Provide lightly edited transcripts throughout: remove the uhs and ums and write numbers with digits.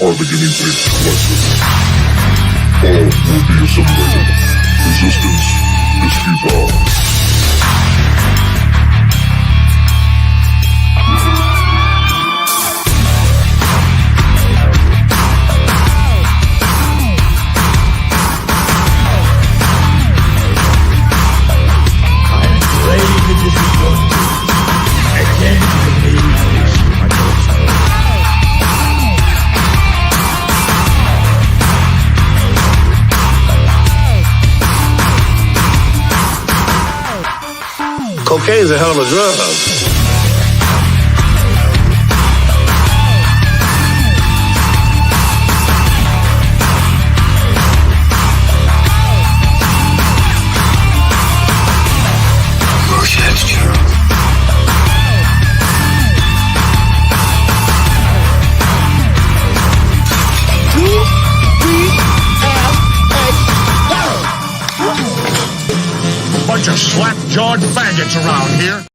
are the guinea pig collective. All will be assimilated. Resistance is futile. Cocaine's a hell of a drug. Bunch of slap-jawed faggots around here.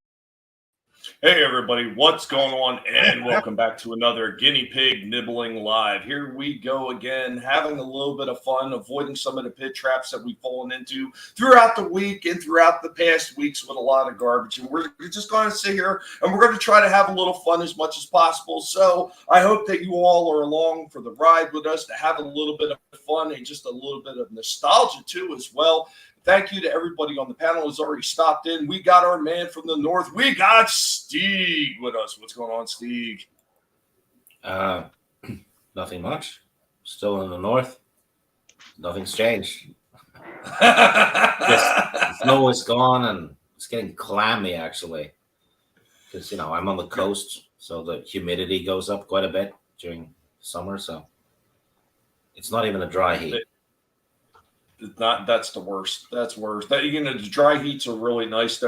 Hey everybody, what's going on? And welcome back to another Guinea Pig Nibbling Live. Here we go again, having a little bit of fun, avoiding some of the pit traps that we've fallen into throughout the week and throughout the past weeks with a lot of garbage. And we're just going to sit here and we're going to try to have a little fun as much as possible. So I hope that you all are along for the ride with us to have a little bit of fun and just a little bit of nostalgia too as well. Thank you to everybody on the panel who's already stopped in. We got our man from the north. We got Steeg with us. What's going on, Steeg? Nothing much. Still in the north. Nothing's changed. The snow is gone and it's getting clammy actually. Because, I'm on the coast, so the humidity goes up quite a bit during summer. So it's not even a dry heat. That's the worst. That's worse. The dry heats are really nice.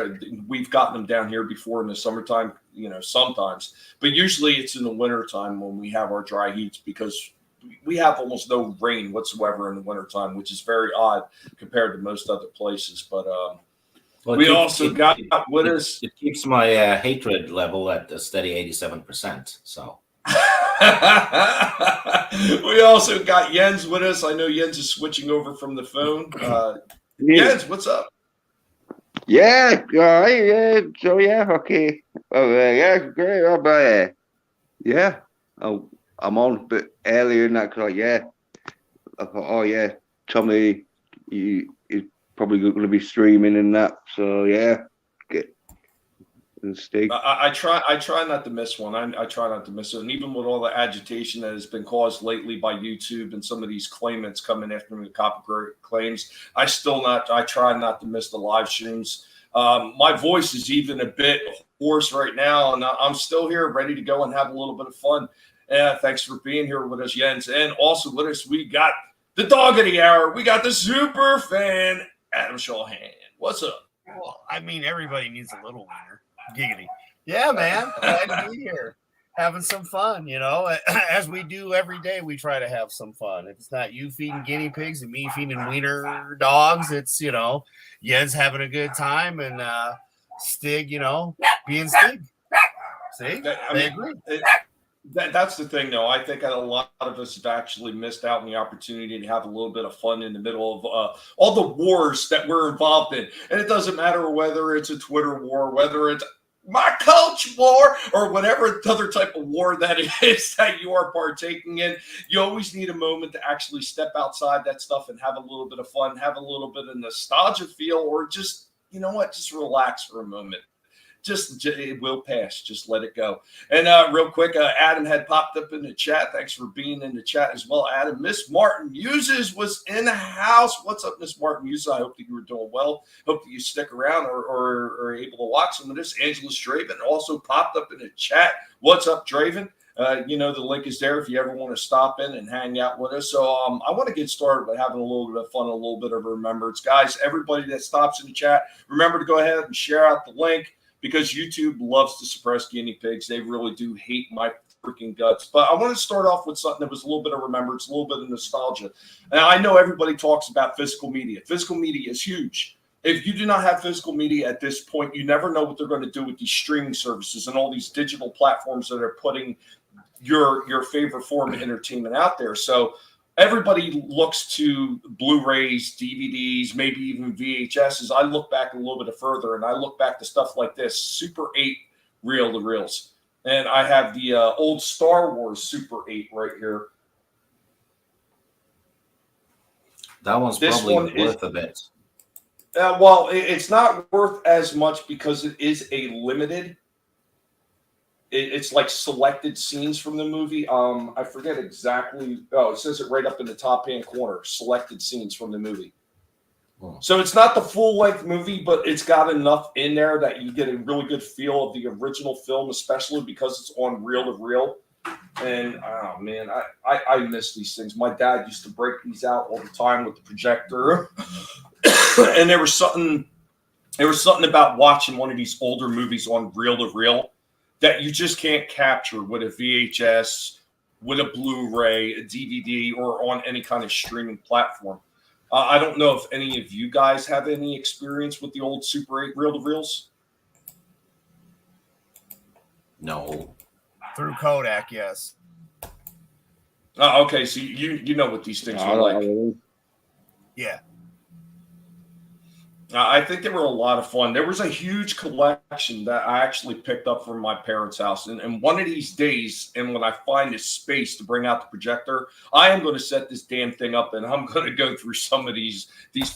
We've gotten them down here before in the summertime, sometimes. But usually it's in the wintertime when we have our dry heats because we have almost no rain whatsoever in the wintertime, which is very odd compared to most other places. But It keeps my hatred level at a steady 87%. So. We also got Jens with us. I know Jens is switching over from the phone. Jens, what's up? Yeah, all right, yeah. So yeah, okay. Yeah, great. I'm on a bit earlier than that because I thought, oh yeah, Tommy, he's probably going to be streaming and that. So yeah, get. I try not to miss one. I try not to miss it. And even with all the agitation that has been caused lately by YouTube and some of these claimants coming after me with copyright claims, I try not to miss the live streams. My voice is even a bit hoarse right now, and I'm still here ready to go and have a little bit of fun. Thanks for being here with us, Jens. And also with us, we got the dog of the hour. We got the super fan, Adam Shawhan. What's up? Well, I mean, everybody needs a little wiener. Giggity. Yeah, man. Glad to be here. Having some fun, As we do every day, we try to have some fun. If it's not you feeding guinea pigs and me feeding wiener dogs, it's, Jens having a good time and Stig, being Stig. See? They agree. That's the thing, though. I think a lot of us have actually missed out on the opportunity to have a little bit of fun in the middle of all the wars that we're involved in. And it doesn't matter whether it's a Twitter war, whether it's my coach war, or whatever other type of war that it is that you are partaking in. You always need a moment to actually step outside that stuff and have a little bit of fun, have a little bit of nostalgia feel, or just, just relax for a moment. It will pass. Just let it go. And real quick, Adam had popped up in the chat. Thanks for being in the chat as well, Adam. Miss Martin Muses was in the house. What's up, Miss Martin Muses? I hope that you were doing well. Hope that you stick around or are able to watch some of this. Angela Straven also popped up in the chat. What's up, Draven? The link is there if you ever want to stop in and hang out with us. So I want to get started by having a little bit of fun, a little bit of remembrance. Guys, everybody that stops in the chat, remember to go ahead and share out the link, because YouTube loves to suppress guinea pigs. They really do hate my freaking guts. But I want to start off with something that was a little bit of remembrance, a little bit of nostalgia. And I know everybody talks about physical media. Physical media is huge. If you do not have physical media at this point, you never know what they're going to do with these streaming services and all these digital platforms that are putting your favorite form of entertainment out there. So everybody looks to Blu-rays, DVDs, maybe even VHSs. I look back a little bit further, and I look back to stuff like this, Super 8 reel-to-reels. And I have the old Star Wars Super 8 right here. That one's probably worth a bit. Well, it's not worth as much because it is a limited. It's like selected scenes from the movie. I forget exactly. Oh, it says it right up in the top hand corner. Selected scenes from the movie. Oh. So it's not the full length movie, but it's got enough in there that you get a really good feel of the original film, especially because it's on reel to reel. And oh man, I miss these things. My dad used to break these out all the time with the projector, and there was something about watching one of these older movies on reel to reel that you just can't capture with a VHS, with a Blu-ray, a DVD, or on any kind of streaming platform. I don't know if any of you guys have any experience with the old Super 8 reel-to-reels. No. Through Kodak, yes. Okay, so you know what these things are like. Yeah. I think they were a lot of fun. There was a huge collection that I actually picked up from my parents' house. And one of these days, and when I find this space to bring out the projector, I am going to set this damn thing up, and I'm going to go through some of these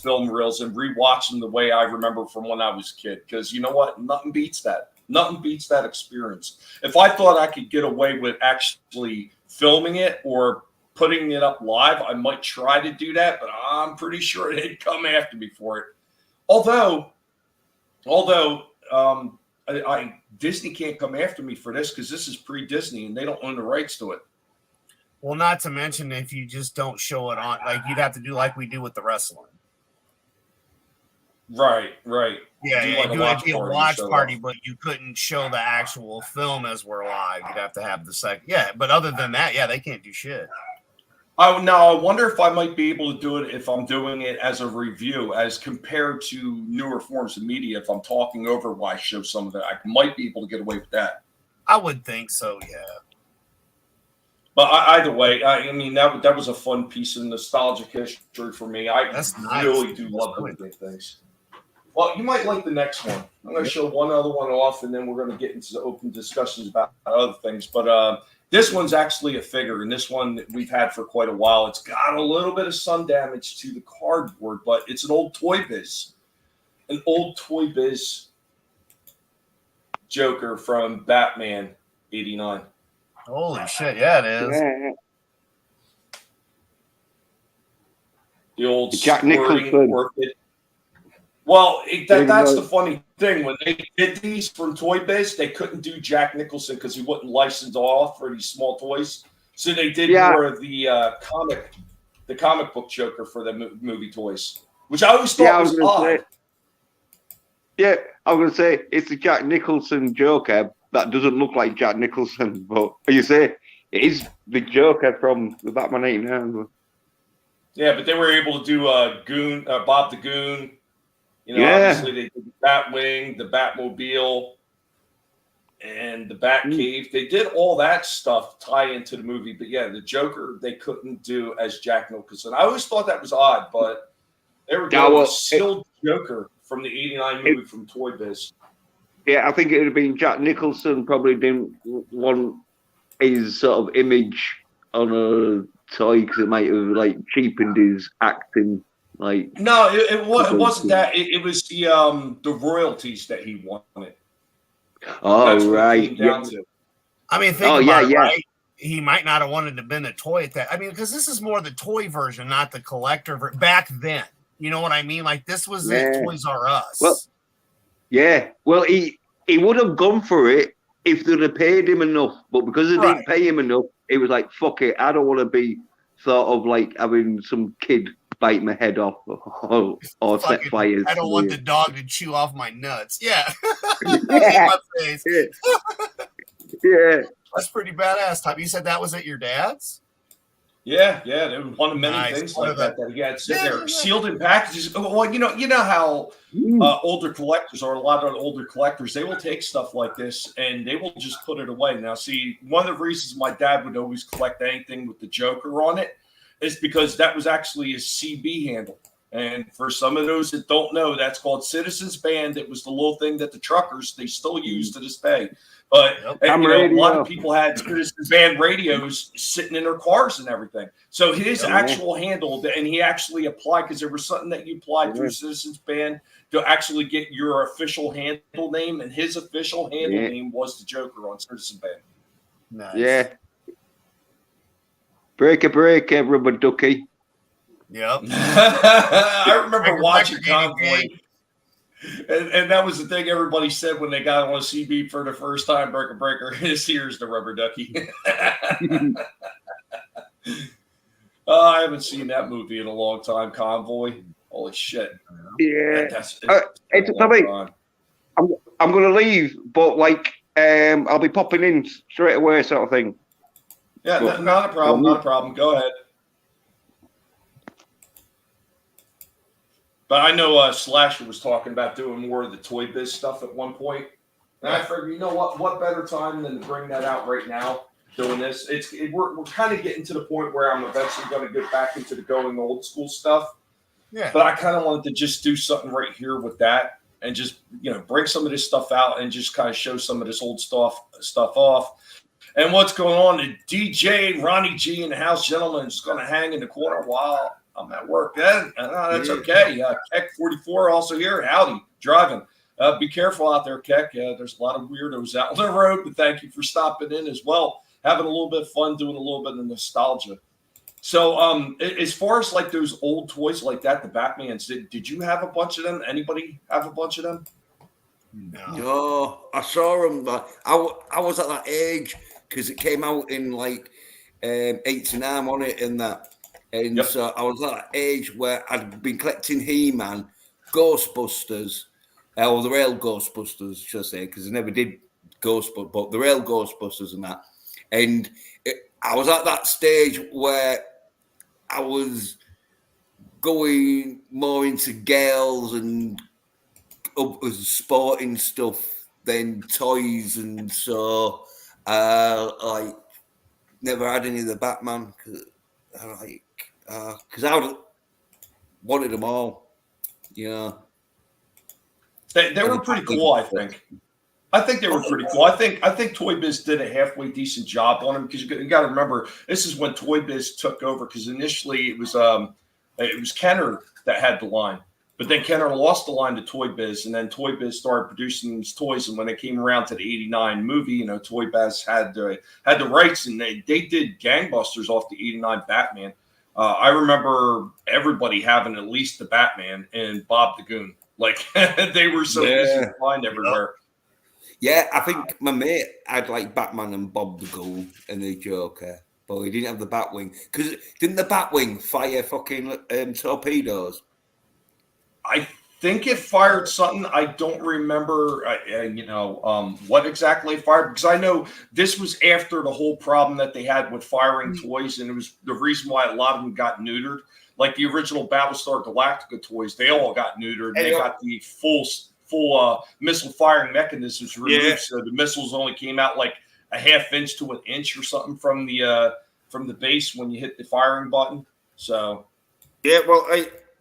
film reels and rewatch them the way I remember from when I was a kid. Because you know what? Nothing beats that. Nothing beats that experience. If I thought I could get away with actually filming it or putting it up live, I might try to do that, but I'm pretty sure they'd come after me for it. Although, Disney can't come after me for this because this is pre-Disney and they don't own the rights to it. Well, not to mention if you just don't show it on, like you'd have to do like we do with the wrestling. Right. Yeah, do a watch party, but you couldn't show the actual film as we're live. You'd have to have the second. Yeah, but other than that, yeah, they can't do shit. Now, I wonder if I might be able to do it if I'm doing it as a review, as compared to newer forms of media. If I'm talking over why I show some of that, I might be able to get away with that. I would think so, yeah. But either way, I mean, that was a fun piece of nostalgic history for me. That's nice. Really do love those big things. Well, you might like the next one. I'm going to show one other one off, and then we're going to get into open discussions about other things. But this one's actually a figure, and this one we've had for quite a while. It's got a little bit of sun damage to the cardboard, but it's an old Toy Biz. An old Toy Biz Joker from Batman '89. Holy shit, yeah, it is. Yeah. The old Jack squirting Nicholson. orchid. Well, that's the funny thing. When they did these from Toy Biz, they couldn't do Jack Nicholson because he wouldn't license off for these small toys. So they did more of the comic book Joker for the movie toys, which I always thought was odd. I was going to say, it's the Jack Nicholson Joker that doesn't look like Jack Nicholson, but you say it is the Joker from the Batman '89. Yeah, but they were able to do Bob the Goon. You know, obviously they did the Batwing, the Batmobile, and the Batcave. They did all that stuff tie into the movie. But yeah, the Joker they couldn't do as Jack Nicholson. I always thought that was odd, but there we go. Still Joker from the '89 movie from Toy Biz. Yeah, I think it would have been Jack Nicholson probably didn't want his sort of image on a toy because it might have like cheapened his acting. Like no, it wasn't that. It was the royalties that he wanted. Oh right, yeah. I mean, think about it, right? He might not have wanted to have been a toy at that. I mean, because this is more the toy version, not the collector back then. You know what I mean? Like this was it. Toys R Us. Well, yeah. Well, he would have gone for it if they'd have paid him enough, but because they didn't pay him enough, it was like fuck it. I don't want to be thought of like having some kid bite my head off or set fires. I don't want the dog to chew off my nuts. Yeah. Yeah. Yeah. That's pretty badass, Tom. You said that was at your dad's? Yeah, they were one of many Nice. things One like of the- that he had sitting Yeah, there, yeah. sealed in packages. Well, you know how older collectors or a lot of older collectors, they will take stuff like this and they will just put it away. Now, see, one of the reasons my dad would always collect anything with the Joker on it is because that was actually a CB handle. And for some of those that don't know, that's called Citizens Band. It was the little thing that the truckers, they still use to this day. But Ham you know, a lot radio. of people had Citizens Band radios sitting in their cars and everything. So his actual handle, and he actually applied, because there was something that you applied through Citizens Band to actually get your official handle name, and his official handle name was the Joker on Citizen Band. Nice. Yeah. Break, rubber ducky. Yep. I remember Breaker, watching breaker, Convoy, and that was the thing everybody said when they got on CB for the first time. Breaker, here's the rubber ducky. I haven't seen that movie in a long time. Convoy, holy shit! Yeah, That's it's something. I'm gonna leave, but like, I'll be popping in straight away, sort of thing. Yeah, not a problem. Not a problem. Go ahead. But I know Slasher was talking about doing more of the Toy Biz stuff at one point. And I figured, you know what better time than to bring that out right now, doing this. We're kind of getting to the point where I'm eventually going to get back into the going old school stuff. Yeah. But I kind of wanted to just do something right here with that and just, bring some of this stuff out and just kind of show some of this old stuff off. And what's going on? The DJ Ronnie G in the house, gentlemen, is going to hang in the corner while I'm at work. That's okay. Keck 44 also here. Howdy, driving. Be careful out there, Keck. There's a lot of weirdos out on the road, but thank you for stopping in as well. Having a little bit of fun, doing a little bit of nostalgia. So as far as like those old toys like that, the Batmans, did you have a bunch of them? Anybody have a bunch of them? No, I saw them, but I was at that age because it came out in like 89 on it and that. And so I was at that age where I'd been collecting He-Man, Ghostbusters, or the real Ghostbusters, should I say, because I never did Ghostbusters, but the real Ghostbusters and that. And I was at that stage where I was going more into girls and sporting stuff than toys, and so I never had any of the Batman because I wanted them all. Yeah, they were pretty cool. I think they were pretty cool. I think Toy Biz did a halfway decent job on them because you got to remember this is when Toy Biz took over, because initially it was Kenner that had the line. But then Kenner lost the line to Toy Biz, and then Toy Biz started producing these toys. And when they came around to the '89 movie, Toy Biz had the rights, and they did gangbusters off the '89 Batman. I remember everybody having at least the Batman and Bob the Goon. Like they were so easy to find everywhere. Yeah, I think my mate had like Batman and Bob the Goon and the Joker, but he didn't have the Batwing. Because didn't the Batwing fire fucking torpedoes? I think it fired something. I don't remember, what exactly it fired, because I know this was after the whole problem that they had with firing toys, and it was the reason why a lot of them got neutered. Like the original Battlestar Galactica toys, they all got neutered. They got the full missile firing mechanisms removed, so the missiles only came out like a half inch to an inch or something from the base when you hit the firing button. So yeah, well,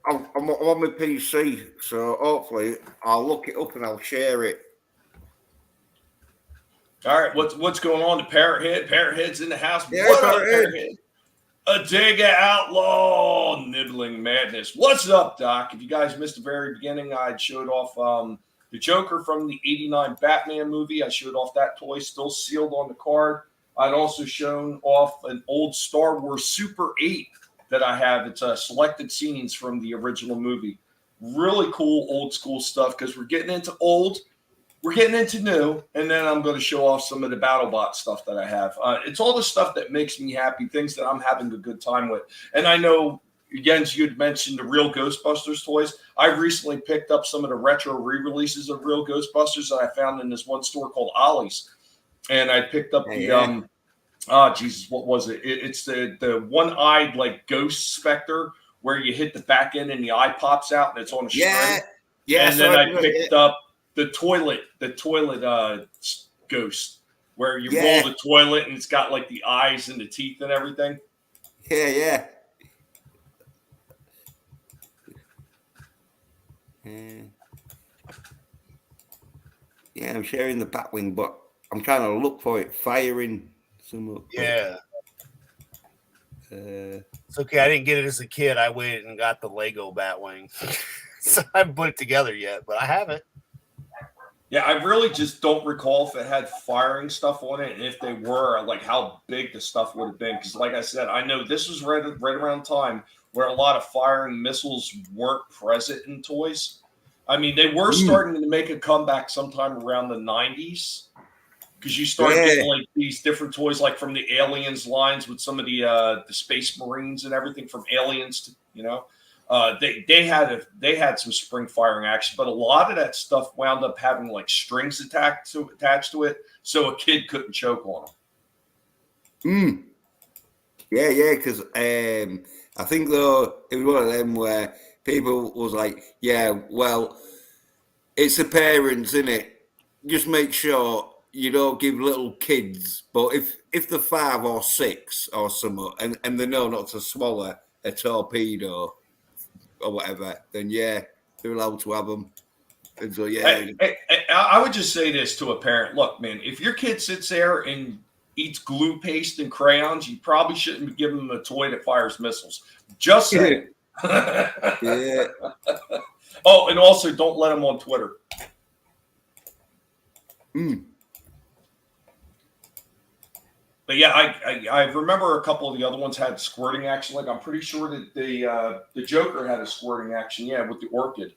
I'm on my PC, so hopefully I'll look it up and I'll share it. All right, what's going on? The Parrothead's in the house. Yeah, what up, Parrothead? A Digga Outlaw, Nibbling Madness. What's up, Doc? If you guys missed the very beginning, I showed off the Joker from the '89 Batman movie. I showed off that toy, still sealed on the card. I'd also shown off an old Star Wars Super 8 that I have. It's selected scenes from the original movie. Really cool old school stuff, because we're getting into old. We're getting into new, and then I'm going to show off some of the Battlebot stuff that I have. It's all the stuff that makes me happy, things that I'm having a good time with. And I know, again, you had mentioned the real Ghostbusters toys. I recently picked up some of the retro re-releases of real Ghostbusters that I found in this one store called Ollie's. And I picked up Oh Jesus, what was it? It's the one-eyed like ghost specter where you hit the back end and the eye pops out and it's on a Yeah, string. yeah. And then I picked up the toilet ghost where you roll the toilet and it's got like the eyes and the teeth and everything. Yeah. Yeah, I'm sharing the Batwing, but I'm trying to look for it. Firing some. Yeah. It's okay. I didn't get it as a kid. I waited and got the Lego Batwing. So I haven't put it together yet, but I have it. Yeah, I really just don't recall if it had firing stuff on it, and if they were, like how big the stuff would have been. Because, like I said, I know this was right around time where a lot of firing missiles weren't present in toys. I mean, they were starting to make a comeback sometime around the 90s. Because you started getting like these different toys, like from the Aliens lines with some of the Space Marines and everything from Aliens to, you know, they had some spring firing action, but a lot of that stuff wound up having like strings attached to it, so a kid couldn't choke on them. Yeah, because I think though it was one of them where people was like, yeah, well, it's the parents, innit? Just make sure you don't give little kids, but if they're 5 or 6 or something, and they know not to swallow a torpedo or whatever, then yeah, they're allowed to have them. And so yeah, I would just say this to a parent: look, man, if your kid sits there and eats glue paste and crayons, you probably shouldn't be giving them a toy that fires missiles. Just saying. Yeah. Oh, and also don't let them on Twitter. But yeah, I remember a couple of the other ones had squirting action. Like I'm pretty sure that the Joker had a squirting action, yeah, with the Orchid.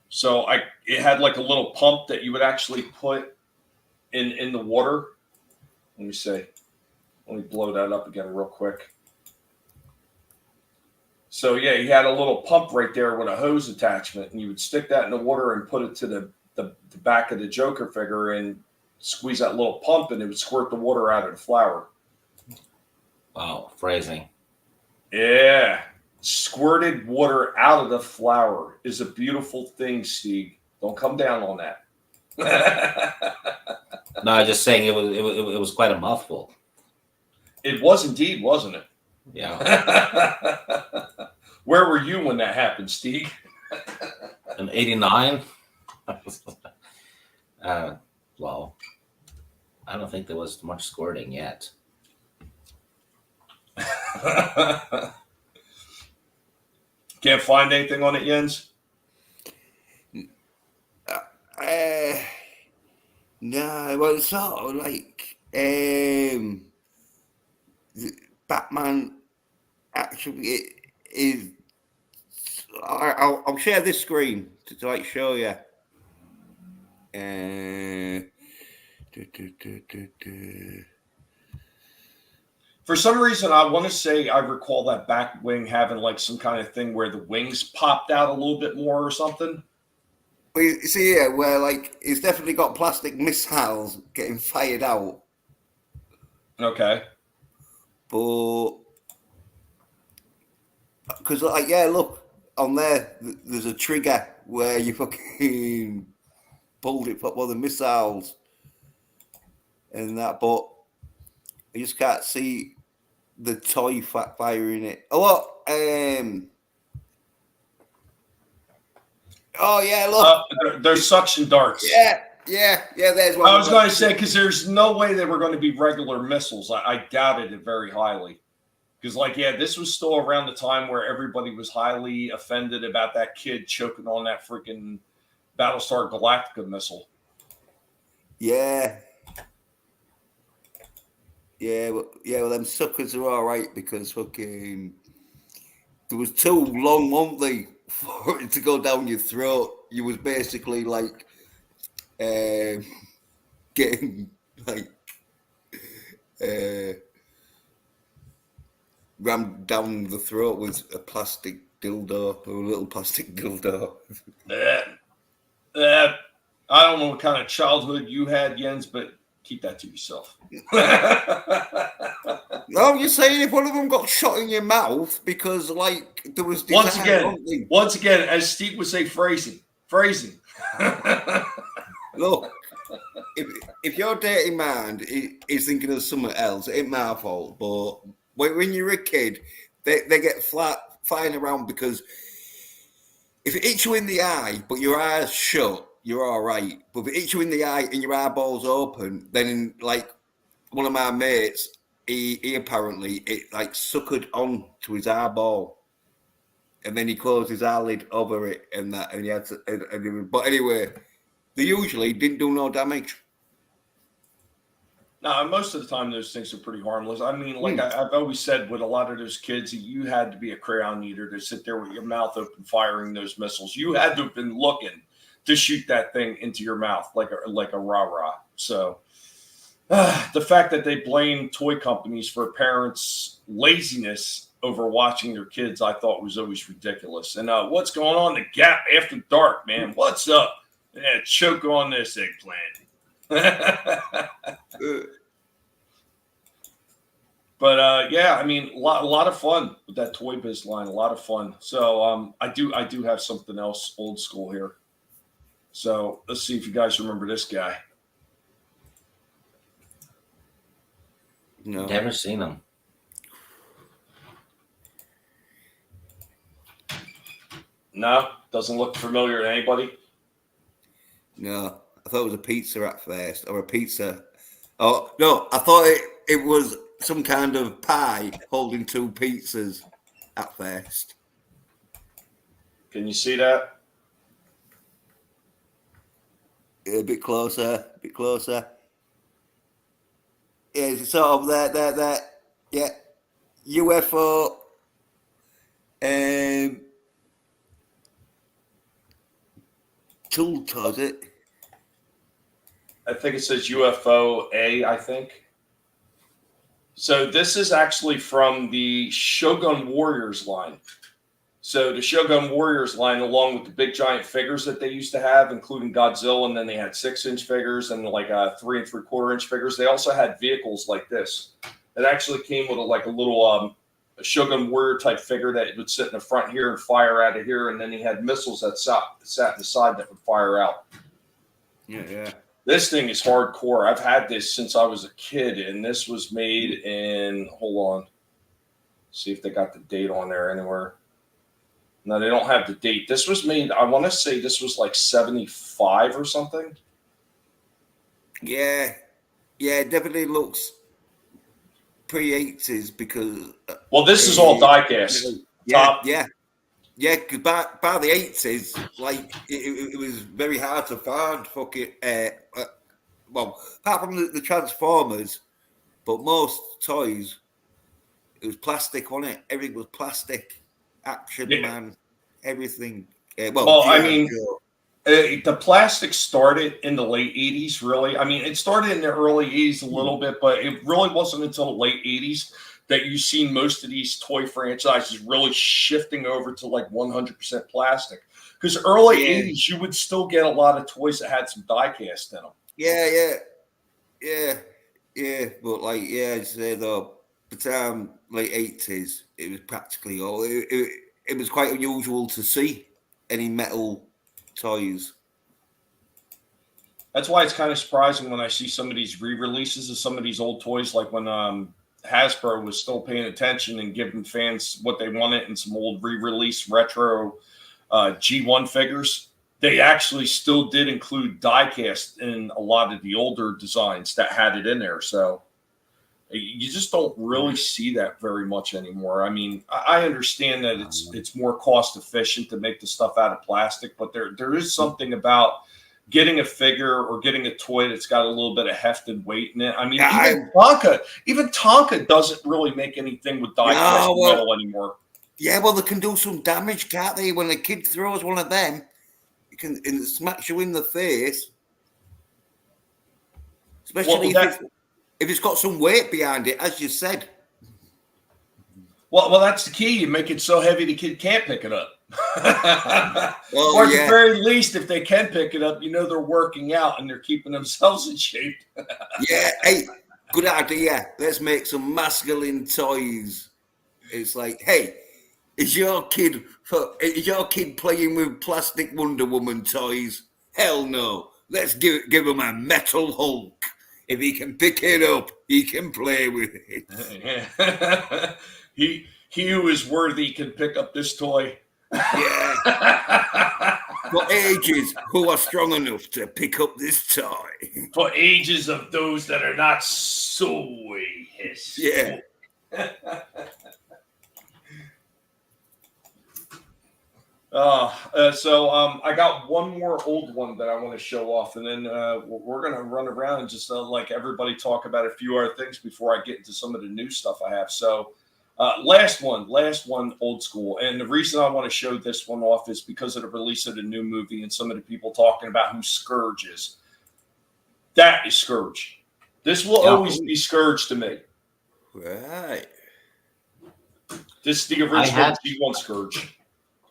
So it had like a little pump that you would actually put in the water. Let me see. Let me blow that up again real quick. So yeah, he had a little pump right there with a hose attachment, and you would stick that in the water and put it to the back of the Joker figure and squeeze that little pump, and it would squirt the water out of the flower. Wow, phrasing. Yeah. Squirted water out of the flower is a beautiful thing, Steve. Don't come down on that. No, I'm just saying it was quite a mouthful. It was indeed, wasn't it? Yeah. Where were you when that happened, Steve? In '89? Well, I don't think there was much squirting yet. Can't find anything on it, Jens? No, well, it's sort of like Batman actually is. I'll share this screen to like show you. For some reason, I want to say I recall that back wing having like some kind of thing where the wings popped out a little bit more or something. Well, you see here where like it's definitely got plastic missiles getting fired out. Okay. But because like yeah, look on there, there's a trigger where you fucking pulled it for one of the missiles and that, but I just can't see the toy firing it. Oh, look, oh yeah, look, they're suction darts. Yeah. There's one. I was going to say because there's no way they were going to be regular missiles. I doubted it very highly. Because, like, yeah, this was still around the time where everybody was highly offended about that kid choking on that freaking Battlestar Galactica missile. Yeah. Well, them suckers are all right because fucking there was too long, weren't they, for it to go down your throat. You was basically like getting like rammed down the throat with a plastic dildo or a little plastic dildo. I don't know what kind of childhood you had, Jens, but Keep that to yourself. No, you're saying if one of them got shot in your mouth because, like, there was once design, again, as Steve would say, phrasing. Look, if your dirty mind is thinking of something else, it ain't my fault. But when you're a kid, they get flying around because if it hits you in the eye, but your eyes shut, you're all right. But if it hits you in the eye and your eyeballs open, then like one of my mates, he apparently it like suckered on to his eyeball, and then he closed his eyelid over it, and he had to. But anyway, they usually didn't do no damage. No, most of the time those things are pretty harmless. I mean, like I've always said, with a lot of those kids, you had to be a crayon eater to sit there with your mouth open, firing those missiles. You had to have been looking to shoot that thing into your mouth like a rah-rah. So the fact that they blame toy companies for parents' laziness over watching their kids, I thought was always ridiculous. And what's going on the Gap after dark, man? What's up? Yeah, choke on this eggplant. But yeah, I mean, a lot of fun with that Toy Biz line. A lot of fun. So I do have something else old school here. So let's see if you guys remember this guy. No, Never seen him. No, doesn't look familiar to anybody. No, I thought it was a pizza at first, or a pizza. Oh no, I thought it was some kind of pie holding two pizzas at first. Can you see that? A bit closer, a bit closer. Yeah, it's sort of that. Yeah, UFO. Tool does it. I think it says UFO A, I think. So this is actually from the Shogun Warriors line. So the Shogun Warriors line, along with the big giant figures that they used to have, including Godzilla, and then they had 6-inch figures and like 3 3/4-inch figures. They also had vehicles like this. It actually came with a little a Shogun Warrior type figure that would sit in the front here and fire out of here, and then he had missiles that sat in the side that would fire out. Yeah. This thing is hardcore. I've had this since I was a kid, and this was made in, hold on, see if they got the date on there anywhere. No, they don't have the date. This was made, I want to say this was like 75 or something. Yeah, it definitely looks pre-80s because... Well, this is all die-cast. Yeah, because by the 80s, like, it was very hard to find fucking... well, apart from the Transformers, but most toys, it was plastic, wasn't it? Everything was plastic. Action Man, everything. I mean... the plastic started in the late 80s, really. I mean, it started in the early 80s a little bit, but it really wasn't until the late 80s that you've seen most of these toy franchises really shifting over to like 100% plastic. Because early 80s, you would still get a lot of toys that had some die cast in them. Yeah. But like, the time late 80s, it was practically all. It was quite unusual to see any metal toys. That's why it's kind of surprising when I see some of these re-releases of some of these old toys, like when Hasbro was still paying attention and giving fans what they wanted in some old re-release retro G1 figures. They actually still did include die-cast in a lot of the older designs that had it in there. So you just don't really see that very much anymore. I mean, I understand that it's more cost efficient to make the stuff out of plastic, but there is something about getting a figure or getting a toy that's got a little bit of heft and weight in it. I mean, even Tonka doesn't really make anything with die-cast metal anymore. Yeah, well, they can do some damage, can't they? When a kid throws one of them, it smacks you in the face. Especially if it's got some weight behind it, as you said. Well, that's the key. You make it so heavy the kid can't pick it up. Oh, or at yeah. the very least, if they can pick it up, they're working out and they're keeping themselves in shape. Yeah, hey, good idea. Let's make some masculine toys. It's like, hey, is your kid playing with plastic Wonder Woman toys? Hell no. Let's give him a metal Hulk. If he can pick it up, he can play with it. he who is worthy can pick up this toy. Yeah. For ages, who are strong enough to pick up this toy. For ages of those that are not soy. Yeah. I got one more old one that I want to show off, and then we're going to run around and just like everybody talk about a few other things before I get into some of the new stuff I have. So last one, old school. And the reason I want to show this one off is because of the release of the new movie and some of the people talking about who Scourge is. That is Scourge. This will always be Scourge to me. Right. This is the original G1 Scourge.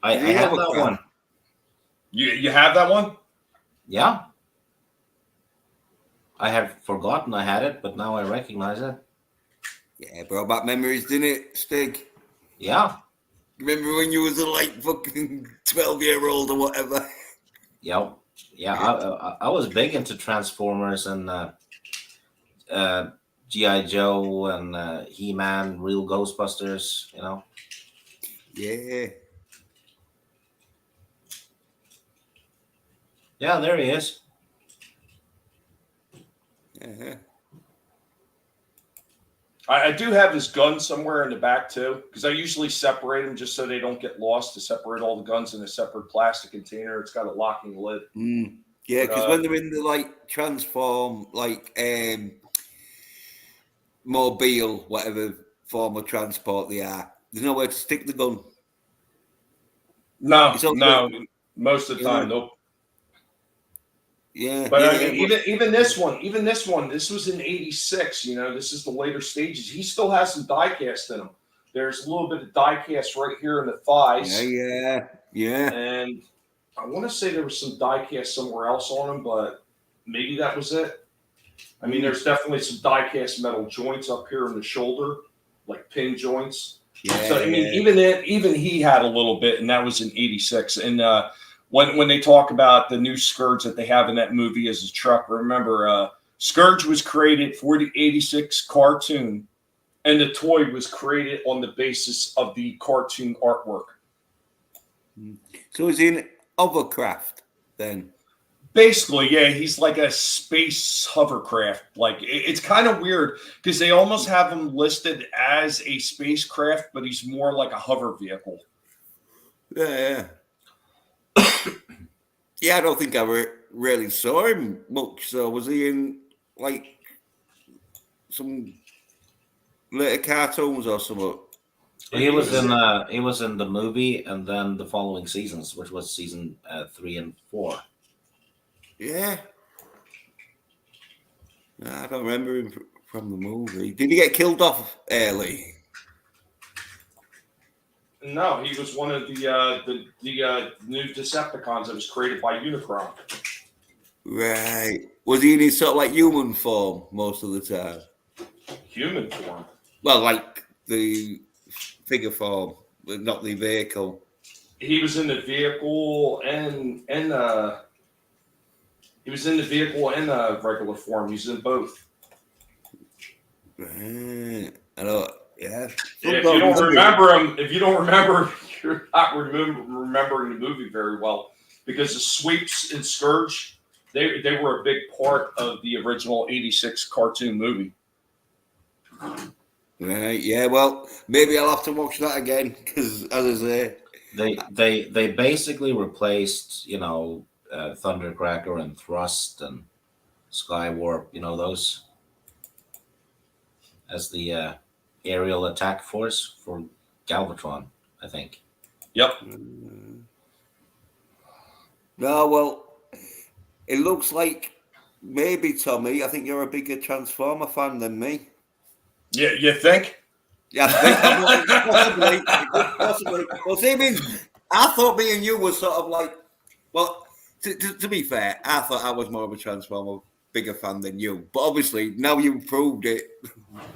I have that one. You have that one? Yeah. I had forgotten I had it, but now I recognize it. Yeah, brought back memories, didn't it, Stig? Yeah. Remember when you was a fucking 12-year-old or whatever? Yeah. Yeah, I was big into Transformers and G.I. Joe and He-Man, Real Ghostbusters, Yeah. Yeah, there he is. Uh-huh. I do have his gun somewhere in the back too, because I usually separate them just so they don't get lost. To separate all the guns in a separate plastic container, it's got a locking lid. Yeah, because when they're in the transform, mobile, whatever form of transport they are, there's nowhere to stick the gun. No, most of the time, nope. Yeah, but even this one, this was in '86. This is the later stages. He still has some die cast in him. There's a little bit of die cast right here in the thighs. Yeah. And I want to say there was some die cast somewhere else on him, but maybe that was it. I mean, there's definitely some die cast metal joints up here in the shoulder, like pin joints. Yeah. So I mean, even he had a little bit, and that was in '86. And when they talk about the new Scourge that they have in that movie as a truck, remember, Scourge was created for the '86 cartoon, and the toy was created on the basis of the cartoon artwork. So is he in hovercraft then? Basically, yeah, he's like a space hovercraft. It's kind of weird because they almost have him listed as a spacecraft, but he's more like a hover vehicle. Yeah. Yeah, I don't think I really saw him much. So was he in some later cartoons or something? He was in the movie and then the following seasons, which was season 3 and 4. Yeah. I don't remember him from the movie. Did he get killed off early? No, he was one of the new Decepticons that was created by Unicron. Right. Was he in his sort of human form most of the time? Human form? Well, the figure form, but not the vehicle. He was in the vehicle and he was in the vehicle and regular form. He's in both. Right. I know. Yeah. If you don't remember him, you're not remembering the movie very well, because the sweeps in Scourge, they were a big part of the original '86 cartoon movie. Right. Yeah. Well, maybe I'll have to watch that again because, as I say, they basically replaced Thundercracker and Thrust and Skywarp, those as the aerial attack force for Galvatron, I think. Yep. No, well, it looks like maybe, Tommy, I think you're a bigger Transformer fan than me. Yeah, you think? Yeah, I think possibly. Well, see, I thought me and you were sort of like, well, to be fair, I thought I was more of a Transformer bigger fan than you. But obviously, now you've proved it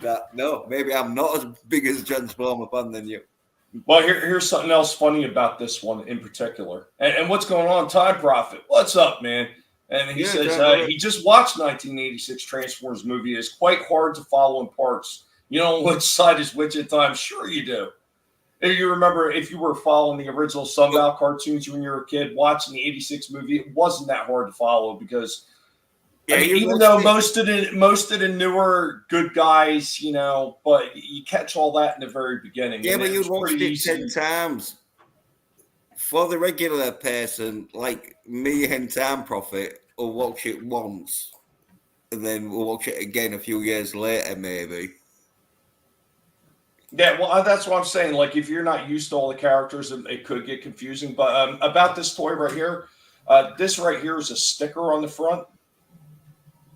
that no, maybe I'm not as big as a Transformer fan than you. Well, here's something else funny about this one in particular. And what's going on, Time Prophet? What's up, man? And he says he just watched 1986 Transformers movie. It's quite hard to follow in parts. You know which side is which at times? Sure you do. If you remember, if you were following the original Sunbow cartoons when you were a kid, watching the 86 movie, it wasn't that hard to follow because even though most of the newer good guys, you know, but you catch all that in the very beginning. Yeah, but you watched it 10 times. For the regular person, like me and Time Prophet, will watch it once and then we'll watch it again a few years later, maybe. Yeah, well, that's what I'm saying. Like, if you're not used to all the characters, it could get confusing. But about this toy right here, this right here is a sticker on the front.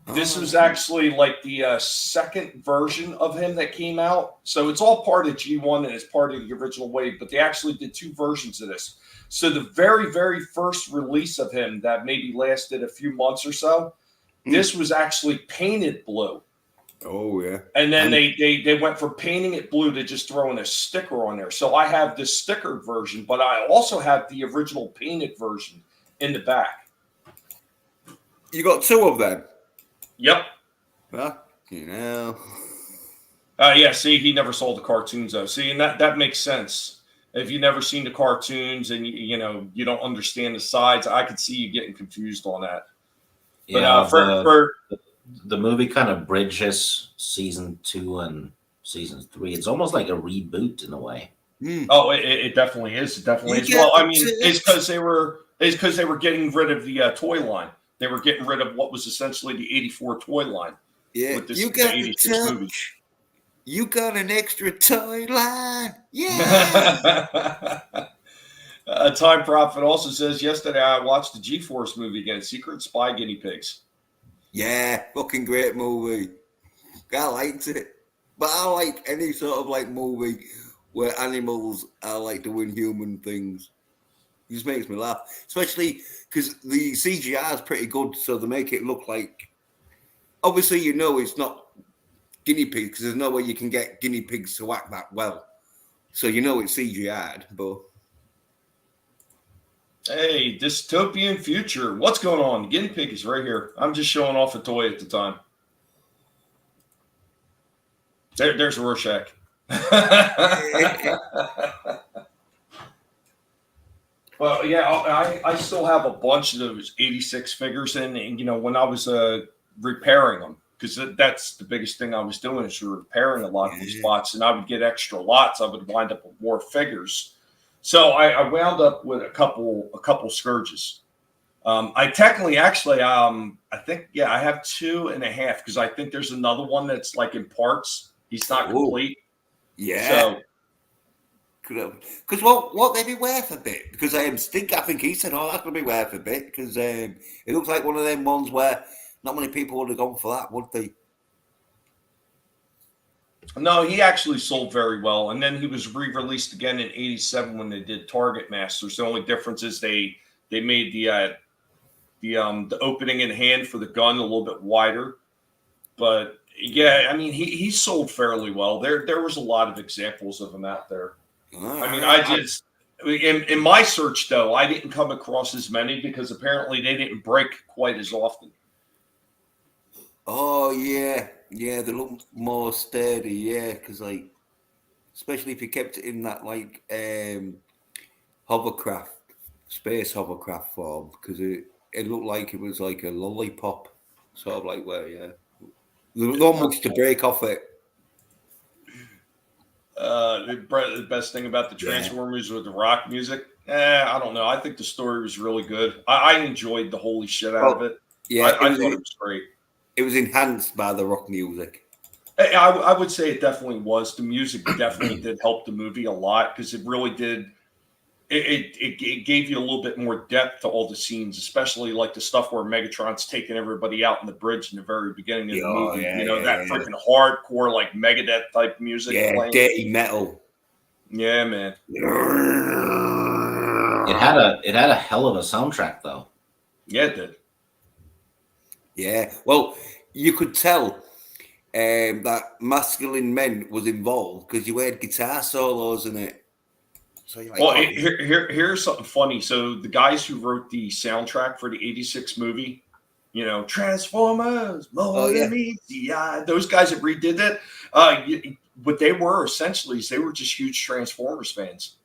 This was actually like the second version of him that came out. So it's all part of G1 and it's part of the original wave, but they actually did two versions of this. So the very, very first release of him that maybe lasted a few months or so, this was actually painted blue. Oh, yeah. And then they went from painting it blue to just throwing a sticker on there. So I have the sticker version, but I also have the original painted version in the back. You got two of them? Yep. Well, you know. Yeah, see, he never saw the cartoons, though. See, and that makes sense. If you've never seen the cartoons and, you know, you don't understand the sides, I could see you getting confused on that. Yeah, but the movie kind of bridges season 2 and season 3. It's almost like a reboot in a way. Oh, it definitely is. It definitely is. Well, I mean, it's because they were getting rid of the toy line. They were getting rid of what was essentially the 84 toy line. Yeah, with this, you got the 86 the movie. You got an extra toy line. Yeah. Time Prophet also says, yesterday I watched the G-Force movie again, Secret Spy Guinea Pigs. Yeah, fucking great movie. I liked it. But I like any sort of like movie where animals are like doing human things. It just makes me laugh. Especially because the CGI is pretty good, so they make it look like... Obviously, you know it's not guinea pigs, because there's no way you can get guinea pigs to act that well. So you know it's CGI'd, but... Hey, dystopian future. What's going on? The guinea pig is right here. I'm just showing off a toy at the time. There's Rorschach. Well, yeah, I still have a bunch of those 86 figures in, and, you know, when I was repairing them, because that's the biggest thing I was doing is repairing a lot of these bots, and I would get extra lots. I would wind up with more figures. So I wound up with a couple Scourges. I technically, actually, I think, yeah, I have 2.5 because I think there's another one that's like in parts. He's not complete. Yeah. So, because what they be worth a bit? Because Stink, I think he said, "Oh, that's gonna be worth a bit," because it looks like one of them ones where not many people would have gone for that, would they? No, he actually sold very well, and then he was re-released again in '87 when they did Target Masters. The only difference is they made the opening in hand for the gun a little bit wider, but yeah, I mean he sold fairly well. There was a lot of examples of him out there. I mean, in my search though, I didn't come across as many because apparently they didn't break quite as often. Oh yeah, they look more sturdy, yeah, because like, especially if you kept it in that like hovercraft, space hovercraft form, because it looked like it was like a lollipop, sort of like where there's not much to break off it. The best thing about the Transformers with the rock music, I don't know. I think the story was really good. I enjoyed the holy shit out of it. Yeah, I thought it was great. It was enhanced by the rock music. I would say it definitely was. The music definitely did help the movie a lot because it really did. It gave you a little bit more depth to all the scenes, especially like the stuff where Megatron's taking everybody out in the bridge in the very beginning of the movie. That freaking hardcore, like Megadeth type music. Yeah, playing. dirty metal. Yeah, man. It had a hell of a soundtrack though. Yeah, it did. Yeah. Well, you could tell that masculine men was involved because you had guitar solos in it. So you're like, Well, here's something funny. So the guys who wrote the soundtrack for the '86 movie, you know, Transformers, more than meets the eye. Those guys that redid it, what they were essentially is they were just huge Transformers fans.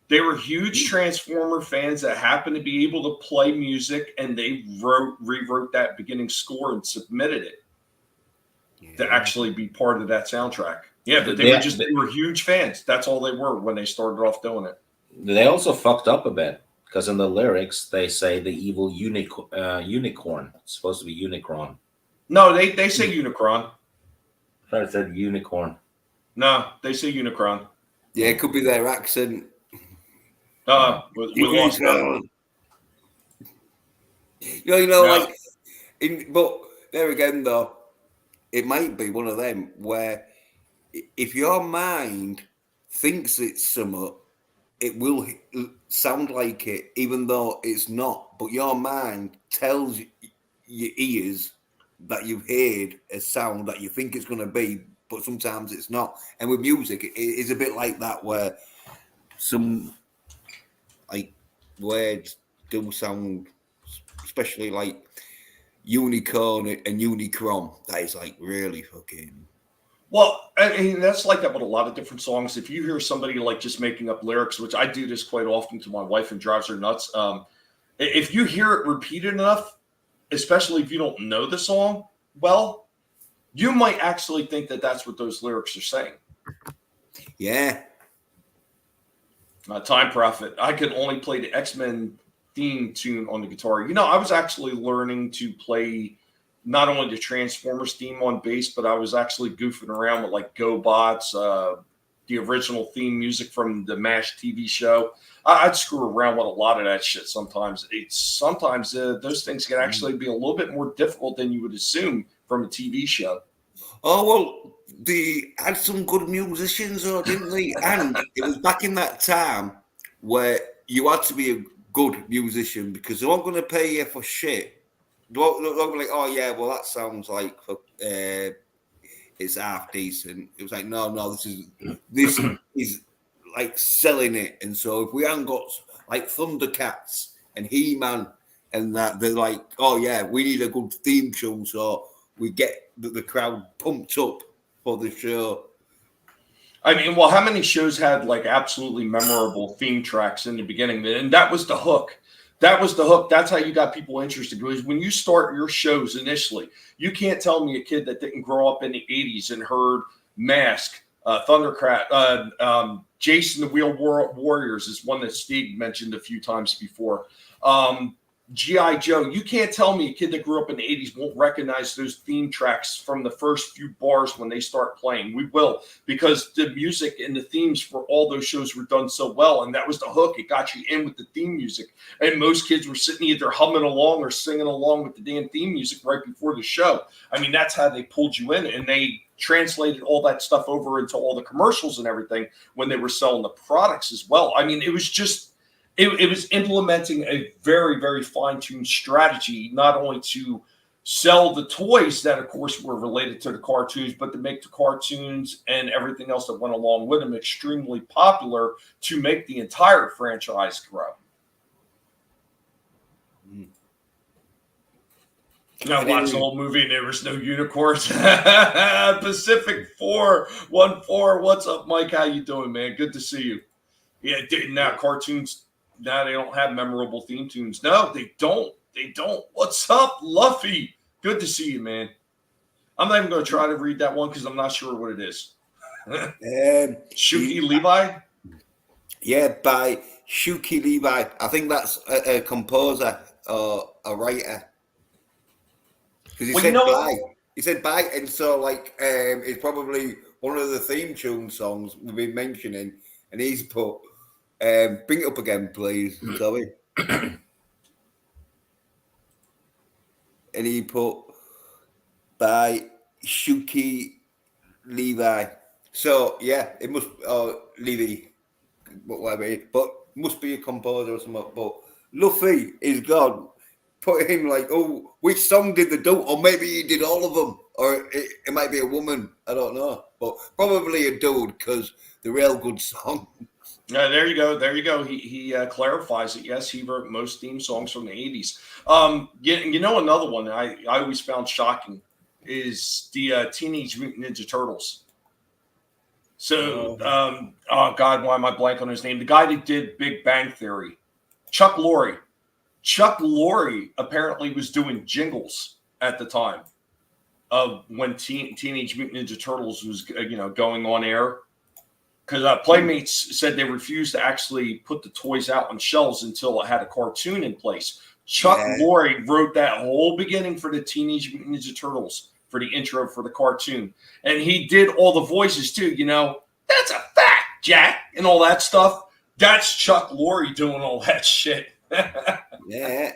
They were huge Transformer fans that happened to be able to play music, and they rewrote that beginning score and submitted it to actually be part of that soundtrack. Yeah, but they were huge fans. That's all they were when they started off doing it. They also fucked up a bit because in the lyrics they say the evil unicorn. It's supposed to be Unicron. No, they say Unicron. I thought it said unicorn. No, they say Unicron. Yeah, it could be their accent. We lost that. But there again, though, it might be one of them where if your mind thinks it's somewhat, it will sound like it, even though it's not. But your mind tells your ears that you've heard a sound that you think it's going to be, but sometimes it's not. And with music, it is a bit like that, where some words do sound, especially like unicorn and unicron. That is like really fucking. Well, I mean, that's like that with a lot of different songs. If you hear somebody like just making up lyrics, which I do this quite often to my wife and drives her nuts. If you hear it repeated enough, especially if you don't know the song well, you might actually think that that's what those lyrics are saying. Yeah. Time Prophet. I could only play the X-Men theme tune on the guitar. You know, I was actually learning to play not only the Transformers theme on bass, but I was actually goofing around with like GoBots, the original theme music from the MASH TV show. I'd screw around with a lot of that shit sometimes. Sometimes those things can actually be a little bit more difficult than you would assume from a TV show. Oh, well, they had some good musicians, though, didn't they? And it was back in that time where you had to be a good musician because they weren't going to pay you for shit. They won't be like, oh, yeah, well, that sounds like it's half decent. It was like, no, this is like selling it. And so if we hadn't got like Thundercats and He-Man and that, they're like, oh, yeah, we need a good theme tune. So we get the crowd pumped up for the show. I mean, well, how many shows had like absolutely memorable theme tracks in the beginning? And that was the hook. That was the hook. That's how you got people interested. Because when you start your shows initially, you can't tell me a kid that didn't grow up in the 80s and heard Mask, Thundercat, Jason the Wheel Warriors is one that Steve mentioned a few times before. G.I. Joe. You can't tell me a kid that grew up in the 80s won't recognize those theme tracks from the first few bars when they start playing. We will, because the music and the themes for all those shows were done so well, and that was the hook. It got you in with the theme music, and most kids were sitting either humming along or singing along with the damn theme music right before the show. I mean, that's how they pulled you in, and they translated all that stuff over into all the commercials and everything when they were selling the products as well. I mean, it was just... It was implementing a very, very fine-tuned strategy, not only to sell the toys that, of course, were related to the cartoons, but to make the cartoons and everything else that went along with them extremely popular to make the entire franchise grow. I watched the whole movie and there was no unicorns. Pacific 414. What's up, Mike? How you doing, man? Good to see you. Yeah, now cartoons... Now they don't have memorable theme tunes. No, they don't. They don't. What's up, Luffy? Good to see you, man. I'm not even going to try to read that one because I'm not sure what it is. Shuki Levi? Yeah, by Shuki Levi. I think that's a composer or a writer. Because he said bye. He said bye, and so like it's probably one of the theme tune songs we've been mentioning, and he's put. Bring it up again, please, Tommy. And he put by Shuki Levi. So yeah, it must Levi, whatever. But must be a composer or something. But Luffy is gone. Put him like, oh, which song did the dude? Or maybe he did all of them. Or it might be a woman. I don't know. But probably a dude because the real good song. Yeah, there you go. There you go. He clarifies it. Yes, he wrote most theme songs from the 80s. You know, another one I always found shocking is the Teenage Mutant Ninja Turtles. So, oh God, why am I blank on his name? The guy that did Big Bang Theory, Chuck Lorre. Chuck Lorre apparently was doing jingles at the time of when Teenage Mutant Ninja Turtles was, going on air. Because Playmates said they refused to actually put the toys out on shelves until it had a cartoon in place. Chuck Lorre wrote that whole beginning for the Teenage Mutant Ninja Turtles for the intro for the cartoon. And he did all the voices too, that's a fact, Jack, and all that stuff. That's Chuck Lorre doing all that shit. Yeah.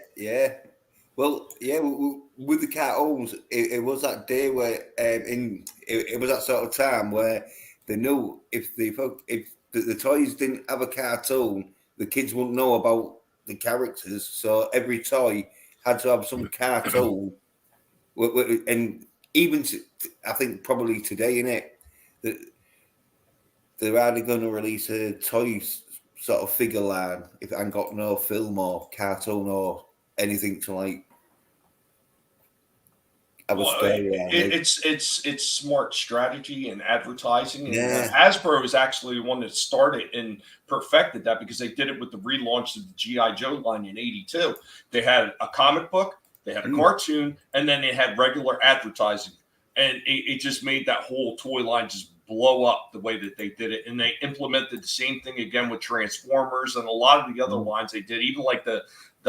Well, yeah, with the cartoons, it was that day where it was that sort of time where they knew if the toys didn't have a cartoon, the kids wouldn't know about the characters. So every toy had to have some cartoon. And even I think probably today, innit, they're either going to release a toy sort of figure line if it ain't got no film or cartoon or anything to like have a story. It's smart strategy and advertising. And Hasbro is actually the one that started and perfected that because they did it with the relaunch of the G.I. Joe line in '82. They had a comic book, they had a cartoon, and then they had regular advertising. And it just made that whole toy line just blow up the way that they did it. And they implemented the same thing again with Transformers and a lot of the other lines they did. Even like the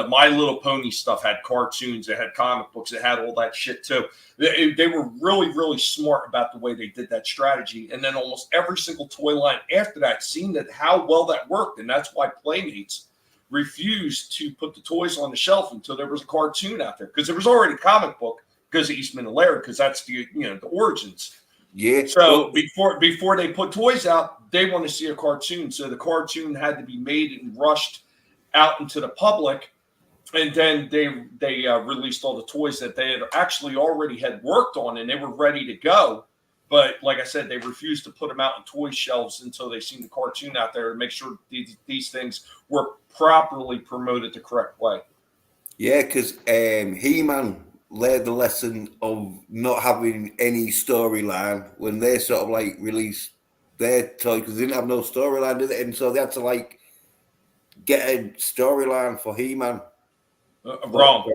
My Little Pony stuff had cartoons, it had comic books, it had all that shit too. They were really, really smart about the way they did that strategy. And then almost every single toy line after that seen that how well that worked. And that's why Playmates refused to put the toys on the shelf until there was a cartoon out there. Because there was already a comic book because of Eastman and Laird, because that's the origins. Yeah. So before they put toys out, they want to see a cartoon. So the cartoon had to be made and rushed out into the public. And then they released all the toys that they had actually already had worked on, and they were ready to go. But like I said, they refused to put them out on toy shelves until they seen the cartoon out there to make sure these things were properly promoted the correct way. Yeah, because He-Man learned the lesson of not having any storyline when they sort of like released their toy because they didn't have no storyline, did it? And so they had to like get a storyline for He-Man. Wrong.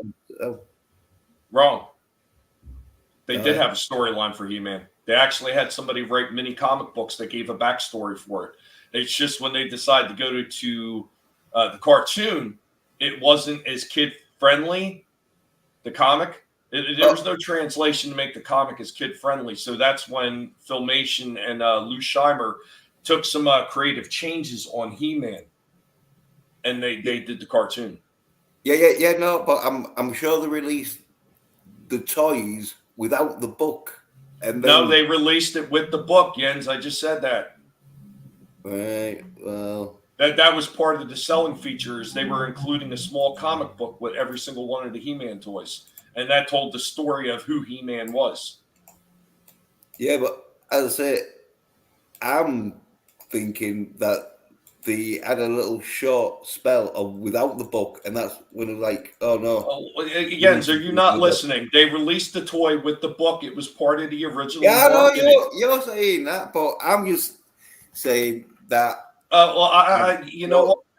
They did have a storyline for He-Man. They actually had somebody write mini comic books that gave a backstory for it. It's just when they decided to go to the cartoon, it wasn't as kid friendly. The comic, there was no translation to make the comic as kid friendly. So that's when Filmation and Lou Scheimer took some creative changes on He-Man, and they did the cartoon. Yeah. No, but I'm sure they released the toys without the book. And then, no, they released it with the book, Jens. I just said that. Right. Well, that was part of the selling features. They were including a small comic book with every single one of the He-Man toys, and that told the story of who He-Man was. Yeah, but as I say, I'm thinking that they had a little short spell of without the book, and that's when it was like, oh no. Again, so you're not listening. They released the toy with the book. It was part of the original. Yeah, I know you're saying that, but I'm just saying that. I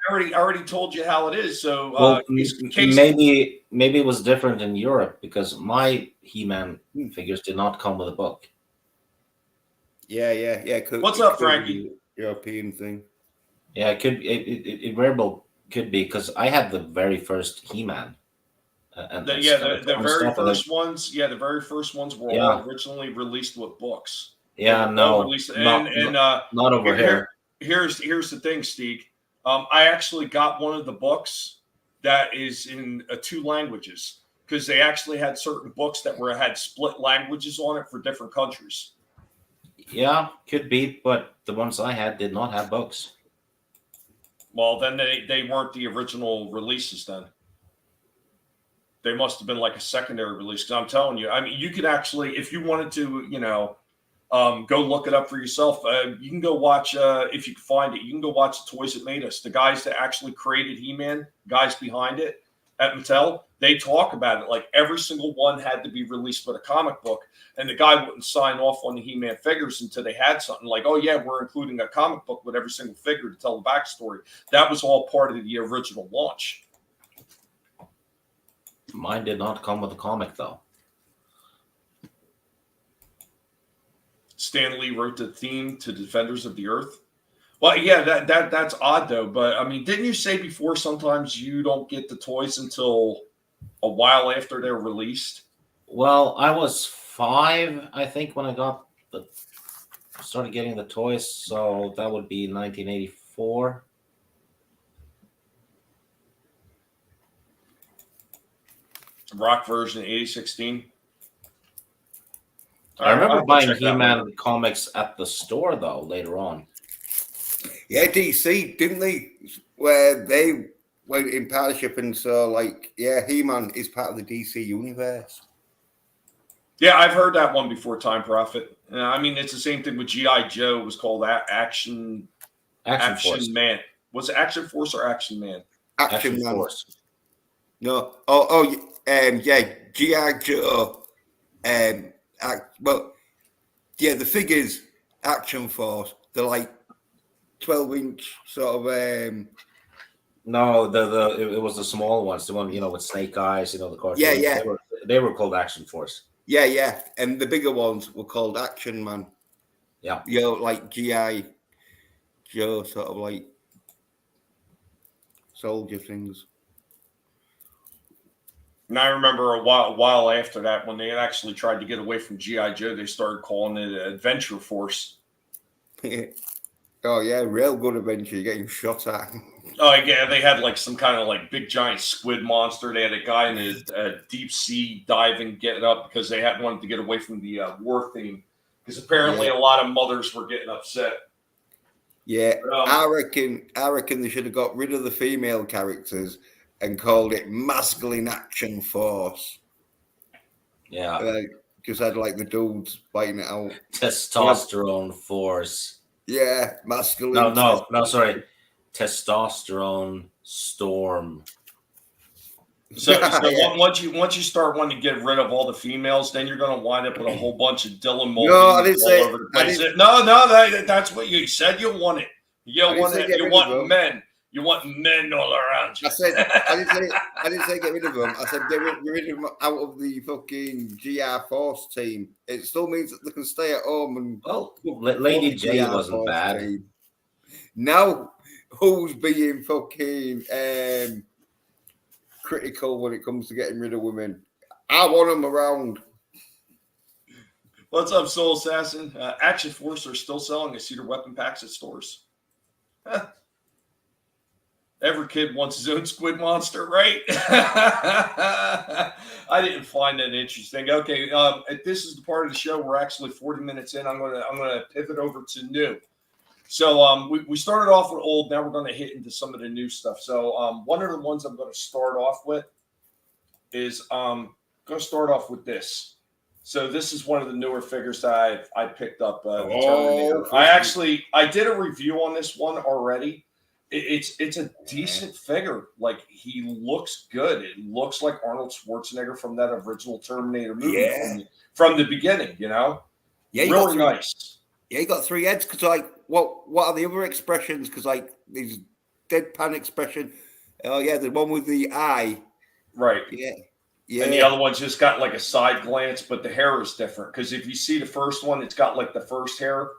already told you how it is. So maybe it was different in Europe because my He-Man figures did not come with a book. Yeah. What's up, Frankie? European thing. Yeah, it very well could be because I had the very first He-Man. The very first ones. Yeah, the very first ones were all originally released with books. Yeah, not over here. Here's the thing, Steve. I actually got one of the books that is in 2 languages because they actually had certain books that had split languages on it for different countries. Yeah, could be, but the ones I had did not have books. Well, then they weren't the original releases then. They must have been like a secondary release. Because I'm telling you, I mean, you could actually, if you wanted to, go look it up for yourself. You can go watch, if you can find it, you can go watch the Toys That Made Us. The guys that actually created He-Man, guys behind it at Mattel, they talk about it. Like every single one had to be released with a comic book. And the guy wouldn't sign off on the He-Man figures until they had something like, oh, yeah, we're including a comic book with every single figure to tell the backstory. That was all part of the original launch. Mine did not come with a comic, though. Stan Lee wrote the theme to Defenders of the Earth. Well, yeah, that's odd, though. But, I mean, didn't you say before sometimes you don't get the toys until a while after they're released? Well, I was 5, I think, when I started getting the toys. So that would be 1984. Rock version 8016. I remember buying He-Man comics at the store, though, later on. Yeah, DC, didn't they? Where they went in partnership, and so, like, yeah, He-Man is part of the DC universe. Yeah, I've heard that one before, Time Prophet. I mean, it's the same thing with G.I. Joe. It was called Action Force. Man. Was it Action Force or Action Man? Action Man. Force. No. Yeah, G.I. Joe. Well, yeah, the figures, Action Force, they're like 12-inch sort of. No, it was the small ones, the one with Snake Eyes, the cartoons. Yeah. They were called Action Force. Yeah, and the bigger ones were called Action Man. Yeah, like G.I. Joe, sort of like soldier things. And I remember a while after that, when they actually tried to get away from G.I. Joe, they started calling it Adventure Force. Oh, yeah, real good adventure. You're getting shot at. Oh, yeah, they had like some kind of like big giant squid monster. They had a guy in a deep sea diving getting up because they wanted to get away from the war theme. Because apparently a lot of mothers were getting upset. Yeah, I reckon they should have got rid of the female characters and called it Masculine Action Force. Yeah. Just had like the dudes fighting it out. Testosterone Force. Yeah, masculine. No, sorry. Testosterone Storm. So once you start wanting to get rid of all the females, then you're going to wind up with a whole bunch of Dylan Mulvaney all over the place. That's what you said. You want it. You want men. You want men all around you. I didn't say get rid of them. I said get rid of them out of the fucking GR Force team. It still means that they can stay at home and. Lady J wasn't bad. Team. Now, who's being fucking critical when it comes to getting rid of women? I want them around. What's up, Soul Assassin? Action Force are still selling a cedar weapon packs at stores. Every kid wants his own squid monster, right? I didn't find that interesting. Okay, this is the part of the show we're actually 40 minutes in. I'm gonna pivot over to new. So we started off with old. Now we're going to hit into some of the new stuff. So one of the ones I'm going to start off with is going to start off with this. So this is one of the newer figures that I picked up. Terminator. I did a review on this one already. It's a decent figure. Like, he looks good. It looks like Arnold Schwarzenegger from that original Terminator movie from the beginning. Yeah, really nice. Yeah, he got 3 heads. Because like, what are the other expressions? Because like, these deadpan expression. Oh yeah, the one with the eye. Right. Yeah. And the other one's just got like a side glance, but the hair is different. Because if you see the first one, it's got like the first hair.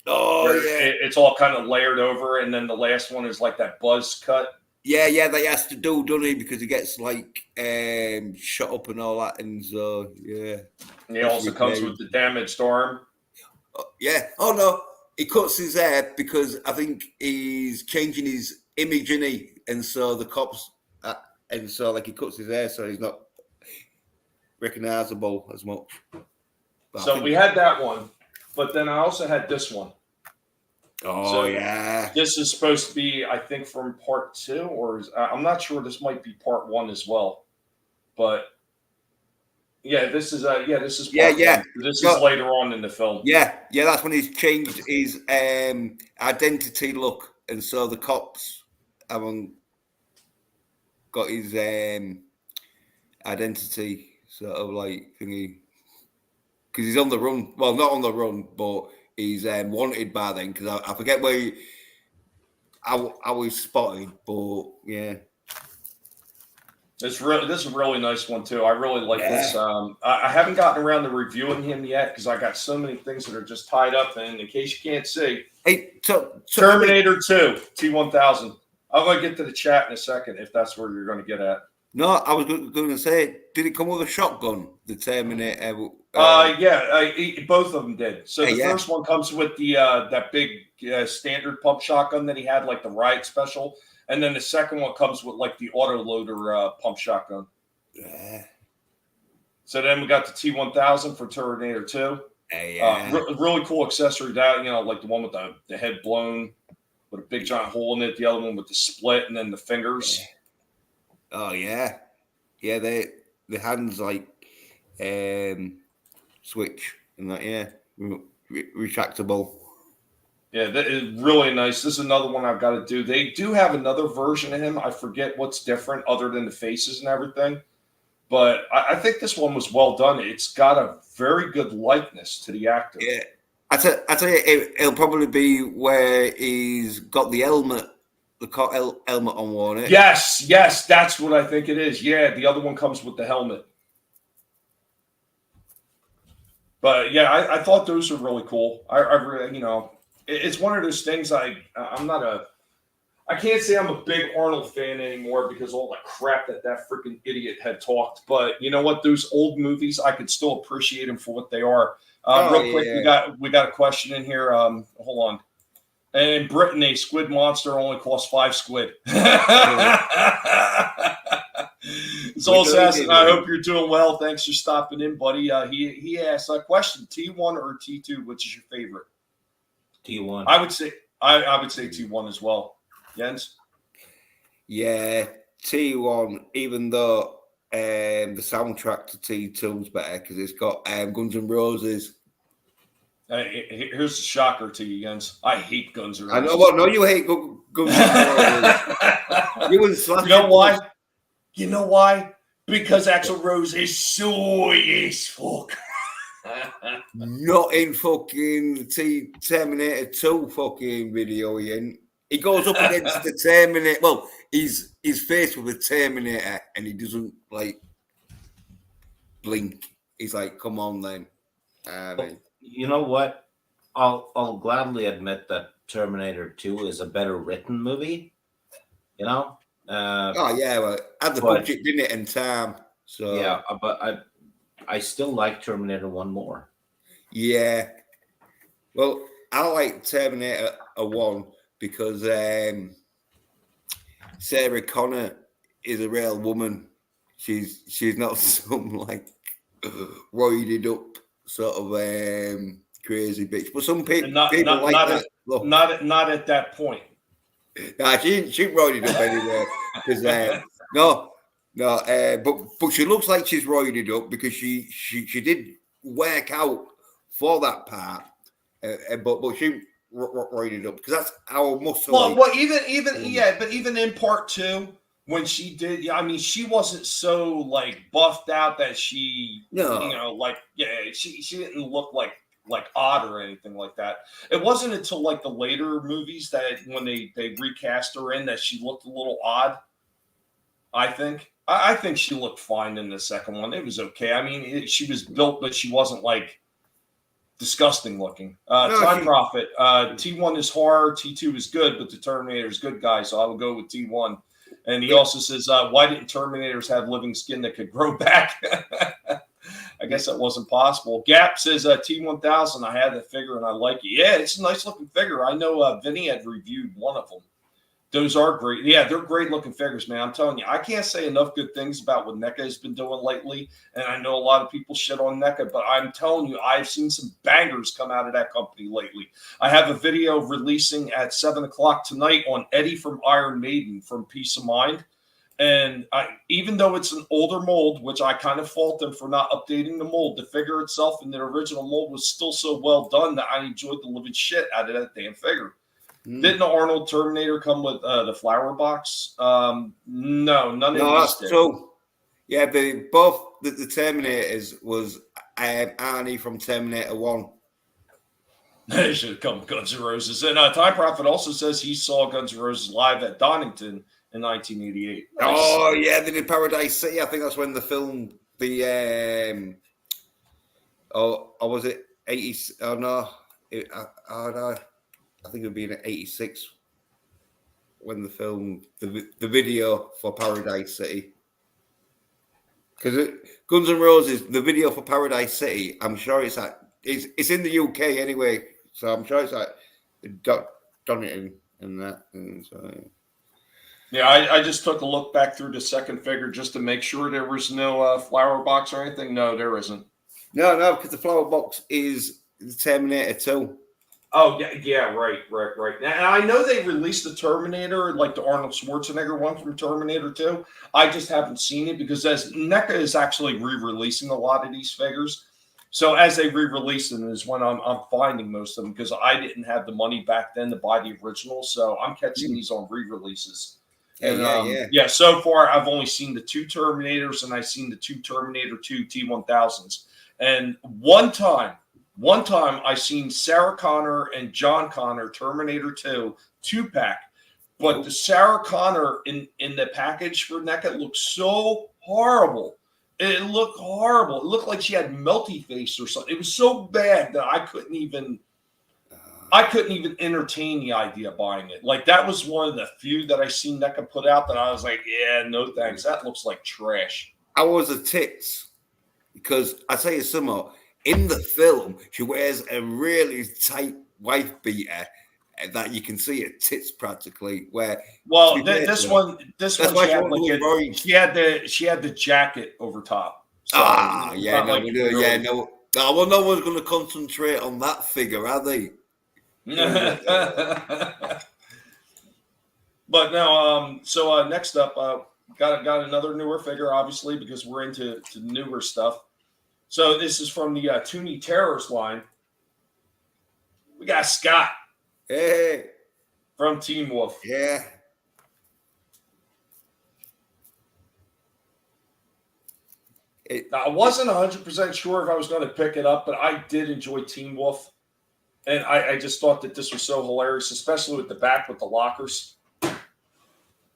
Oh yeah. It's all kind of layered over, and then the last one is like that buzz cut. Yeah, that has to do, doesn't he? Because he gets like shot up and all that, and so yeah. And he also comes with the damaged arm. Yeah. Oh no, he cuts his hair because I think he's changing his image, isn't he? And so the cops, and so like he cuts his hair so he's not recognizable as much. But so we had that one, but then I also had this one. Oh, yeah. This is supposed to be, I think, from part 2, or I'm not sure. This might be part 1 as well. But yeah, this is part 1. This is later on in the film. Yeah, that's when he's changed his identity look, and so the cops haven't got his identity sort of like thingy, because he's on the run. Well, not on the run, but he's wanted by then. Because I forget where I was spotted, but yeah. This is a really nice one too. I really like this. I haven't gotten around to reviewing him yet because I got so many things that are just tied up. And in case you can't see, hey, Terminator 2 T-1000. I'm going to get to the chat in a second if that's where you're going to get at. No, I was going to say, did it come with a shotgun? The Terminator. Both of them did. So the first one comes with the that big standard pump shotgun that he had, like the riot special. And then the second one comes with like the autoloader pump shotgun. Yeah. So then we got the T-1000 for Terminator 2. Really cool accessory. That, like the one with the head blown with a big giant hole in it. The other one with the split and then the fingers. Oh yeah, yeah. The hands like switch and that. Retractable. Yeah, that is really nice. This is another one I've got to do. They do have another version of him. I forget what's different other than the faces and everything. But I think this one was well done. It's got a very good likeness to the actor. Yeah. I tell you, it'll probably be where he's got the helmet, the helmet on worn it. Yes, that's what I think it is. Yeah, the other one comes with the helmet. But yeah, I thought those were really cool. I really, it's one of those things. I can't say I'm a big Arnold fan anymore because all the crap that freaking idiot had talked. But you know what? Those old movies, I could still appreciate them for what they are. Real quick, we got a question in here. Hold on. And in Britain, a squid monster only costs 5 squid. Soul Assassin, I hope you're doing well. Thanks for stopping in, buddy. He asked a question: T1 or T2? Which is your favorite? T1. I would say T1 as well. Jens? Yeah, T1. Even though the soundtrack to T2 is better because it's got Guns N' Roses. Here's the shocker to you, Jens. I hate Guns N' Roses. I know what? No, you hate Guns N' Roses. You know why? You know why? Because Axl Rose is soy as fuck. Not in fucking Terminator 2 fucking video, Ian. He goes up against the Terminator. Well, he's faced with a Terminator and he doesn't like blink. He's like, come on then. You know what? I'll gladly admit that Terminator 2 is a better written movie. Well, had the budget, didn't it, in time? So yeah, but I still like Terminator 1 more. Yeah. Well, I like Terminator 1 because Sarah Connor is a real woman. She's not some like roided up sort of crazy bitch. But some people like that. Not at that point. Nah, she roided up anyway. Because but she looks like she's roided up because she did work out for that part, but she roided up because that's our muscle. Well, even in part 2 when she did, she wasn't so like buffed out that she, she didn't look like odd or anything like that. It wasn't until like the later movies that when they recast her in that she looked a little odd. I think she looked fine in the second one. It was okay. She was built, but she wasn't like disgusting looking. Time Prophet. T1 is horror. T2 is good, but the Terminator is good, guys. So I will go with T1. And he also says, why didn't Terminators have living skin that could grow back? I guess that wasn't possible. Gap says T-1000. I had the figure and I like it. Yeah, it's a nice looking figure. I know Vinny had reviewed one of them. Those are great. Yeah, they're great looking figures, man. I'm telling you, I can't say enough good things about what NECA has been doing lately. And I know a lot of people shit on NECA, but I'm telling you, I've seen some bangers come out of that company lately. I have a video releasing at 7 o'clock tonight on Eddie from Iron Maiden from Peace of Mind. And even though it's an older mold, which I kind of fault them for not updating the mold, the figure itself in the original mold was still so well done that I enjoyed the living shit out of that damn figure. Didn't the Arnold Terminator come with the flower box? No, none of these that's did. true. Yeah, both the Terminators was Arnie from Terminator 1. They should have come with Guns N' Roses. And Time Prophet also says he saw Guns N' Roses live at Donington in 1988. Nice. Oh, yeah, they did Paradise City. I think that's when the film, or was it 80? Oh, no. No. I think it would be in 86 when the film, the video for Paradise City. Because Guns N' Roses, the video for Paradise City, I'm sure it's in the UK anyway. So I'm sure it's at Donington and that. And so, yeah, I just took a look back through the second figure just to make sure there was no flower box or anything. No, there isn't. No, because the flower box is the Terminator 2. Oh, yeah, right. Now, I know they released the Terminator, like the Arnold Schwarzenegger one from Terminator 2. I just haven't seen it because as NECA is actually re-releasing a lot of these figures. So as they re-release them is when I'm finding most of them because I didn't have the money back then to buy the originals. So I'm catching these on re-releases. Yeah, so far I've only seen the 2 Terminators and I've seen the 2 Terminator 2 T1000s. And one time I seen Sarah Connor and John Connor Terminator 2 2-pack, but the Sarah Connor in the package for NECA looked so horrible. It looked horrible. It looked like she had melty face or something. It was so bad that I couldn't even entertain the idea of buying it. Like that was one of the few that I seen NECA put out that I was like, yeah, no thanks. That looks like trash. I was a tits because I tell you something. In the film, she wears a really tight wife beater that you can see her tits practically. This one she had the jacket over top. So no one's going to concentrate on that figure, are they? But now, next up, got another newer figure, obviously, because we're into newer stuff. So this is from the Toonie Terrors line. We got Scott. Hey. From Team Wolf. Yeah. I wasn't 100% sure if I was going to pick it up, but I did enjoy Team Wolf. And I just thought that this was so hilarious, especially with the back with the lockers.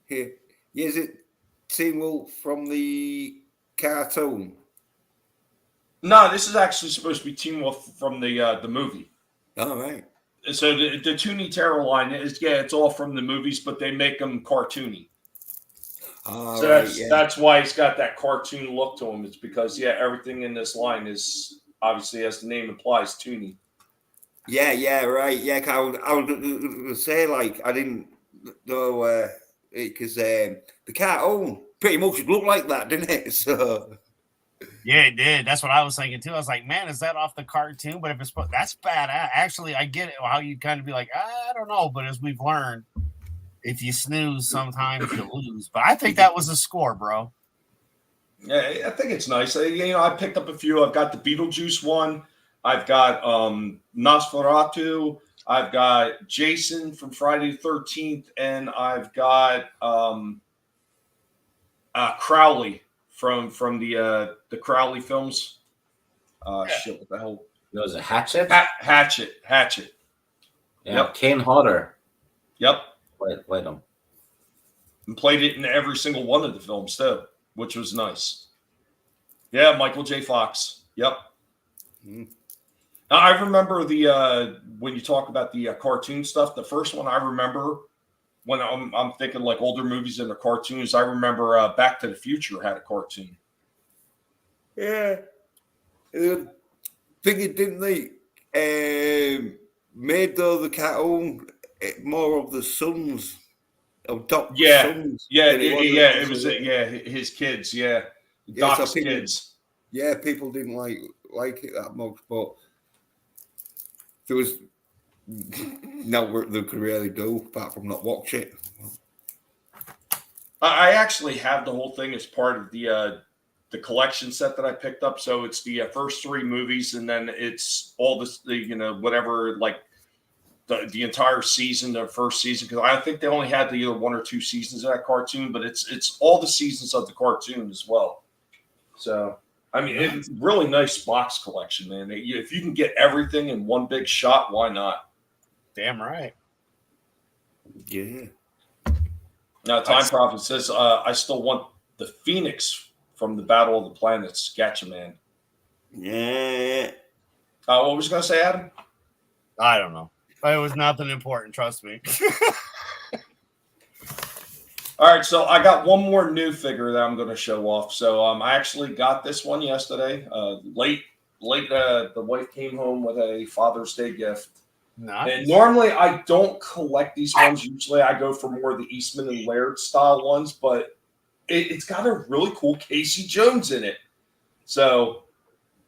Yeah. Is it Team Wolf from the cartoon? No, this is actually supposed to be Team Wolf from the movie. All right. So the Toonie Terror line it's all from the movies, but they make them cartoony. That's why it's got that cartoon look to him. It's because everything in this line is obviously, as the name implies, Toonie. Yeah, right. Yeah, I was going to say like I didn't know because the cartoon pretty much looked like that, didn't it? So. Yeah, it did. That's what I was thinking too. I was like, man, is that off the cartoon? But if it's that's bad. Actually, I get it. How you kind of be like, I don't know. But as we've learned, if you snooze, sometimes you lose. But I think that was a score, bro. Yeah, I think it's nice. I picked up a few. I've got the Beetlejuice one. I've got Nosferatu. I've got Jason from Friday the 13th, and I've got Crowley. From the Crowley films. Shit, what the hell? Was it Hatchet? Hatchet. Yeah, yep. Kane Hodder. Yep. Played him. And played it in every single one of the films too, which was nice. Yeah, Michael J. Fox. Yep. Mm-hmm. I remember when you talk about the cartoon stuff, the first one I remember when I'm thinking like older movies and the cartoons, I remember Back to the Future had a cartoon. Yeah. Thinking, didn't they made though the cartoon more of the sons Doc Yeah, sons, yeah, but it was his kids, yeah, Yeah, so Doc's people- kids. Yeah, people didn't like it that much, but there was no work they could really do apart from not watch it. I actually have the whole thing as part of the collection set that I picked up. So it's the first 3 movies, and then it's all this, whatever, like the entire season, the first season. Because I think they only had either 1 or 2 seasons of that cartoon, but it's all the seasons of the cartoon as well. So I mean, it's really nice box collection, man. If you can get everything in one big shot, why not? Damn right. Yeah. Now, Time Prophet says, I still want the Phoenix from the Battle of the Planets. Gotcha, man. Yeah. What was you going to say, Adam? I don't know. It was nothing important, trust me. All right, so I got one more new figure that I'm going to show off. So I actually got this one yesterday. Late, the wife came home with a Father's Day gift. Nice. And normally I don't collect these ones. Usually I go for more of the Eastman and Laird style ones, but it's got a really cool Casey Jones in it. So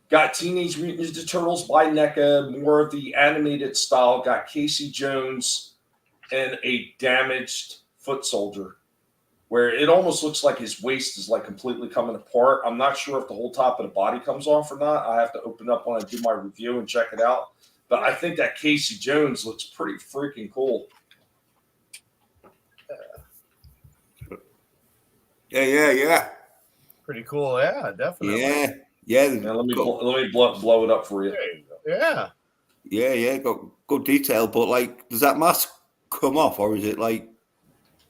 got Teenage Mutant Ninja Turtles by NECA, more of the animated style. Got Casey Jones and a damaged foot soldier, where it almost looks like his waist is like completely coming apart. I'm not sure if the whole top of the body comes off or not. I have to open up when I do my review and check it out. But I think that Casey Jones looks pretty freaking cool. Yeah. Pretty cool. Yeah, definitely. Yeah. Now let me blow it up for you. There you go. Yeah. Yeah. Got good detail, but like, does that mask come off, or is it like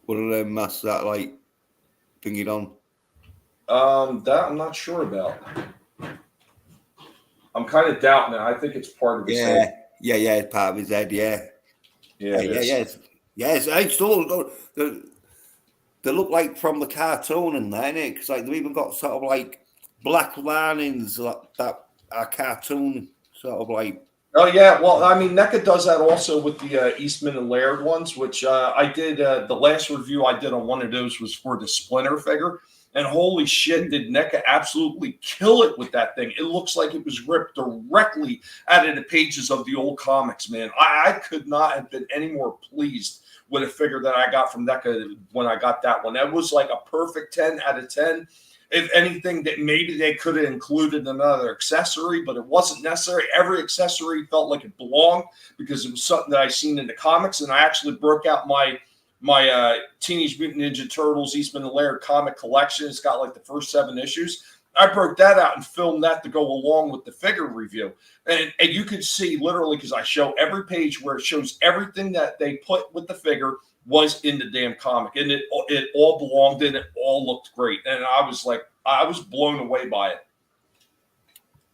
one of them masks that like bring it on? That I'm not sure about. I'm kind of doubting it. I think it's part of his head. Yeah, it's part of his head. Yeah. Yes. I still they look like from the cartoon and that, innit? Because like they've even got sort of like black linings that are cartoon sort of like. Oh yeah, well I mean NECA does that also with the Eastman and Laird ones, which I did. The last review I did on one of those was for the Splinter figure. And holy shit, did NECA absolutely kill it with that thing. It looks like it was ripped directly out of the pages of the old comics, man. I could not have been any more pleased with a figure that I got from NECA when I got that one. That was like a perfect 10 out of 10. If anything, that maybe they could have included another accessory, but it wasn't necessary. Every accessory felt like it belonged because it was something that I seen in the comics, and I actually broke out my Teenage Mutant Ninja Turtles Eastman and Laird comic collection. It's got like the first 7 issues. I broke that out and filmed that to go along with the figure review. And you could see literally, because I show every page where it shows everything that they put with the figure was in the damn comic. And it all belonged in. It all looked great. And I was blown away by it.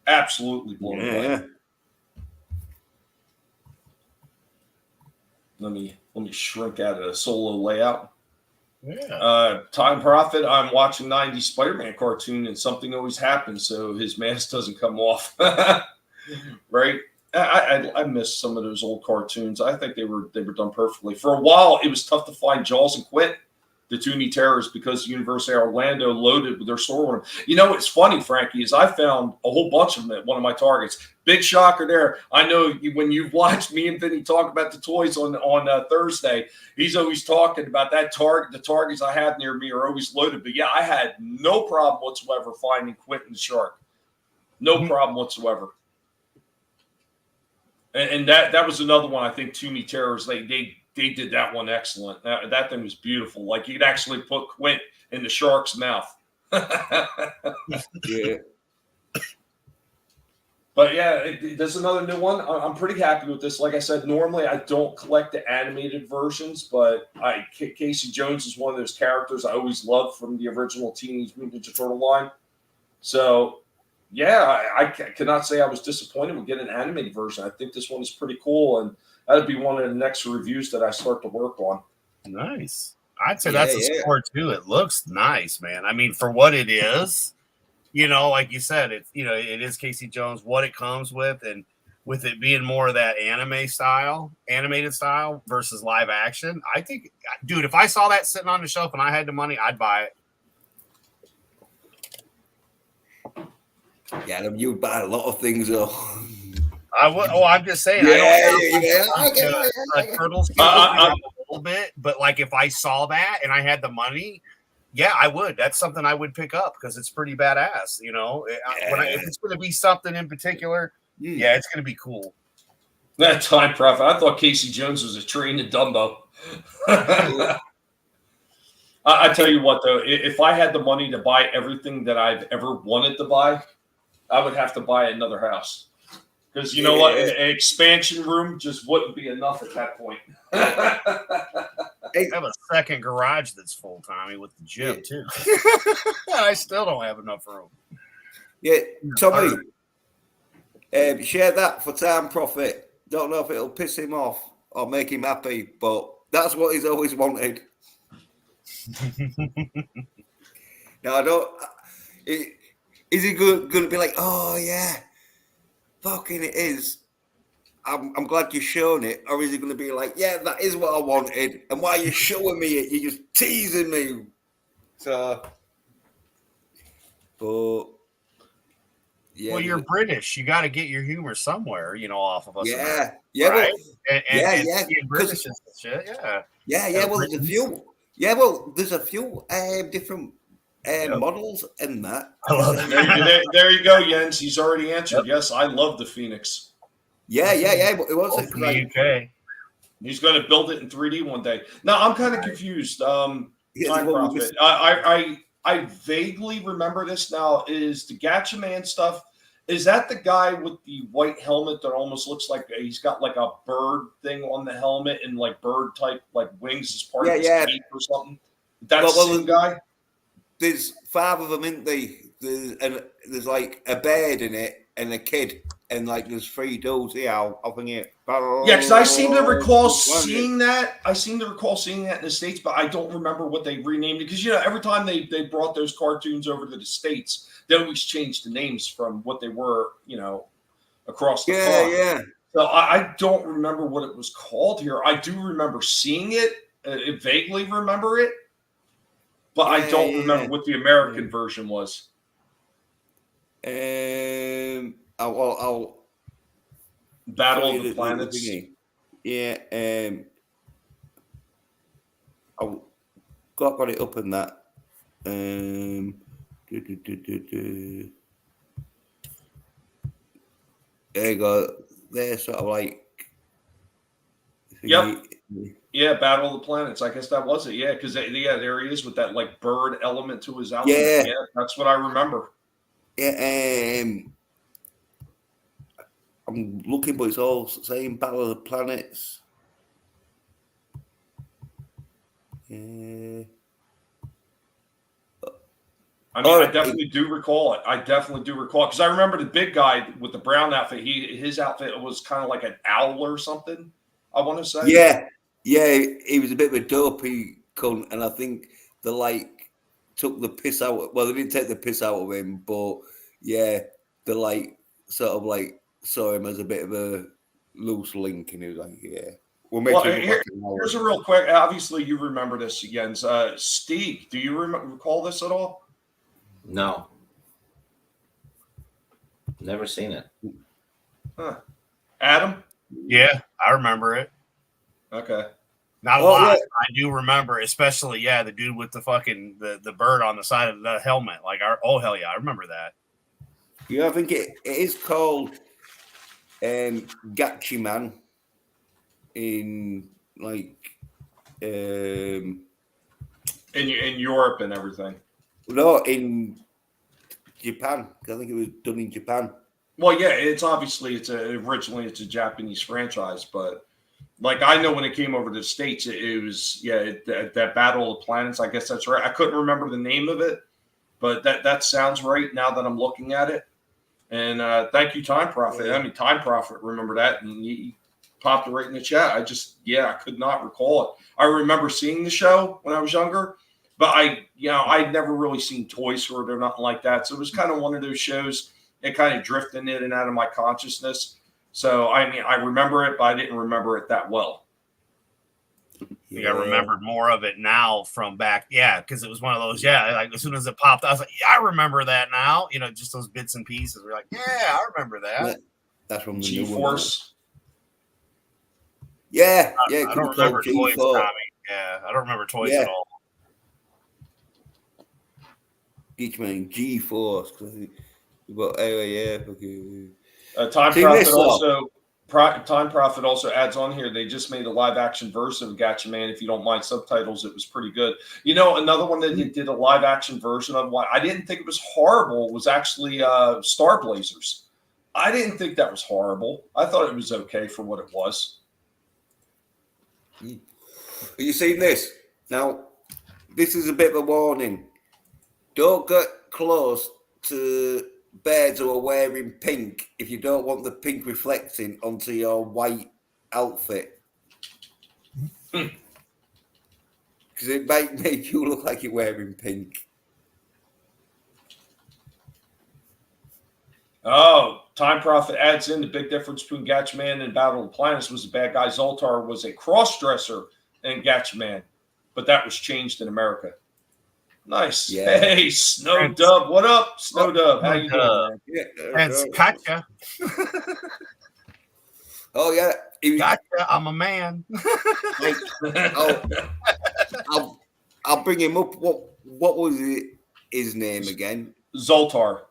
Absolutely blown away. Let me shrink out a solo layout. Yeah. Time Prophet, I'm watching 90s Spider-Man cartoon and something always happens, so his mask doesn't come off. Right? I miss some of those old cartoons. I think they were done perfectly. For a while, it was tough to find Jaws and Quint, the Toonie Terrors, because University of Orlando loaded with their store. You know, what's funny, Frankie, is I found a whole bunch of them at one of my Targets. Big shocker there. I know when you've watched me and Vinny talk about the toys on Thursday, he's always talking about that Target. The Targets I have near me are always loaded. But yeah, I had no problem whatsoever finding Quentin the Shark. No problem whatsoever. And that was another one. I think Toonie Terrors, they did that one excellent. That thing was beautiful. Like you could actually put Quint in the shark's mouth. Yeah. But yeah, there's another new one. I'm pretty happy with this. Like I said, normally I don't collect the animated versions, but Casey Jones is one of those characters I always loved from the original Teenage Mutant Ninja Turtle line. So yeah, I cannot say I was disappointed with getting an animated version. I think this one is pretty cool, and that'd be one of the next reviews that I start to work on. Nice. I'd say that's a score too. It looks nice, man. I mean, for what it is, like you said, it's it is Casey Jones, what it comes with, and with it being more of that animated style versus live action, I think, dude, if I saw that sitting on the shelf and I had the money, I'd buy it. Yeah, you would buy a lot of things though. I would. Oh, I'm just saying. I don't have turtles a little bit, but like if I saw that and I had the money, yeah, I would. That's something I would pick up because it's pretty badass. You know, if it's going to be something in particular, yeah, it's going to be cool. That Time Prophet. I thought Casey Jones was a train to Dumbo. I tell you what, though, if I had the money to buy everything that I've ever wanted to buy, I would have to buy another house. Because you know what? An expansion room just wouldn't be enough at that point. I have a second garage that's full, Tommy, with the gym, too. I still don't have enough room. Yeah, Tommy, share that for Time Prophet. Don't know if it'll piss him off or make him happy, but that's what he's always wanted. No, I don't. Is he going to be like, oh, yeah, fucking it is. I'm glad you've shown it. Or is he going to be like, yeah, that is what I wanted. And why are you showing me it? You're just teasing me. So, but, yeah. Well, you're British. You got to get your humor somewhere, you know, off of us. Yeah. Yeah. Right? Well, and British and shit. Yeah. Yeah. Well, there's a few. Yeah. Well, there's a few different models in that. I love that. There you go, Jens. He's already answered. Yep. Yes, I love the Phoenix. Yeah. But it was from the UK. He's going to build it in 3D one day. Now I'm kind of confused. Time Prophet. I vaguely remember this now. Is the Gacha Man stuff? Is that the guy with the white helmet that almost looks like he's got like a bird thing on the helmet and like bird type like wings as part of his cape or something? That's the same guy. There's 5 of them, isn't there? There's like a bird in it and a kid, and like there's 3 dudes. Yeah, I think it. Yeah, because I seem to recall seeing that. I seem to recall seeing that in the States, but I don't remember what they renamed it. Because you know, every time they brought those cartoons over to the States, they always changed the names from what they were, you know, across the pond. Yeah. So I don't remember what it was called here. I do remember seeing it. I vaguely remember it. But I don't remember what the American version was. I'll Battle of the Planets. Yeah. I've got it up in that. There you go. They're sort of like. Yep. Yeah, Battle of the Planets. I guess that was it. Yeah, because there he is with that like bird element to his outfit. Yeah, that's what I remember. Yeah, I'm looking, but it's all saying Battle of the Planets. Yeah. I mean, I definitely do recall it. Because I remember the big guy with the brown outfit. His outfit was kind of like an owl or something, I want to say. Yeah, he was a bit of a dopey cunt, and I think they like took the piss out. Well, they didn't take the piss out of him, but yeah, they like sort of like saw him as a bit of a loose link, and he was like, "Yeah, we'll make him." Here's a real quick. Obviously, you remember this again, Steve. Do you recall this at all? No, never seen it. Huh. Adam? Yeah, I remember it. Okay. Not a lot. Yeah. I do remember, especially, the dude with the fucking the bird on the side of the helmet. Like, oh hell yeah, I remember that. Yeah, I think it is called Gachi Man in like in Europe and everything. No, in Japan. I think it was done in Japan. Well, yeah, originally it's a Japanese franchise, but like I know when it came over to the States, it was that Battle of the Planets. I guess that's right. I couldn't remember the name of it, but that sounds right now that I'm looking at it. And thank you, Time Prophet. I mean, Time Prophet, remember that, and he popped it right in the chat. I could not recall it. I remember seeing the show when I was younger, but I'd never really seen Toys for it or nothing like that. So it was kind of one of those shows that kind of drifted in and out of my consciousness. So I mean, I remember it, but I didn't remember it that well. I think I remembered more of it now from back, because it was one of those, like as soon as it popped, I was like, I remember that now. Just those bits and pieces. We're like, I remember that. Yeah, that's from the G-Force. Yeah, I don't remember toys, Tommy. Yeah, I don't remember toys at all. Geekman, G-Force. But anyway, Time Prophet also adds on here. They just made a live action version of Gatchaman. If you don't mind subtitles, it was pretty good. Another one that they did a live action version of. Why I didn't think it was horrible was actually Star Blazers. I didn't think that was horrible. I thought it was okay for what it was. Have you seen this? Now, this is a bit of a warning. Don't get close to bears who are wearing pink if you don't want the pink reflecting onto your white outfit. Because it might make you look like you're wearing pink. Oh, Time Prophet adds in the big difference between Gatchaman and Battle of the Planets was the bad guy Zoltar was a cross-dresser in Gatchaman, but that was changed in America. Nice. Yeah. Hey, Snow Dub. What up, Snow Dub? How you doing, man? And Katya. Oh, yeah. Gotcha. I'm a man. I'll bring him up. What was his name again? Zoltar.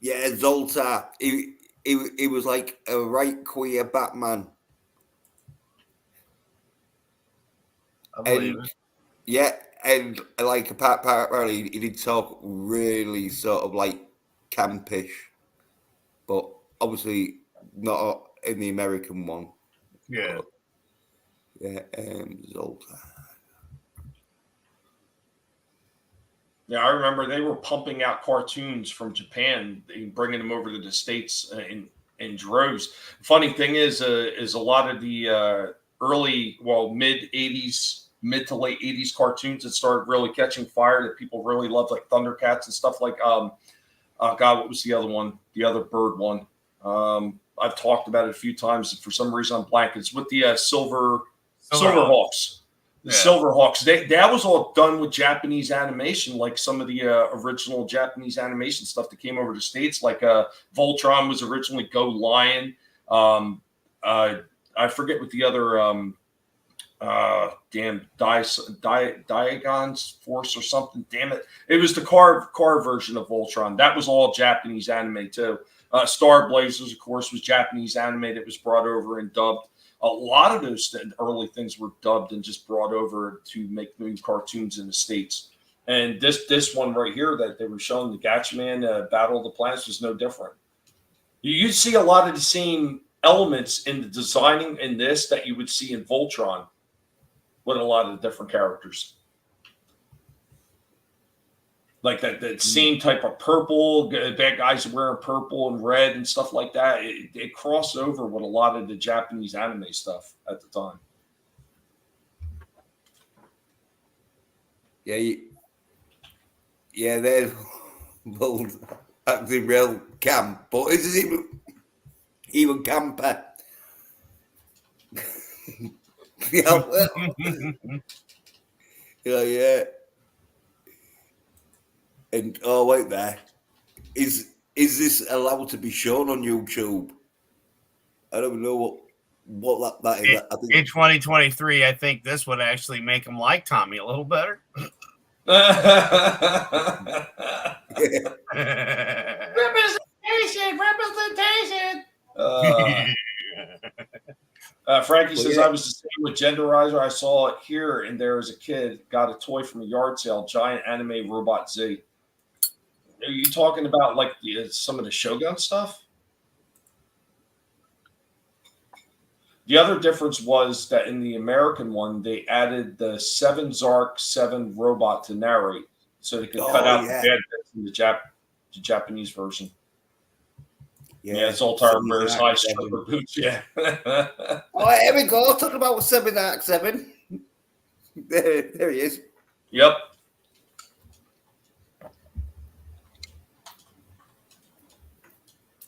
Yeah, Zoltar. He was like a right queer Batman. I believe it. Yeah, and like apparently he did talk really sort of like campish, but obviously not in the American one. Yeah. Zoltar. Yeah, I remember they were pumping out cartoons from Japan, bringing them over to the States in droves. Funny thing is a lot of the mid to late 80s cartoons that started really catching fire that people really loved, like Thundercats and stuff like, what was the other one? The other bird one. I've talked about it a few times. For some reason, I'm blank. It's with the Silverhawks. The Silverhawks. That was all done with Japanese animation, like some of the original Japanese animation stuff that came over to States. Like Voltron was originally Go Lion. I forget what the other Diagon's Force or something. Damn it! It was the car version of Voltron. That was all Japanese anime too. Star Blazers, of course, was Japanese anime that was brought over and dubbed. A lot of those early things were dubbed and just brought over to make new cartoons in the States. And this one right here that they were showing, the Gatchaman Battle of the Planets, was no different. You see a lot of the same elements in the designing in this that you would see in Voltron with a lot of the different characters. Like that same type of purple, bad guys wearing purple and red and stuff like that. It crossed over with a lot of the Japanese anime stuff at the time. Yeah, they're both acting real camp, but is it even camper? Yeah. And wait there. Is this allowed to be shown on YouTube? I don't know what that is. I think in 2023, I think this would actually make him like Tommy a little better. Representation. Frankie says, I was the same with Genderizer. I saw it here and there as a kid. Got a toy from a yard sale, giant anime robot Z. Are you talking about like some of the Shogun stuff? The other difference was that in the American one, they added the 7 Zark 7 robot to narrate, so they could cut out the bad bits in the Japanese version. Yeah, Zoltar wears high stripper boots. Yeah. Here we go. Talking about 7 Arc 7. There he is. Yep.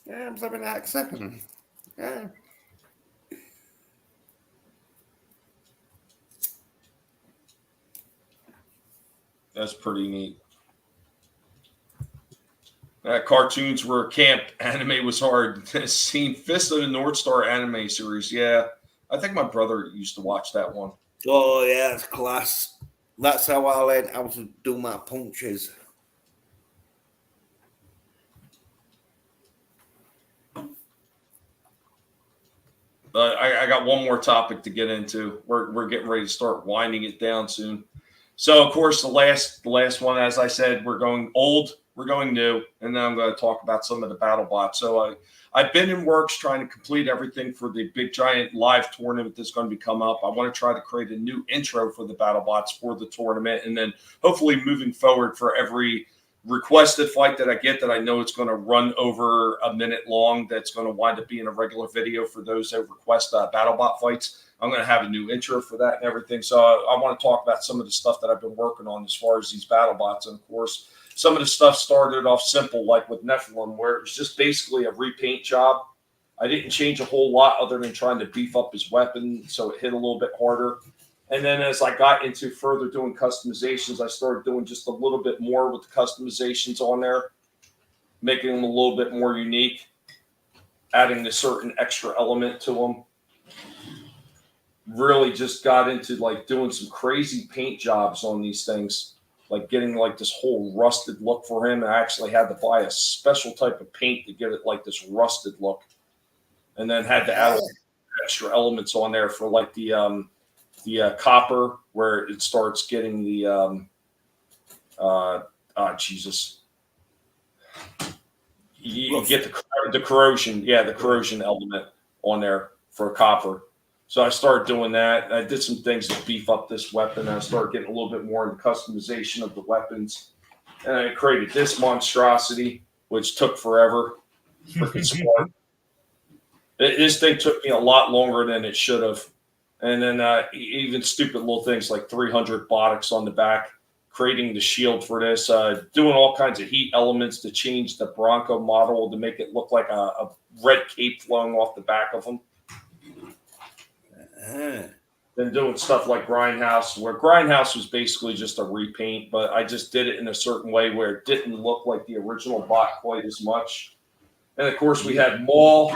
Yeah, I'm 7 Arc 7. Yeah. That's pretty neat. Cartoons were camp. Anime was hard. Seen Fist of the North Star anime series. Yeah, I think my brother used to watch that one. Oh yeah, it's class. That's how I learned how to do my punches. I got one more topic to get into. We're getting ready to start winding it down soon. So, of course, the last one, as I said, we're going old, we're going new, and then I'm going to talk about some of the Battlebots. So, I've been in works trying to complete everything for the big giant live tournament that's going to be come up. I want to try to create a new intro for the Battlebots for the tournament, and then hopefully moving forward for every requested fight that I get that I know it's going to run over a minute long, that's going to wind up being a regular video for those that request Battlebot fights. I'm going to have a new intro for that and everything. So I want to talk about some of the stuff that I've been working on as far as these Battlebots. And of course, some of the stuff started off simple, like with Nephilim, where it was just basically a repaint job. I didn't change a whole lot other than trying to beef up his weapon so it hit a little bit harder. And then as I got into further doing customizations, I started doing just a little bit more with the customizations on there, making them a little bit more unique, adding a certain extra element to them. Really just got into like doing some crazy paint jobs on these things, like getting like this whole rusted look for him. I actually had to buy a special type of paint to get it like this rusted look, and then had to add extra elements on there for like the copper, where it starts getting the Jesus. You get the corrosion, the corrosion element on there for copper. So I started doing that. I did some things to beef up this weapon. I started getting a little bit more into customization of the weapons. And I created this monstrosity, which took forever. Freaking smart. This thing took me a lot longer than it should have. And then even stupid little things like 300 botics on the back, creating the shield for this, doing all kinds of heat elements to change the Bronco model to make it look like a red cape flowing off the back of them. Then doing stuff like Grindhouse, where Grindhouse was basically just a repaint, but I just did it in a certain way where it didn't look like the original bot quite as much. And of course, we had Maul,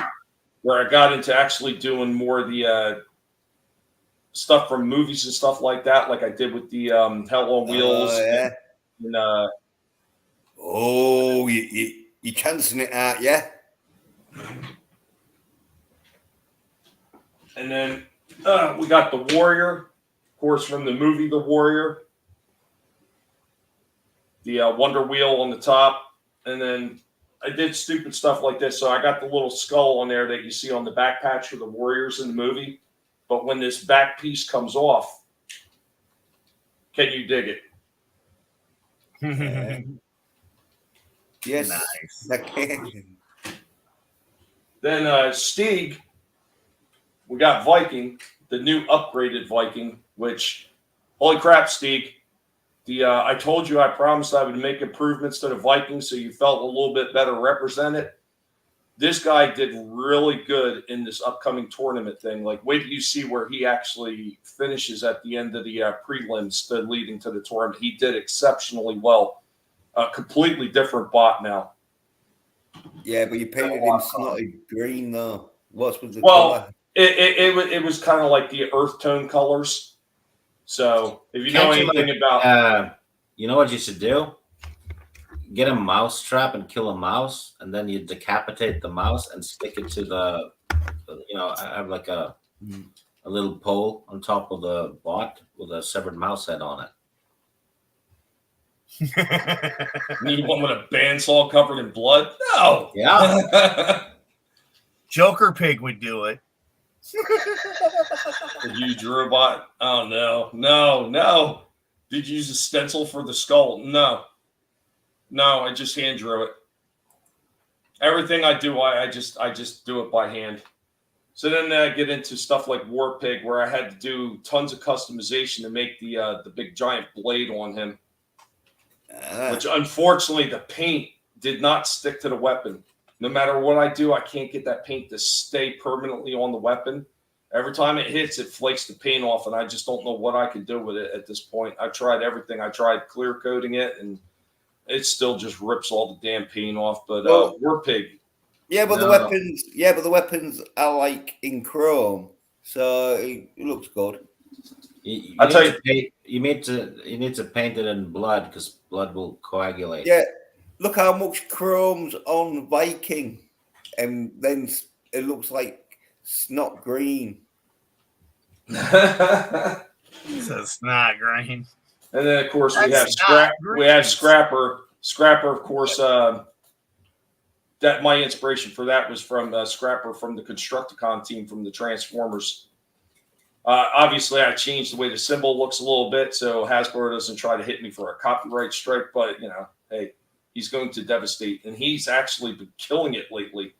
where I got into actually doing more of the stuff from movies and stuff like that, like I did with the Hell on Wheels. You're chancing it out, yeah? And then we got the Warrior, of course, from the movie The Warrior. The Wonder Wheel on the top. And then I did stupid stuff like this. So I got the little skull on there that you see on the back patch for the Warriors in the movie. But when this back piece comes off, can you dig it? Yes. Nice. I can. Then Stieg, we got Viking, the new upgraded Viking, which, holy crap, Stieg. I told you I promised I would make improvements to the Viking so you felt a little bit better represented. This guy did really good in this upcoming tournament thing. Like, wait till you see where he actually finishes at the end of the prelims leading to the tournament. He did exceptionally well. A completely different bot now. Yeah, but you painted him snotty green, though. What's with the color? color? It was kind of like the earth tone colors. So if you know anything about, you know what you should do? Get a mouse trap and kill a mouse, and then you decapitate the mouse and stick it to the. I have like a little pole on top of the bot with a severed mouse head on it. You want with a bandsaw covered in blood? No. Yeah. Joker Pig would do it. A huge robot. Oh no. Did you use a stencil for the skull? No, I just hand drew it. Everything I do, I just do it by hand. So then I get into stuff like War Pig, where I had to do tons of customization to make the big giant blade on him. Which unfortunately the paint did not stick to the weapon. No matter what I do, I can't get that paint to stay permanently on the weapon. Every time it hits, it flakes the paint off, and I just don't know what I can do with it at this point. I've tried everything. I tried clear coating it, and it still just rips all the damn paint off. But War Pig. Yeah, but No. the weapons are like in chrome, so it looks good. You I'll tell need to paint it in blood because blood will coagulate. Yeah, look how much chrome's on Viking, and then it looks like snot green. It's a snot green. And then, of course, we That's have not green. We have Scrapper. Scrapper, of course. That my inspiration for that was from Scrapper from the Constructicon team from the Transformers. Obviously, I changed the way the symbol looks a little bit so Hasbro doesn't try to hit me for a copyright strike. But hey, he's going to devastate, and he's actually been killing it lately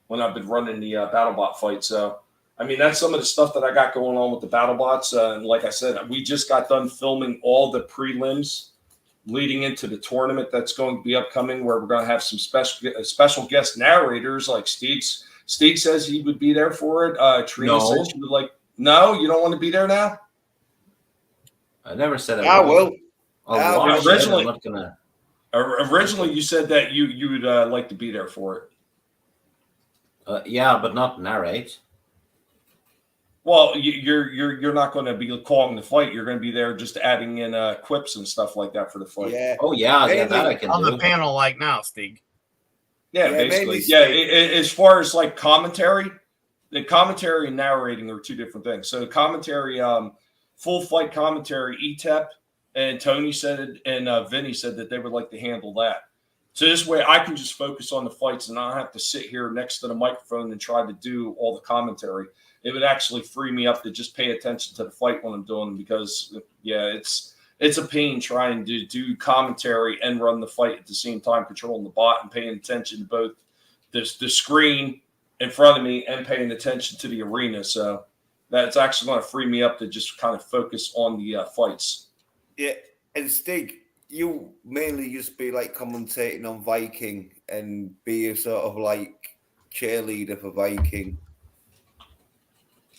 when I've been running the BattleBot fight. So. I mean, that's some of the stuff that I got going on with the BattleBots. And like I said, we just got done filming all the prelims leading into the tournament that's going to be upcoming, where we're going to have some special guest narrators like Steve. Steve says he would be there for it. Trina says she would like. No, you don't want to be there now? I never said I will. I'll watch it. I'm not gonna. Originally, you said that you would like to be there for it. Yeah, but not narrate. Well, you're not going to be calling the fight. You're going to be there just adding in quips and stuff like that for the fight. Yeah. Oh yeah, that I can on do. the panel like now, Stig. Yeah, basically. Yeah, as far as like commentary, the commentary and narrating are two different things. So commentary, full fight commentary, ETEP and Tony said it, and Vinny said that they would like to handle that. So this way I can just focus on the fights and not have to sit here next to the microphone and try to do all the commentary. It would actually free me up to just pay attention to the fight when I'm doing them because, yeah, it's a pain trying to do commentary and run the fight at the same time, controlling the bot and paying attention to both the screen in front of me and paying attention to the arena. So that's actually going to free me up to just kind of focus on the fights. Yeah, and Stig, you mainly just be like commentating on Viking and be a sort of like cheerleader for Viking.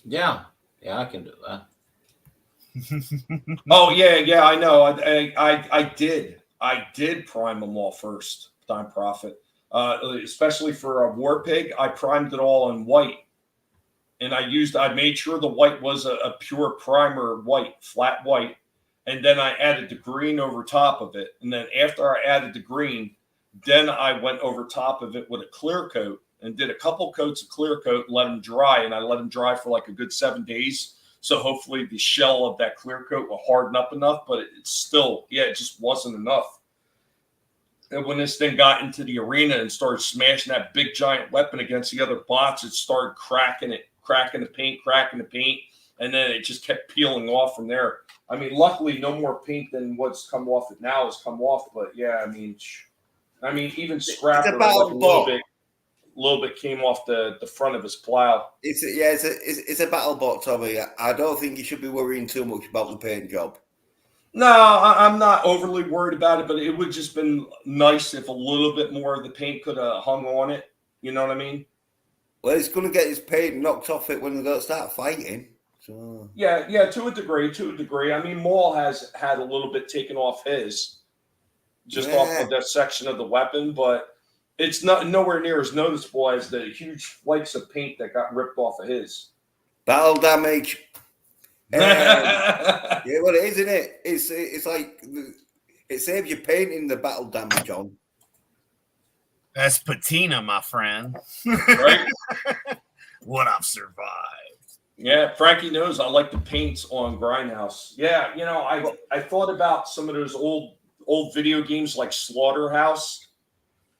Yeah, I can do that. Oh yeah, I know. I did prime them all first time Prophet, especially for a War Pig. I primed it all in white, and I made sure the white was a pure primer white, flat white, and then I added the green over top of it. And then after I added the green, then I went over top of it with a clear coat. And did a couple coats of clear coat and let them dry. And I let them dry for like a good 7 days. So hopefully the shell of that clear coat will harden up enough, but it's still, it just wasn't enough. And when this thing got into the arena and started smashing that big giant weapon against the other bots, it started cracking the paint. And then it just kept peeling off from there. I mean, luckily no more paint than what's come off it now has come off. But yeah, I mean, even Scrapper like a little bit came off the front of his plow. It's a BattleBot, Tommy. I don't think you should be worrying too much about the paint job. No, I'm not overly worried about it, but it would just been nice if a little bit more of the paint could have hung on it. You know what I mean? Well, it's going to get his paint knocked off it when they go start fighting. So yeah, to a degree. I mean, Maul has had a little bit taken off his, just off of that section of the weapon, but it's not nowhere near as noticeable as the huge flakes of paint that got ripped off of his. Battle damage. Yeah, well, it is, isn't it? It's like it saves you painting the battle damage on. That's patina, my friend. Right? What I've survived. Yeah, Frankie knows I like the paints on Grindhouse. Yeah, I thought about some of those old video games like Slaughterhouse.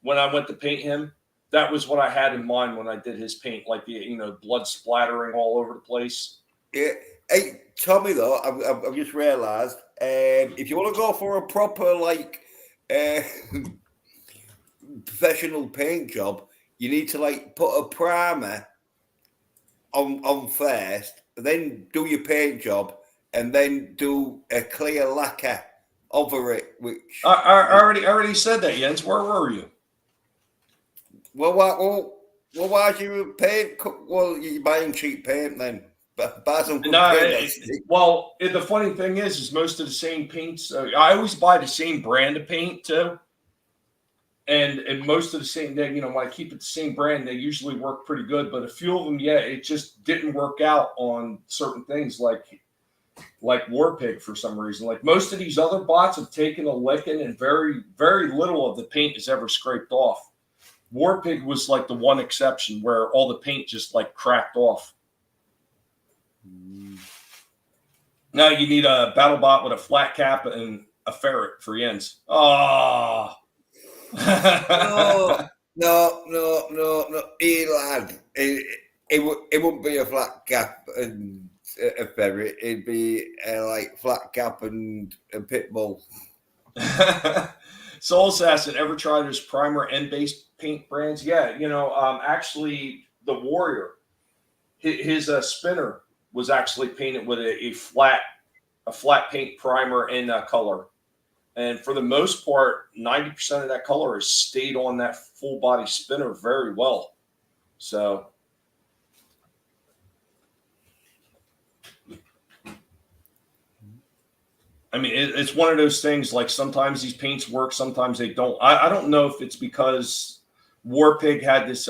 When I went to paint him, that was what I had in mind when I did his paint, like the blood splattering all over the place. Yeah. Hey, Tommy, though, I've just realised, if you want to go for a proper professional paint job, you need to put a primer on first, then do your paint job, and then do a clear lacquer over it. Which I already said that, Jens. Where were you? Well, why do you paint? Well, you're buying cheap paint then. Buy some good No, paint, that's it. well, the funny thing is most of the same paints. I always buy the same brand of paint too, and most of the same. When I keep it the same brand, they usually work pretty good. But a few of them, yeah, it just didn't work out on certain things, like Warpig for some reason. Like most of these other bots have taken a licking, and very, very little of the paint is ever scraped off. Warpig was like the one exception where all the paint just like cracked off. Now you need a Battlebot with a flat cap and a ferret for ends. Oh. No. Hey, lad. It wouldn't be a flat cap and a ferret. It'd be like flat cap and a pit bull. Soul Assassin, ever tried his primer and base paint brands? Yeah, actually the Warrior, his spinner was actually painted with a flat paint primer and color. And for the most part, 90% of that color has stayed on that full body spinner very well. So I mean, it's one of those things, like sometimes these paints work, sometimes they don't. I don't know if it's because Warpig had this,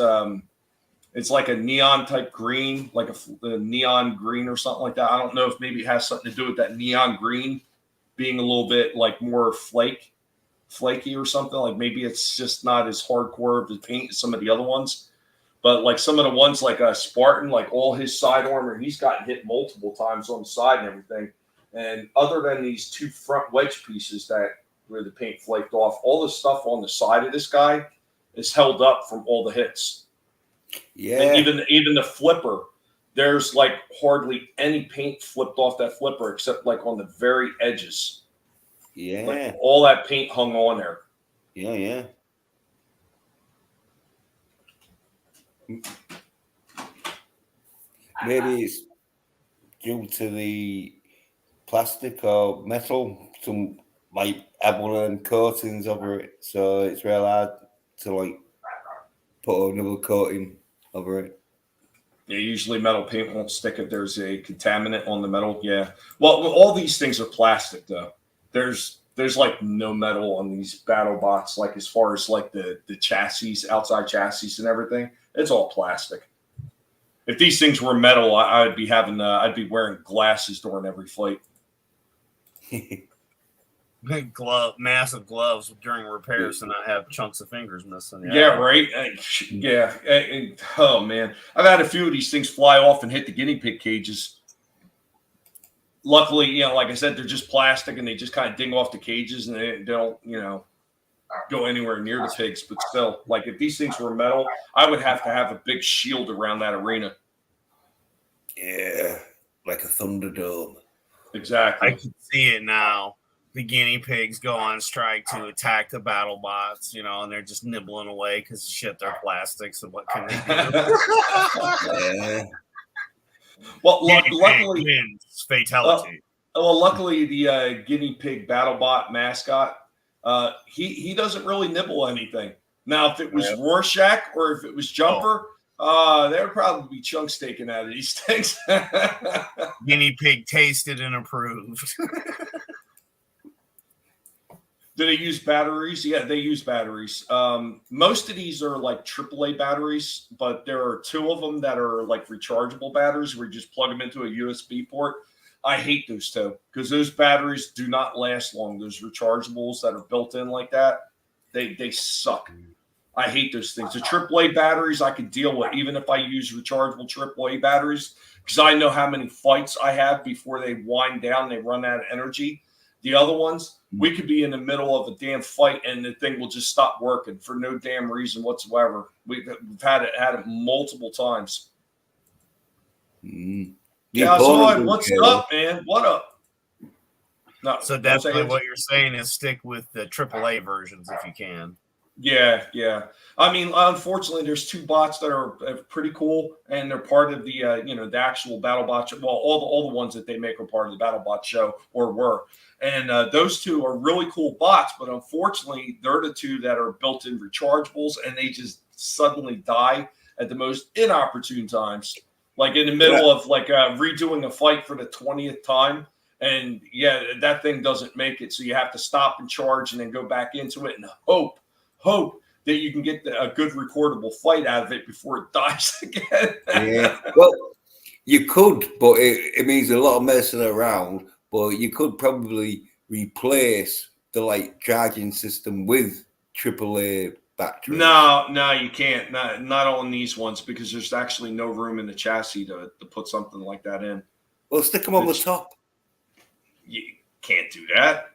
it's like a neon type green, like a neon green or something like that. I don't know if maybe it has something to do with that neon green being a little bit like more flaky or something. Like maybe it's just not as hardcore of the paint as some of the other ones. But like some of the ones like Spartan, like all his side armor, he's gotten hit multiple times on the side and everything. And other than these two front wedge pieces where the paint flaked off, all the stuff on the side of this guy is held up from all the hits. Yeah. And even the flipper, there's like hardly any paint flipped off that flipper except like on the very edges. Yeah. Like all that paint hung on there. Yeah. Maybe it's due to the plastic or metal, some like have one of them coatings over it, so it's real hard to like put another coating over it. Yeah, usually metal paint won't stick if there's a contaminant on the metal. Yeah. Well, all these things are plastic though. There's like no metal on these Battlebots, like as far as like the chassis, outside chassis and everything. It's all plastic. If these things were metal, I'd be wearing glasses during every flight. Massive gloves during repairs to not have chunks of fingers missing. Yeah, right. Yeah. Oh man, I've had a few of these things fly off and hit the guinea pig cages. Luckily, like I said, they're just plastic and they just kind of ding off the cages and they don't, go anywhere near the pigs. But still, like if these things were metal, I would have to have a big shield around that arena. Yeah, like a Thunderdome. Exactly. I can see it now. The guinea pigs go on strike to attack the Battlebots, and they're just nibbling away because shit, they're plastic. So what can they do? Yeah. Well, luckily, wins fatality. Luckily, the guinea pig Battlebot mascot, he doesn't really nibble anything. Now, if it was Rorschach or if it was Jumper, there would probably be chunks taken out of these things. Guinea pig tasted and approved. Do they use batteries? Yeah, they use batteries. Most of these are like AAA batteries, but there are two of them that are like rechargeable batteries where you just plug them into a USB port. I hate those two because those batteries do not last long. Those rechargeables that are built in like that, they suck. I hate those things. The AAA batteries I could deal with, even if I use rechargeable AAA batteries, because I know how many fights I have before they wind down, they run out of energy. The other ones, we could be in the middle of a damn fight and the thing will just stop working for no damn reason whatsoever. We've had it multiple times. Yeah, so what's up, man? What up? No, so definitely what you're saying is stick with the AAA versions if you can. Yeah. I mean, unfortunately, there's two bots that are pretty cool, and they're part of the the actual BattleBot show. Well, all the ones that they make are part of the BattleBot show or were, and those two are really cool bots. But unfortunately, they're the two that are built-in rechargeables, and they just suddenly die at the most inopportune times. like in the middle of like redoing a fight for the 20th time. And yeah, that thing doesn't make it. So you have to stop and charge and then go back into it and hope that you can get a good recordable fight out of it before it dies again. Yeah. Well, you could, but it means a lot of messing around. But you could probably replace the like charging system with AAA batteries. No, you can't. Not on these ones because there's actually no room in the chassis to put something like that in. Well, stick them on the top. You can't do that.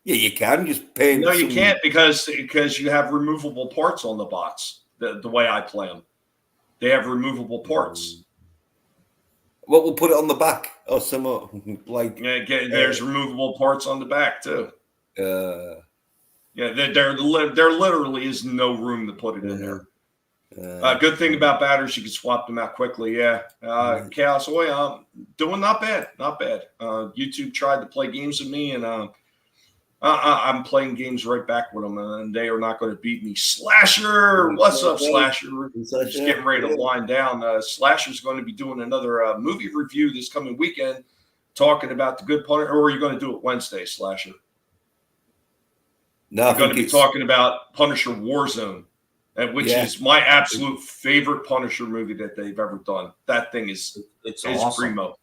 Yeah, you can just paint. No, you can't because you have removable parts on the bots. The way I play them, they have removable parts. Well, we'll put it on the back or some like. Yeah, there's removable parts on the back too. Yeah, there literally is no room to put it in there. Good thing about batteries, you can swap them out quickly. Yeah, Chaos Oil, doing not bad. YouTube tried to play games with me, and I'm playing games right back with them, and they are not going to beat me. Slasher, what's up, Slasher? Just getting ready to wind down. Slasher's going to be doing another movie review this coming weekend, talking about the good Punisher. Or are you going to do it Wednesday, Slasher? No, I'm going to be talking about Punisher Warzone, which is my absolute favorite Punisher movie that they've ever done. That thing is awesome. Primo.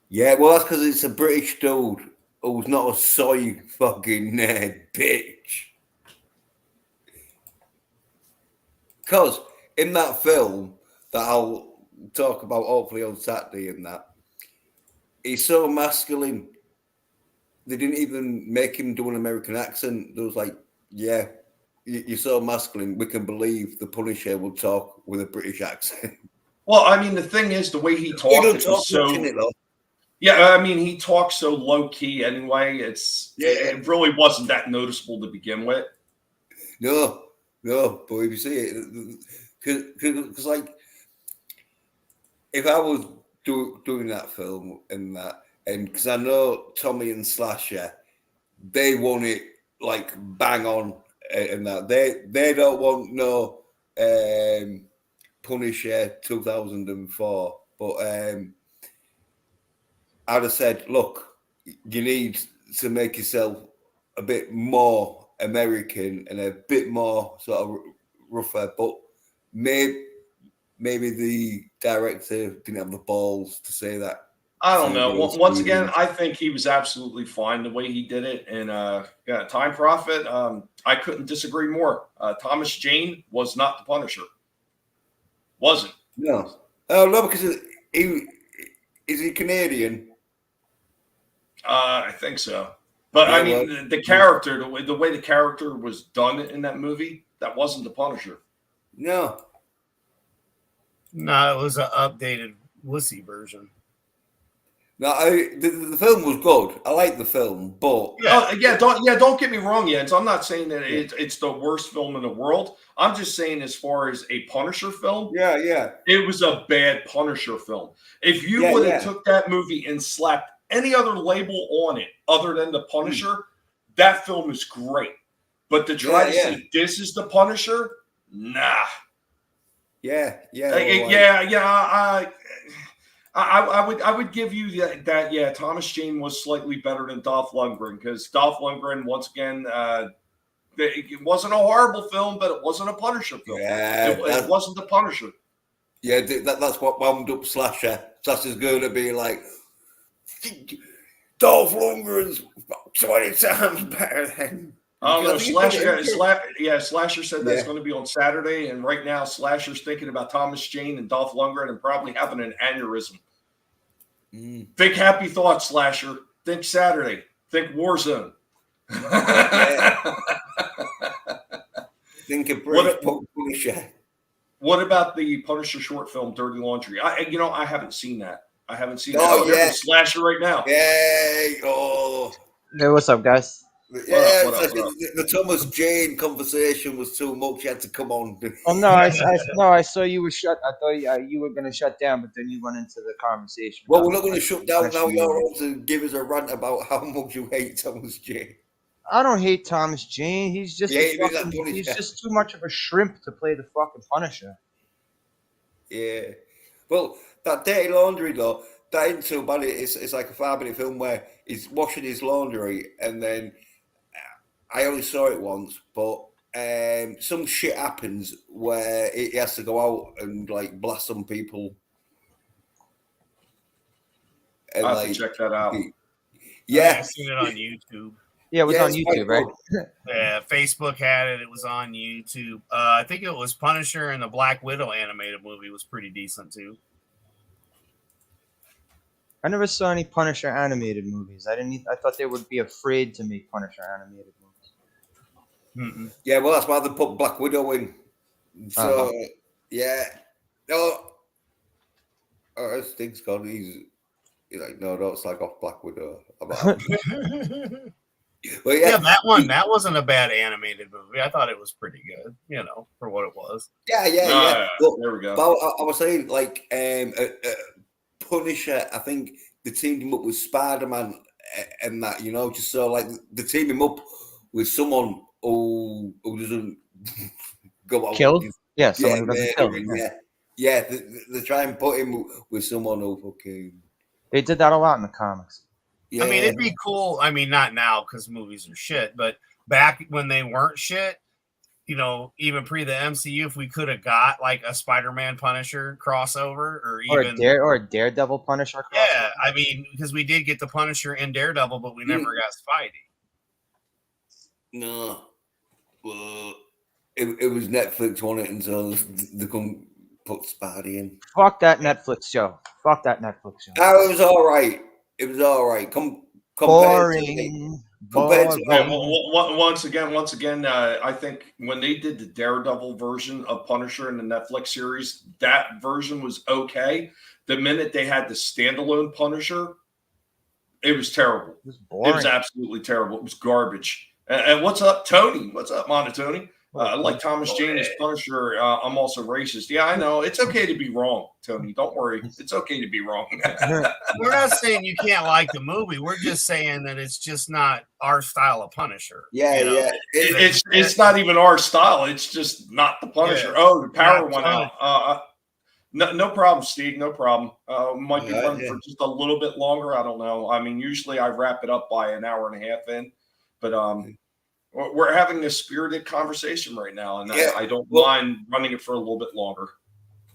Yeah, well, that's because it's a British dude who's not a soy fucking bitch. Because in that film that I'll talk about hopefully on Saturday and that, he's so masculine. They didn't even make him do an American accent. They was like, yeah, you're so masculine, we can believe the Punisher will talk with a British accent. Well, I mean, the thing is, the way he talked, he talks so low key anyway. It really wasn't that noticeable to begin with. No, but if you see it, because like, if I was doing that film and because I know Tommy and Slasher, they want it like bang on, and that they don't want no Punisher 2004, but I'd have said, look, you need to make yourself a bit more American and a bit more sort of rougher, but maybe the director didn't have the balls to say that. I don't know. Once again, I think he was absolutely fine the way he did it. And Time Prophet, I couldn't disagree more. Thomas Jane was not the Punisher. Wasn't. No. Oh, no, because is he Canadian? I think so. But I mean, the character, the way the character was done in that movie, that wasn't the Punisher. No. No, it was an updated wussy version. No, the film was good. I like the film, but don't get me wrong, Jens. I'm not saying that it's the worst film in the world. I'm just saying, as far as a Punisher film, it was a bad Punisher film. If you would have took that movie and slapped any other label on it other than the Punisher, that film is great. But to try to say this is the Punisher, nah. I would give you that. Yeah, Thomas Jane was slightly better than Dolph Lundgren, because Dolph Lundgren, once again, it wasn't a horrible film, but it wasn't a Punisher film. It wasn't the Punisher. Yeah, that's what wound up Slasher. Slasher's going to be like, Dolph Lundgren's 20 times better than. Oh no, Slasher said that's going to be on Saturday, and right now Slasher's thinking about Thomas Jane and Dolph Lundgren and probably having an aneurysm. Think happy thoughts, Slasher. Think Saturday. Think Warzone. Think of Punisher. What about the Punisher short film, Dirty Laundry? I haven't seen that. Slasher right now. Hey, what's up, guys? The Thomas Jane conversation was too much. You had to come on. Oh no, I saw you were shut. I thought you were going to shut down, but then you went into the conversation. Well, we're not going to shut down now. You're on to give us a rant about how much you hate Thomas Jane. I don't hate Thomas Jane. He's just he's just too much of a shrimp to play the fucking Punisher. Yeah. Well, that Dirty Laundry though, that ain't so bad. It's like a 5-minute film where he's washing his laundry, and then I only saw it once, but some shit happens where he has to go out and like blast some people. And, I'll have to check that out. Yeah, I've seen it on YouTube. Yeah, it was on it's YouTube, quite right? good. Yeah, Facebook had it. It was on YouTube. I think it was Punisher, and the Black Widow animated movie was pretty decent too. I never saw any Punisher animated movies. I thought they would be afraid to make Punisher animated movies. Mm-mm. Yeah, well, that's why they put Black Widow in. So, yeah. No. Oh, this thing's gone. He's like, no, don't slag off Black Widow. Well, Yeah, that wasn't a bad animated movie. I thought it was pretty good, for what it was. Yeah. But, there we go. But I was saying, like, Punisher, I think they teamed him up with Spider-Man and that, just so, like, they team him up with someone who doesn't go out. Killed? Yeah, someone who doesn't kill. Yeah, they try and put him with someone who fucking... They did that a lot in the comics. Yeah. I mean, it'd be cool. I mean, not now because movies are shit, but back when they weren't shit, even pre the MCU, if we could have got like a Spider-Man Punisher crossover, or a Daredevil Punisher crossover. Yeah, I mean, because we did get the Punisher and Daredevil, but we never got Spidey. No, well, it was Netflix on it until they couldn't put Spidey in. Fuck that Netflix show. Oh, it was all right. It was all right. Boring. Once again, I think when they did the Daredevil version of Punisher in the Netflix series, that version was okay. The minute they had the standalone Punisher, it was terrible. It was boring. It was absolutely terrible. It was garbage. And what's up, Tony? What's up, Monotony? Like Thomas Jane as Punisher, I'm also racist. Yeah, I know. It's okay to be wrong, Tony. Don't worry. It's okay to be wrong. We're not saying you can't like the movie. We're just saying that it's just not our style of Punisher. Yeah. It's not even our style. It's just not the Punisher. Yeah. Oh, the power went out. No problem, Steve. No problem. Might be running for just a little bit longer. I don't know. I mean, usually I wrap it up by an hour and a half in, but we're having a spirited conversation right now, and I don't mind running it for a little bit longer.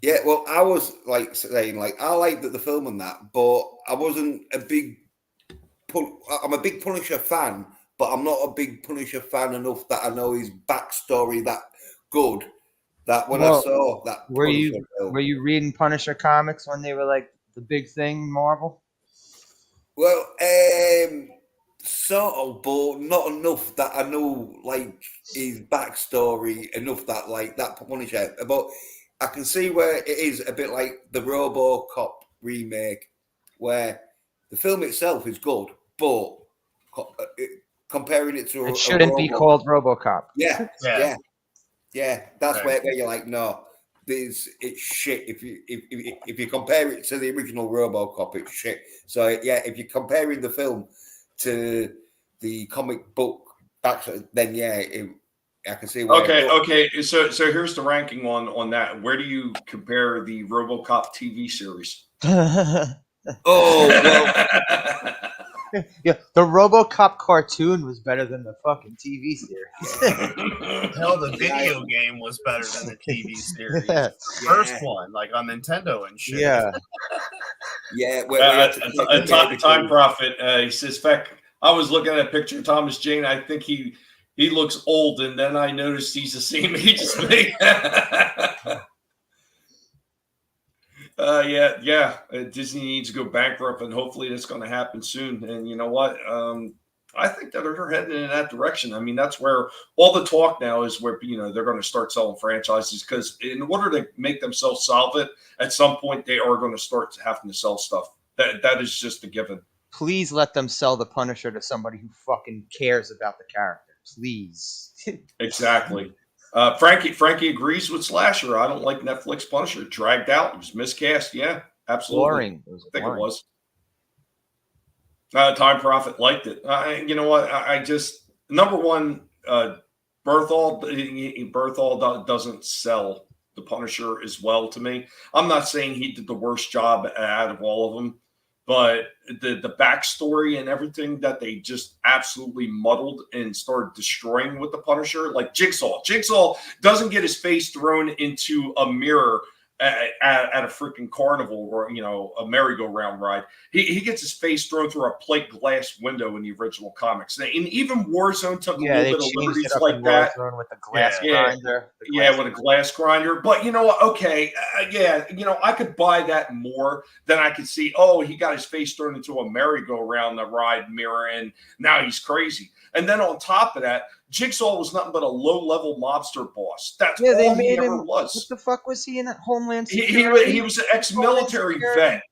Yeah, well, I was like saying, like, I liked the film and that, but I wasn't a big. I'm a big Punisher fan, but I'm not a big Punisher fan enough that I know his backstory that good. That when I saw that, were you reading Punisher comics when they were like the big thing in Marvel? Well, sort of, but not enough that I know like his backstory enough that like that Punisher. But I can see where it is a bit like the RoboCop remake, where the film itself is good, but comparing it to it shouldn't be called RoboCop. Yeah. That's where you're like, no, it's shit. If you compare it to the original RoboCop, it's shit. So yeah, if you're comparing the film to the comic book, then I can see why. Okay. So here's the ranking on that. Where do you compare the RoboCop TV series? Yeah, the RoboCop cartoon was better than the fucking TV series. Hell, the video game was better than the TV series. First one, like on Nintendo and shit. Yeah. Time Prophet. He says, "Feck, I was looking at a picture of Thomas Jane. I think he looks old, and then I noticed he's the same age as me." Disney needs to go bankrupt, and hopefully that's going to happen soon. And you know what? I think that they're heading in that direction. I mean, that's where all the talk now is where, they're going to start selling franchises, because in order to make themselves solvent, at some point they are going to start having to sell stuff. That is just a given. Please let them sell the Punisher to somebody who fucking cares about the character. Please. Exactly. Frankie agrees with Slasher. I don't like Netflix Punisher. Dragged out. It was miscast. Yeah, absolutely. Boring. I think it was. Time Prophet liked it. You know what? I just, number one, Berthold doesn't sell the Punisher as well to me. I'm not saying he did the worst job out of all of them, but the backstory and everything that they just absolutely muddled and started destroying with the Punisher, like Jigsaw. Jigsaw doesn't get his face thrown into a mirror at a freaking carnival or, a merry-go-round ride. He gets his face thrown through a plate glass window in the original comics. And even Warzone took a little bit of liberties like that. With a glass grinder. With a glass grinder. But you know what? Okay, I could buy that more than I could see, he got his face thrown into a merry-go-round the ride mirror, and now he's crazy. And then on top of that, Jigsaw was nothing but a low-level mobster boss. That's all he ever was. What the fuck was he in that Homeland Security? He was an ex-military vet.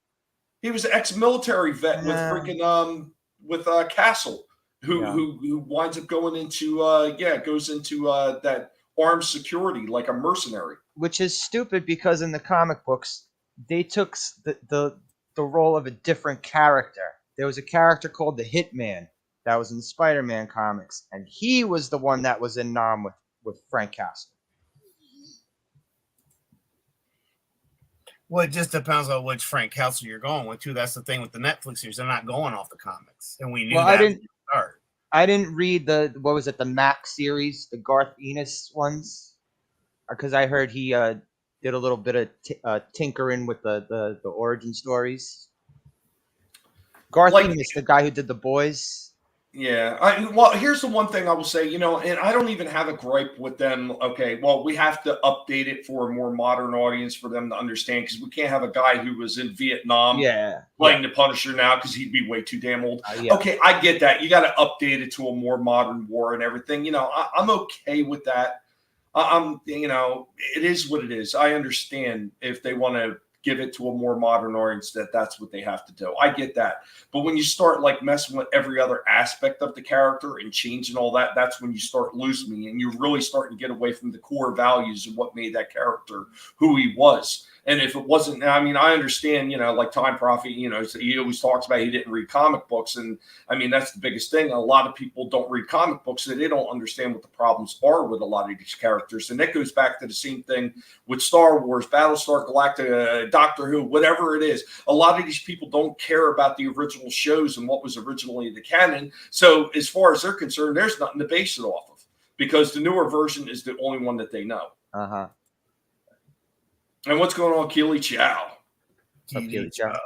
He was an ex-military vet with freaking Castle, who winds up going into that armed security like a mercenary. Which is stupid because in the comic books they took the role of a different character. There was a character called the Hitman that was in the Spider-Man comics, and he was the one that was in Nam with Frank Castle. Well, it just depends on which Frank Castle you're going with, too. That's the thing with the Netflix series; they're not going off the comics, and we knew that. I didn't read the Max series, the Garth Ennis ones, because I heard he did a little bit of tinkering with the origin stories. Garth Ennis, the guy who did The Boys. Yeah. Here's the one thing I will say, and I don't even have a gripe with them. Okay, well, we have to update it for a more modern audience for them to understand, because we can't have a guy who was in Vietnam playing the Punisher now because he'd be way too damn old. Okay, I get that. You got to update it to a more modern war and everything. I'm okay with that. It is what it is. I understand if they want to give it to a more modern audience, that's what they have to do. I get that. But when you start messing with every other aspect of the character and changing all that, that's when you start losing me, and you're really starting to get away from the core values of what made that character who he was. And if it wasn't, I understand, like Time Prophet, he always talks about he didn't read comic books. And that's the biggest thing. A lot of people don't read comic books, so they don't understand what the problems are with a lot of these characters. And that goes back to the same thing with Star Wars, Battlestar Galactica, Doctor Who, whatever it is. A lot of these people don't care about the original shows and what was originally the canon. So as far as they're concerned, there's nothing to base it off of, because the newer version is the only one that they know. And what's going on, Keely Chow? Keely Chow.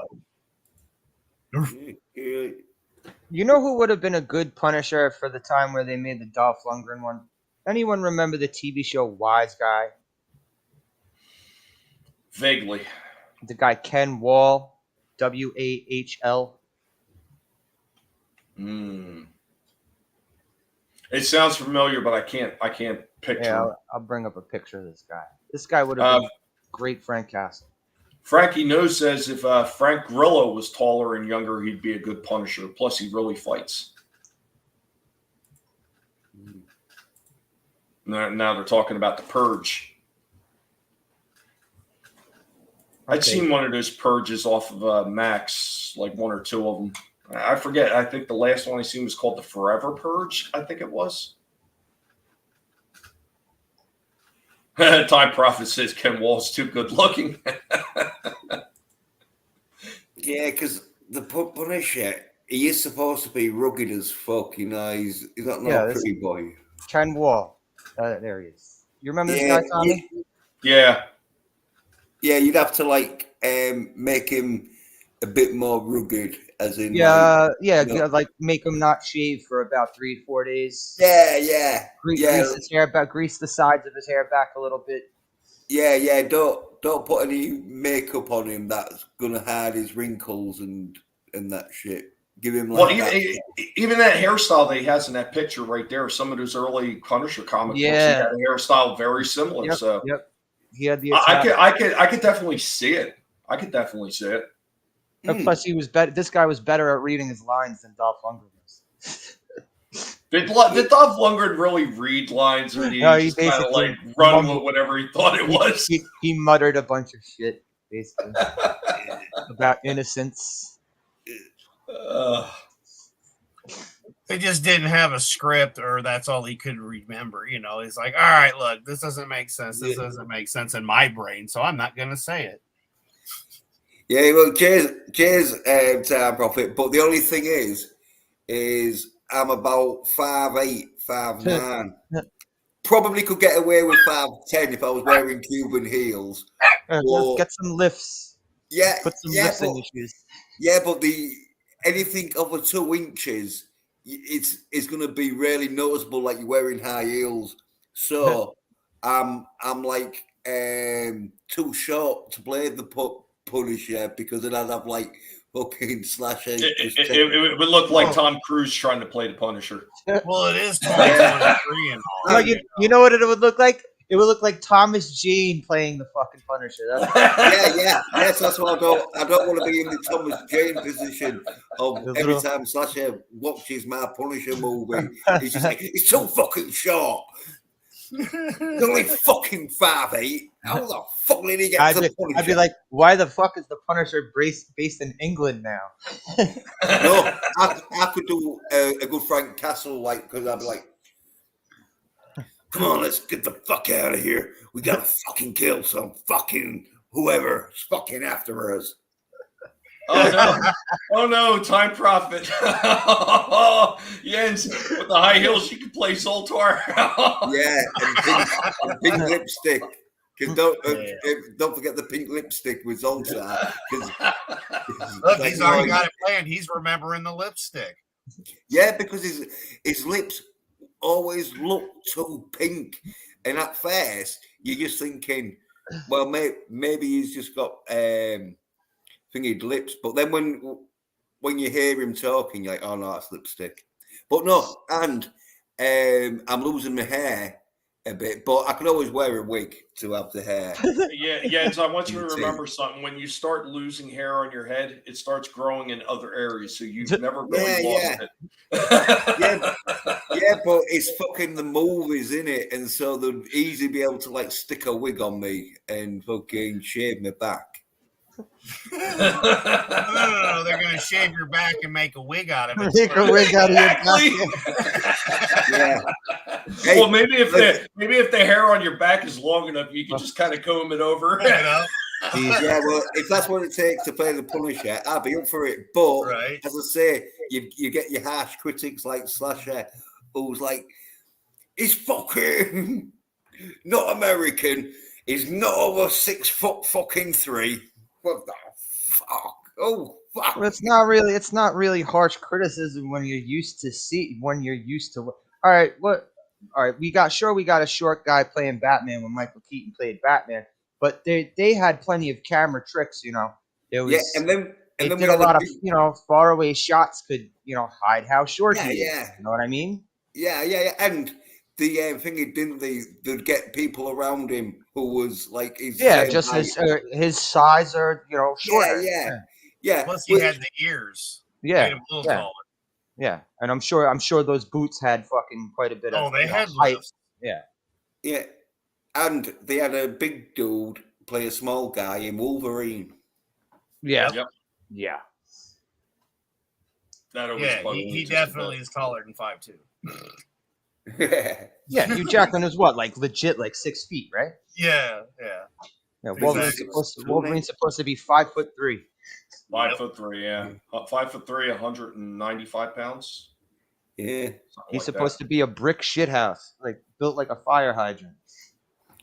You know who would have been a good Punisher for the time where they made the Dolph Lundgren one? Anyone remember the TV show Wise Guy? Vaguely. The guy Ken Wall, Wahl. It sounds familiar, but I can't picture. Yeah, I'll bring up a picture of this guy. This guy would have been great Frank Castle. Frankie Knows says if Frank Grillo was taller and younger, he'd be a good Punisher. Plus, he really fights. Now they're talking about the Purge. Okay. I'd seen one of those Purges off of Max, like one or two of them. I forget. I think the last one I seen was called the Forever Purge. I think it was. Time Prophet says Ken Wall's too good looking. Yeah, because the Punisher, he is supposed to be rugged as fuck. He's not no pretty boy. Ken Wall. There he is. You remember this guy, Tommy? Yeah. Yeah, you'd have to make him a bit more rugged, as in like make him not shave for about 3-4 days. Grease the sides of his hair back a little bit. Yeah. Don't put any makeup on him that's gonna hide his wrinkles and that shit. Give him even that hairstyle that he has in that picture right there. Some of those early Punisher comic books, he had a hairstyle very similar. He had the. I could definitely see it. And plus, he was better. This guy was better at reading his lines than Dolph Lundgren was. Did Dolph Lundgren really read lines, or did he just kind of run with whatever he thought it was? He muttered a bunch of shit, basically, about innocence. They just didn't have a script, or that's all he could remember. You know, he's like, all right, look, this doesn't make sense. This doesn't make sense in my brain, so I'm not going to say it. Yeah, well, cheers, Time Prophet. But the only thing is I'm about 5'8", 5'9". Probably could get away with 5'10" if I was wearing Cuban heels. Let's get some lifts. Yeah, Put some lifts in your shoes. Yeah, but anything over 2 inches, it's going to be really noticeable, like you're wearing high heels. So I'm like too short to play the Punisher, because then I'd have like fucking slasher. It would look like Tom Cruise trying to play the Punisher. Well, it is 2023 and all. No, you know what it would look like? It would look like Thomas Jane playing the fucking Punisher. Yes, that's what I don't want to be in the Thomas Jane position of every time Slasher watches my Punisher movie, he's just like, it's so fucking short. He's only fucking 5'8". How the fuck did he get to the Punisher? I'd be like, why the fuck is the Punisher based in England now? No, I could do a good Frank Castle, like, because I'd be like, come on, let's get the fuck out of here. We gotta fucking kill some fucking whoever's fucking after us. Oh no, Time Prophet. Jens, with the high heels, you can play Zoltar. Yeah, and pink lipstick. Because don't forget the pink lipstick with Zoltar. Look, he's already got it planned. He's remembering the lipstick. Yeah, because his lips always look too pink, and at first you're just thinking, well, maybe he's just got thingy lips. But then when you hear him talking, you're like, oh no, that's lipstick. But no, and I'm losing my hair a bit, but I can always wear a wig to have the hair. Yeah. So I want you to remember something. When you start losing hair on your head, it starts growing in other areas. So you've never really lost it. Yeah, but it's fucking the movies, innit? And so they'd easily be able to like stick a wig on me and fucking shave my back. No, they're gonna shave your back and make a wig out of it. Make a wig out of your back. Yeah. Hey, well, maybe if the hair on your back is long enough, you can just kind of comb it over. Yeah, well, if that's what it takes to play the Punisher, I'll be up for it. But as I say, you get your harsh critics like Slasher, who's like, he's fucking not American. He's not over 6 foot fucking 3. What the fuck? Oh fuck! Well, it's not really harsh criticism when you're used to. All right, we got a short guy playing Batman when Michael Keaton played Batman, but they had plenty of camera tricks, you know. There was and then did a lot of far away shots could hide how short he is. Yeah. You know what I mean? Yeah, and the thing didn't they'd get people around him who was like his his size or shorter. Yeah. Plus he had the ears. Yeah, made him a little taller. Yeah, and I'm sure those boots had fucking quite a bit of. They had height. lifts. Yeah, and they had a big dude play a small guy in Wolverine. Yeah. Yep. Yeah. He definitely is taller than 5'2". Yeah, Hugh Jackman is like legit 6 feet, right? Yeah. Wolverine's supposed to be 5'3". 5'3", yeah. 5'3", 195 pounds. Yeah. He's supposed to be a brick shithouse, built like a fire hydrant.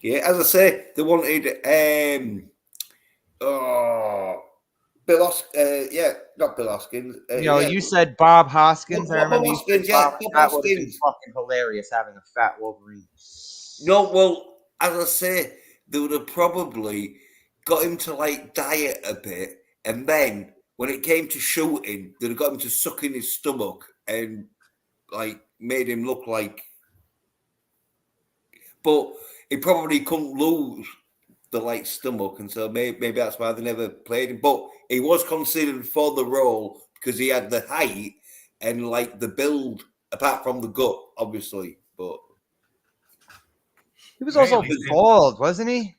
Yeah, as I say, they wanted Bill not Bill Hoskins. You said Bob Hoskins. I remember Hoskins, Bob Hoskins. would have been fucking hilarious having a fat Wolverine. No, well, as I say, they would have probably got him to diet a bit, and then when it came to shooting, they'd have got him to suck in his stomach and made him look like. But he probably couldn't lose the stomach, and so maybe that's why they never played him. But he was considered for the role because he had the height and the build, apart from the gut, obviously. But he was also bald, wasn't he?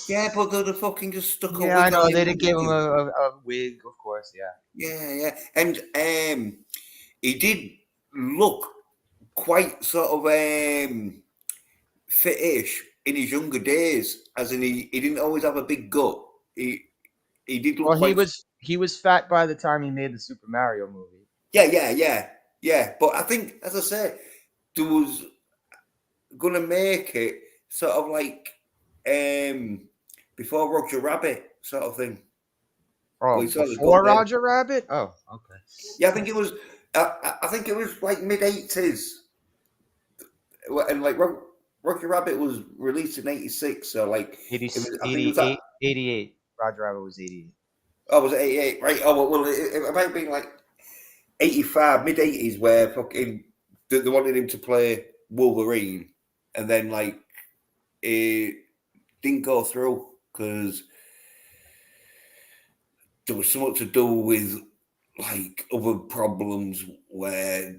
Yeah, but they'd have fucking just stuck a wig. Yeah, I know. They'd have given him a wig, of course. Yeah. Yeah. And he did look quite sort of fit-ish in his younger days, as in he didn't always have a big gut. He did look Well, quite. he was fat by the time he made the Super Mario movie. Yeah. But I think, as I said, there was gonna make it sort of like before Roger Rabbit sort of thing. Oh, Well, he sort of before got there. Roger Rabbit? Oh, okay. Yeah, I think it was. I think it was like mid-80s, and like Roger Rabbit was released in '86. So like, 80, it was, I think it was 88, 88. Roger Rabbit was 88. Oh, was it '88? Right. Oh well, it might have been like '85, mid-80s, where fucking they wanted him to play Wolverine, and then like it didn't go through because there was something to do with like other problems where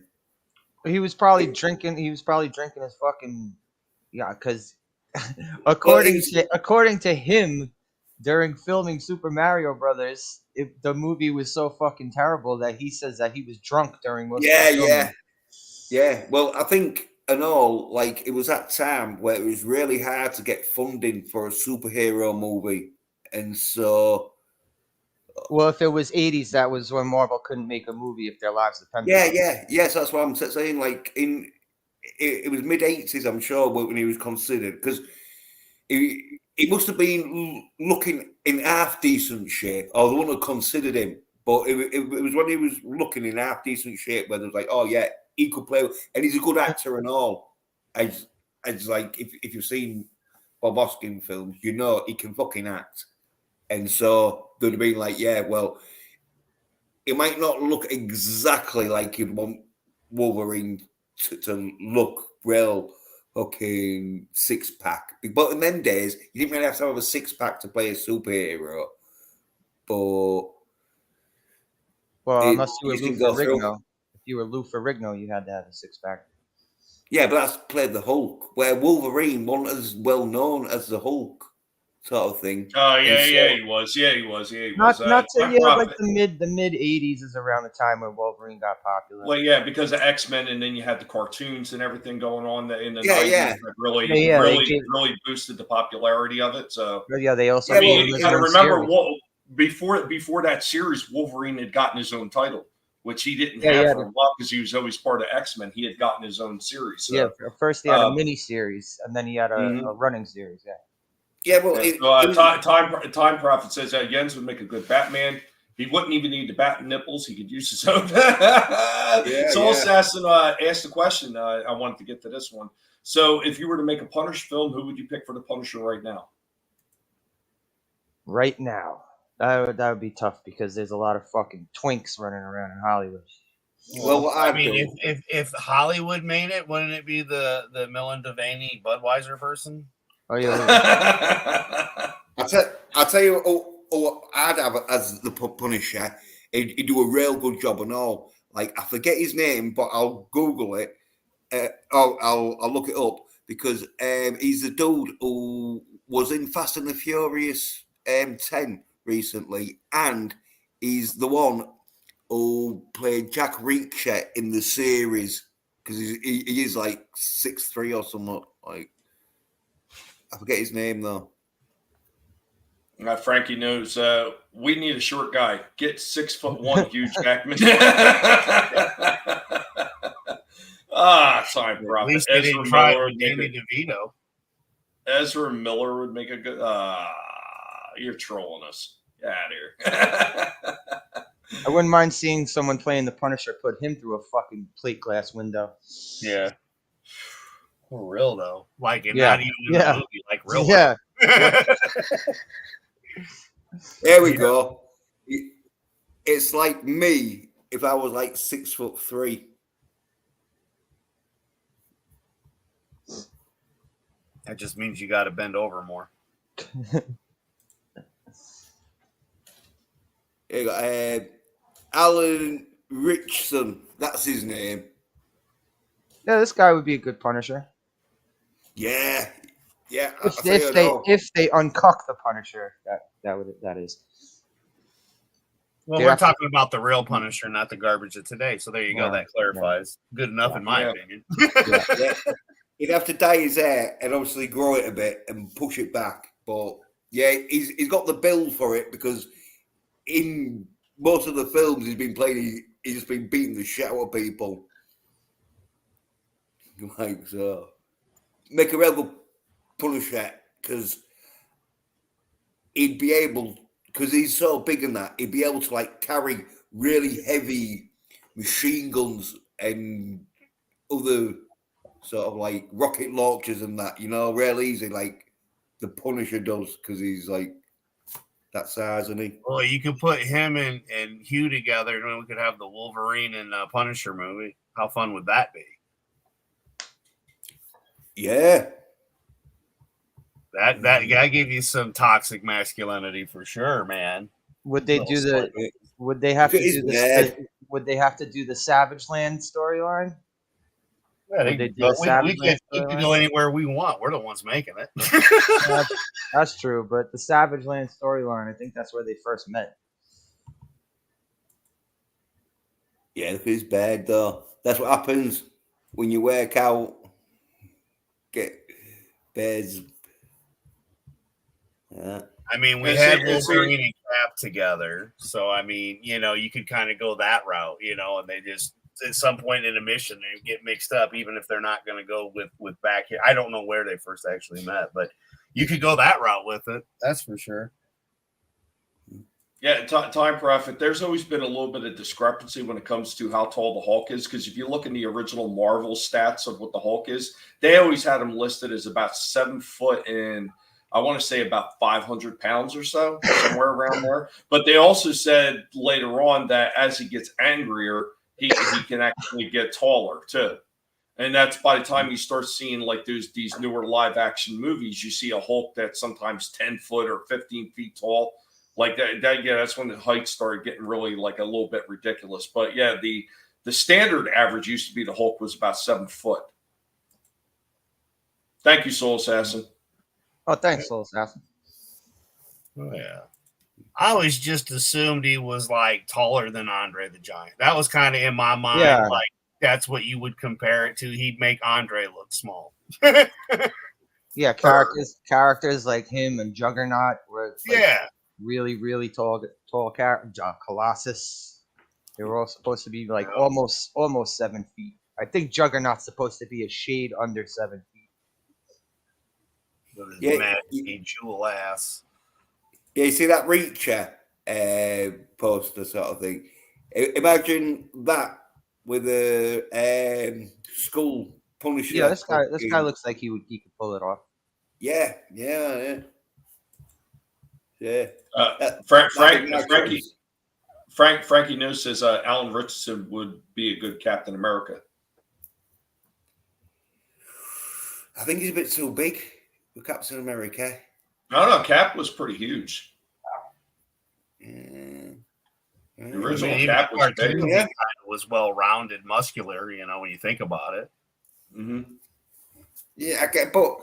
He was probably drinking. He was probably drinking his fucking because according to him, during filming Super Mario Brothers, the movie was so fucking terrible that he says that he was drunk during most of the filming. Yeah. Well, I think and all like it was that time where it was really hard to get funding for a superhero movie, and so. Well, if it was 80s, that was when Marvel couldn't make a movie if their lives depended on it. Yes, that's what I'm saying. Like it was mid-80s, I'm sure, when he was considered because he must have been looking in half decent shape, or they wouldn't have considered him. But it was when he was looking in half decent shape where they was like, oh yeah, he could play, and he's a good actor and all. As like if you've seen Bob Hoskins films, you know he can fucking act. And so they'd have been like, yeah, well, it might not look exactly like you'd want Wolverine to look real fucking six-pack. But in them days, you didn't really have to have a six-pack to play a superhero. But... Well, unless you were Lou Ferrigno. If you were Lou Ferrigno, you had to have a six-pack. Yeah, but that's played the Hulk, where Wolverine wasn't as well known as the Hulk. Sort of thing. Oh he was. Not like the mid 80s is around the time when Wolverine got popular. Well, yeah, because of X-Men, and then you had the cartoons and everything going on in the 90s that really boosted the popularity of it. So they also. I mean, you got to remember, before that series, Wolverine had gotten his own title, which he didn't have for a while because he was always part of X-Men. He had gotten his own series. So, first he had a mini series, and then he had a running series. Yeah, well, Time Prophet says Jens would make a good Batman. He wouldn't even need the bat nipples. He could use his own. Soul Assassin asked a question. I wanted to get to this one. So, if you were to make a Punisher film, who would you pick for the Punisher right now? Right now, that would be tough because there's a lot of fucking twinks running around in Hollywood. Well, I mean, if Hollywood made it, wouldn't it be the Millen Devaney Budweiser person? Oh yeah. I'll tell you. I'd have it as the Punisher. He'd do a real good job and all. Like I forget his name, but I'll Google it. I'll look it up because he's the dude who was in Fast and the Furious 10 recently, and he's the one who played Jack Reacher in the series because he is like 6'3" or something. Like I forget his name though. Frankie knows we need a short guy. Get 6'1" Hugh Jackman. Time Prophet. At least they didn't try with Danny DeVito. Ezra Miller would make a good. You're trolling us. Get out of here. I wouldn't mind seeing someone playing the Punisher put him through a fucking plate glass window. Yeah. For real though, like not even in the movie, like real. Yeah. There we go. It's like me if I was like 6'3". That just means you got to bend over more. You got Alan Richson. That's his name. Yeah, this guy would be a good Punisher. Yeah. If they uncuck the Punisher, that is. Well, They'd we're have to- talking about the real Punisher, not the garbage of today. So there you go. Yeah, That clarifies. Good enough, in my opinion. Yeah. He'd have to dye his hair and obviously grow it a bit and push it back. But yeah, he's got the build for it because in most of the films he's been playing, he's just been beating the shit out of people. Like, so make a real good Punisher because he'd be able, because he's so big in that, he'd be able to like carry really heavy machine guns and other sort of like rocket launchers and that, real easy, like the Punisher does, because he's like that size, isn't he? Well, you could put him and Hugh together, and then we could have the Wolverine and Punisher movie. How fun would that be? Yeah. That gave you some toxic masculinity for sure, man. Would they do the? Would they have to do this? Would they have to do the Savage Land storyline? Yeah, Would they do the Savage Land we could storyline? go anywhere we want. We're the ones making it. That's true, but the Savage Land storyline, I think that's where they first met. Yeah, look at his bag though. That's what happens when you work out. Get bears. Yeah. I mean, we had Wolverine and Cap together, so I mean, you could kind of go that route, and they just at some point in a mission they get mixed up, even if they're not going to go with back here. I don't know where they first actually met, but you could go that route with it. That's for sure. Yeah, Time Prophet, there's always been a little bit of discrepancy when it comes to how tall the Hulk is, because if you look in the original Marvel stats of what the Hulk is, they always had him listed as about 7 foot and I want to say about 500 pounds or so, somewhere around there. But they also said later on that as he gets angrier, he can actually get taller too. And that's by the time you start seeing like these newer live action movies, you see a Hulk that's sometimes 10 foot or 15 feet tall. Like that, yeah, that's when the height started getting really like a little bit ridiculous. But yeah, the standard average used to be the Hulk was about 7 foot. Thank you, Soul Assassin. Oh, thanks, Soul Assassin. Oh, yeah. I always just assumed he was like taller than Andre the Giant. That was kind of in my mind. Yeah. Like that's what you would compare it to. He'd make Andre look small. Yeah, characters like him and Juggernaut were really, really tall character. Colossus. They were all supposed to be like almost 7 feet. I think Juggernaut's supposed to be a shade under 7 feet. With his nasty jewel ass. Yeah, you see that Reacher poster sort of thing. Imagine that with a skull Punisher. Yeah, this guy looks like he could pull it off. Yeah. Frankie knows says Alan Richardson would be a good Captain America. I think he's a bit too big for Captain America. No, Cap was pretty huge. Yeah. The original Cap was big. Kind of was well-rounded, muscular, when you think about it. Mm-hmm. Yeah, but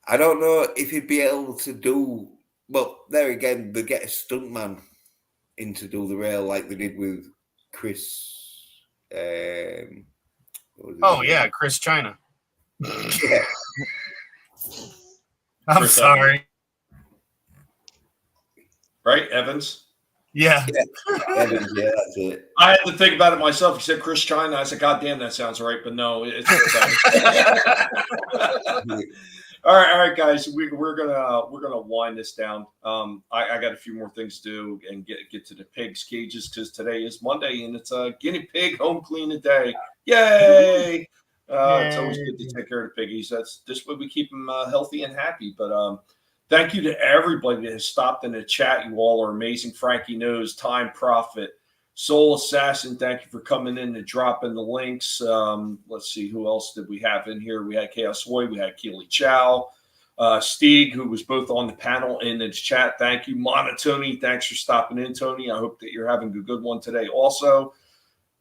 I don't know if he'd be able to do. Well, there again, they get a stuntman in to do the rail like they did with Chris. Chris China. Yeah. I'm sorry. Right, Evans? Yeah. Evans, yeah, that's it. I had to think about it myself. He said Chris China. I said, God damn, that sounds right. But no, it's All right, guys. We're gonna wind this down. I got a few more things to do and get to the pigs' cages because today is Monday and it's a guinea pig home cleaning day. Yay! It's always good to take care of the piggies. That's this way we keep them healthy and happy. But thank you to everybody that has stopped in the chat. You all are amazing. Frankie Knows, Time Prophet, Soul Assassin, thank you for coming in and dropping the links. Let's see, who else did we have in here? We had Chaos Hoy, we had Keely Chow, Steeg, who was both on the panel and in the chat. Thank you. Monotony, thanks for stopping in, Tony. I hope that you're having a good one today also.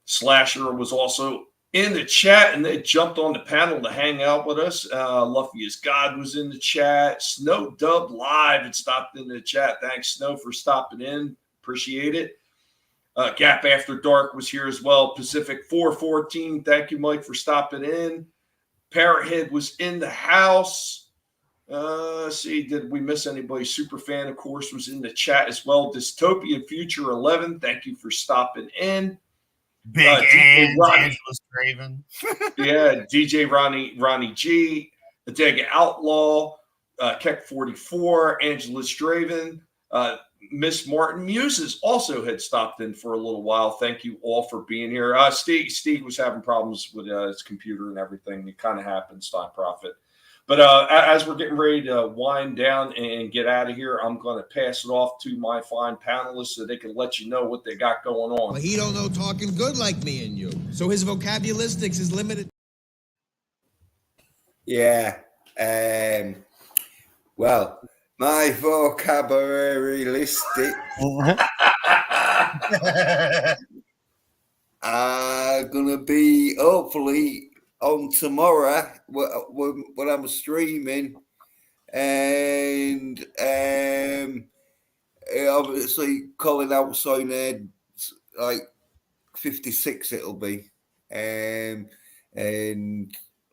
Slasher was also in the chat, and they jumped on the panel to hang out with us. Luffy as God was in the chat. Snow Dub Live had stopped in the chat. Thanks, Snow, for stopping in. Appreciate it. Gap After Dark was here as well. Pacific 414, thank you, Mike, for stopping in. Parrothead was in the house. See, did we miss anybody? Superfan, of course, was in the chat as well. Dystopian Future 11, thank you for stopping in. Big Angela Straven. Yeah, DJ Ronnie G, Adega Outlaw, Keck 44, Angela Straven, Miss Martin Muses also had stopped in for a little while. Thank you all for being here. Steve was having problems with his computer and everything. It kind of happens, Stock Profit. But as we're getting ready to wind down and get out of here, I'm going to pass it off to my fine panelists so they can let you know what they got going on. Well, he don't know talking good like me and you, so his vocabularistics is limited. Yeah. Well, my vocabulary listic are gonna be hopefully on tomorrow when I'm streaming, and obviously calling out sign like 56 it'll be, and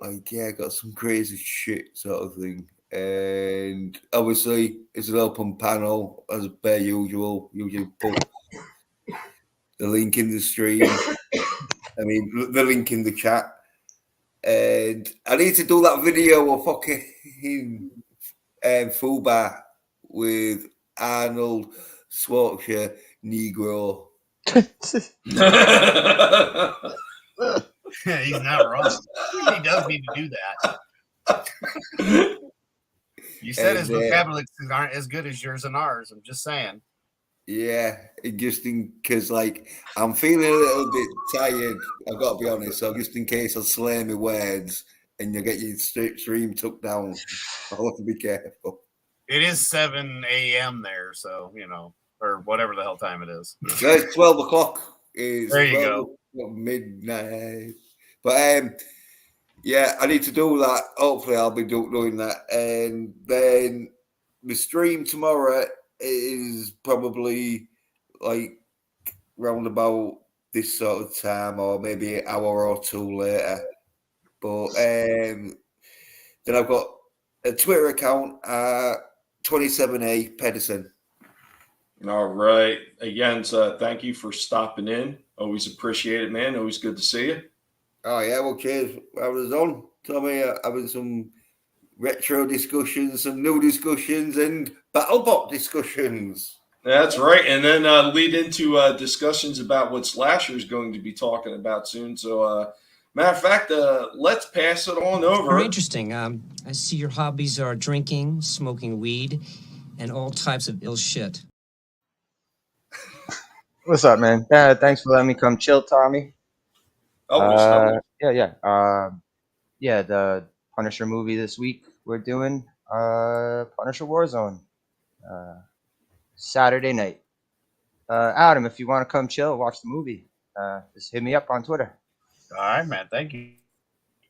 like got some crazy shit sort of thing. And obviously, it's an open panel as per usual. Usually put the link in the stream. I mean, the link in the chat. And I need to do that video of fucking fullback with Arnold Schwarzenegger Negro. He's not wrong. He does need to do that. You said his vocabulary aren't as good as yours and ours. I'm just saying. Yeah, just in because like I'm feeling a little bit tired. I've got to be honest. So just in case I slay my words and you get your stream took down, I'll have to be careful. It is 7 a.m. there, so or whatever the hell time it is. It's 12 o'clock. There you go. Midnight. But yeah, I need to do that. Hopefully, I'll be doing that. And then the stream tomorrow is probably like round about this sort of time, or maybe an hour or two later. But then I've got a Twitter account, 27A Pedersen. All right. Again, thank you for stopping in. Always appreciate it, man. Always good to see you. Oh, yeah. Well, cheers. I was on, Tommy, having some retro discussions, some new discussions, and Battlebot discussions. That's right. And then lead into discussions about what Slasher is going to be talking about soon. So, matter of fact, let's pass it on over. Very interesting. I see your hobbies are drinking, smoking weed, and all types of ill shit. What's up, man? Thanks for letting me come chill, Tommy. Oh, yeah, the Punisher movie this week we're doing Punisher Warzone Saturday night. Adam, if you want to come chill, watch the movie, just hit me up on Twitter. All right, man. Thank you.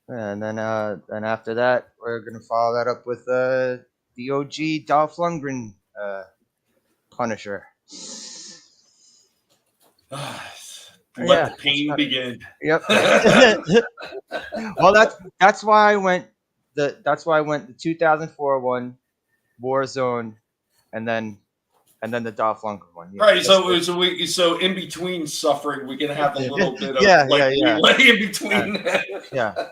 And then after that, we're gonna follow that up with the OG Dolph Lundgren Punisher. Let the pain begin. Yep. Well, that's why I went the 2004 one, Warzone, and then the Dolph Lundgren one. Yeah. Right. So in between suffering, we can have a little bit of leeway in between. Yeah.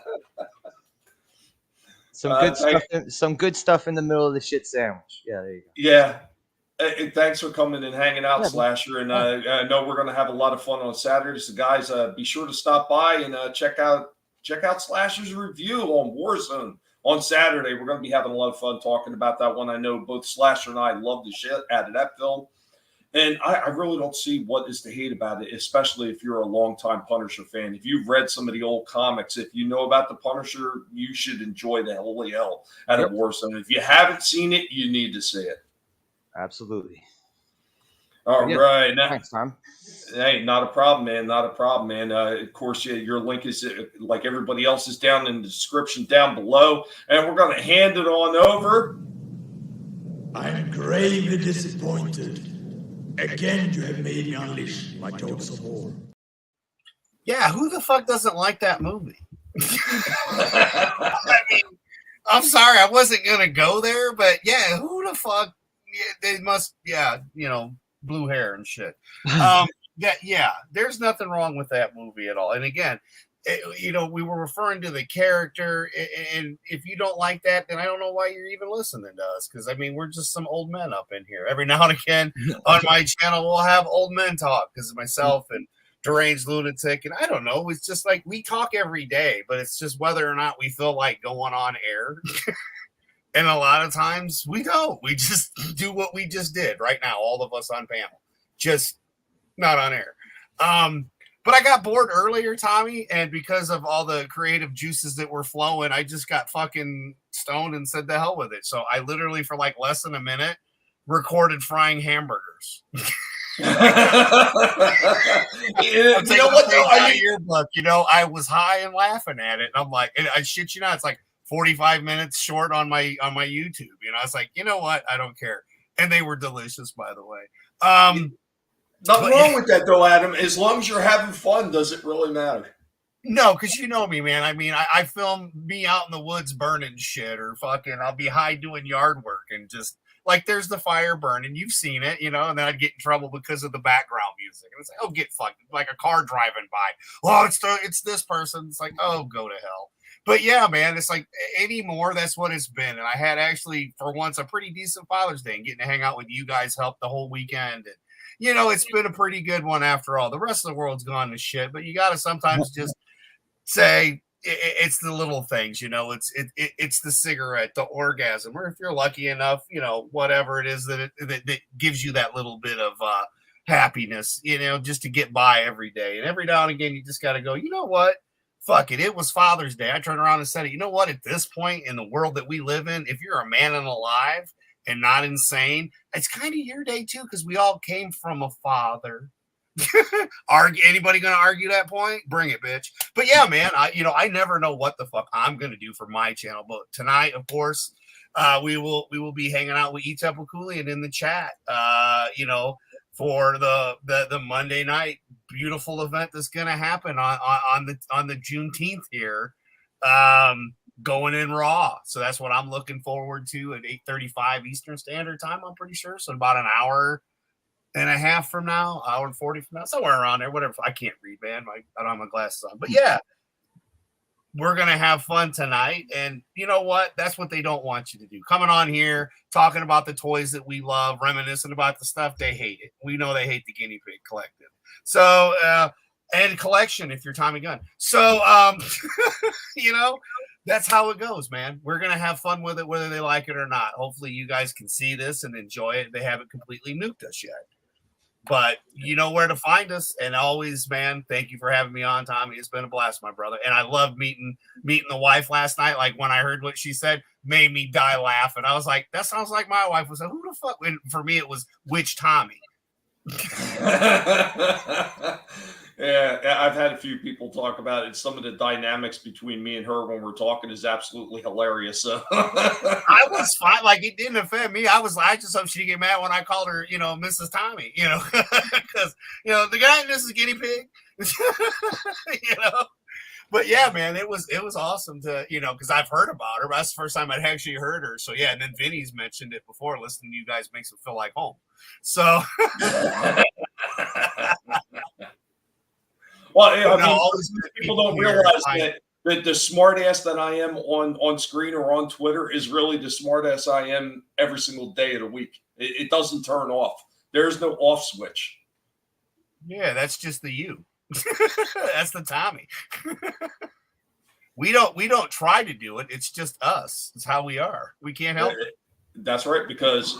Some good stuff in the middle of the shit sandwich. Yeah, there you go. Yeah. Thanks for coming and hanging out, Slasher. And I know we're going to have a lot of fun on Saturday. So, guys, be sure to stop by and check out Slasher's review on Warzone on Saturday. We're going to be having a lot of fun talking about that one. I know both Slasher and I love the shit out of that film. And I really don't see what is to hate about it, especially if you're a longtime Punisher fan. If you've read some of the old comics, if you know about the Punisher, you should enjoy the holy hell out of Warzone. If you haven't seen it, you need to see it. Absolutely. All right. Now, thanks, Tom. Hey, not a problem, man. Not a problem, man. Of course, your link is like everybody else is down in the description down below. And we're going to hand it on over. I'm gravely disappointed Again, you have made me unleash my dogs of war. Yeah, who the fuck doesn't like that movie? I mean, I'm sorry, I wasn't gonna go there, but yeah, who the fuck? Yeah, they must, yeah, you know, blue hair and shit. Yeah, there's nothing wrong with that movie at all. And again, you know, we were referring to the character, and if you don't like that, then I don't know why you're even listening to us. Because I mean, we're just some old men up in here. Every now and again on my channel, we'll have old men talk because myself and deranged lunatic, and I don't know. It's just like we talk every day, but it's just whether or not we feel like going on air. And a lot of times we don't. We just do what we just did right now, all of us on panel, just not on air. But I got bored earlier, Tommy, and because of all the creative juices that were flowing, I just got fucking stoned and said the hell with it. So I literally, for like less than a minute, recorded frying hamburgers. You know what? Though? Yearbook, you know, I was high and laughing at it. And I'm like, and I shit you not, it's like 45 minutes short on my YouTube. You know, I was like, you know what? I don't care. And they were delicious, by the way. Nothing wrong with that, though, Adam. As long as you're having fun, does it really matter? No, because you know me, man. I mean, I film me out in the woods burning shit, or fucking I'll be high doing yard work and just like there's the fire burning. You've seen it, you know, and then I'd get in trouble because of the background music. And it's like, oh, get fucked, like a car driving by. Oh, it's this person. It's like, oh, go to hell. But yeah, man, it's like anymore. That's what it's been. And I had actually, for once, a pretty decent Father's Day, and getting to hang out with you guys helped the whole weekend. And you know, it's been a pretty good one after all. The rest of the world's gone to shit, but you got to sometimes just say it's the little things, you know, it's the cigarette, the orgasm, or if you're lucky enough, you know, whatever it is that gives you that little bit of happiness, you know, just to get by every day. And every now and again, you just got to go, you know what? Fuck it. It was Father's Day. I turned around and said, you know what? At this point in the world that we live in, if you're a man and alive and not insane, it's kind of your day too, because we all came from a father. Anybody gonna argue that point? Bring it, bitch. But yeah, man, I never know what the fuck I'm gonna do for my channel. But tonight, of course, we will be hanging out with Etep Cooley and in the chat, you know, for the Monday night beautiful event that's gonna happen on the Juneteenth here. Going in raw. So that's what I'm looking forward to at 8:35 Eastern Standard Time, I'm pretty sure. So about an hour and a half from now, hour and 40 from now, somewhere around there, whatever. I can't read, man. I don't have my glasses on. But yeah, we're going to have fun tonight. And you know what? That's what they don't want you to do. Coming on here, talking about the toys that we love, reminiscing about the stuff they hate it. We know they hate the Guinea Pig Collective. So, and collection if you're Tommy Gunn. So, you know, that's how it goes, man. We're going to have fun with it, whether they like it or not. Hopefully you guys can see this and enjoy it. They haven't completely nuked us yet. But you know where to find us. And always, man, thank you for having me on, Tommy. It's been a blast, my brother. And I love meeting the wife last night. Like when I heard what she said, made me die laughing. I was like, that sounds like my wife. Was like, who the fuck? And for me, it was which Tommy. Yeah, I've had a few people talk about it. Some of the dynamics between me and her when we're talking is absolutely hilarious. So I was fine. Like, it didn't offend me. I just hope she didn't get mad when I called her, you know, Mrs. Tommy, you know, because, you know, the guy, this is Guinea Pig, you know. But yeah, man, it was awesome to, you know, because I've heard about her. But that's the first time I'd actually heard her. So yeah, and then Vinny's mentioned it before. Listening to you guys makes it feel like home. So. Well, I mean, people don't realize that the smart ass that I am on screen or on Twitter is really the smart ass I am every single day of the week. It doesn't turn off. There's no off switch. Yeah, that's just the you. That's the Tommy. We don't try to do it. It's just us. It's how we are. We can't help it. That's right, because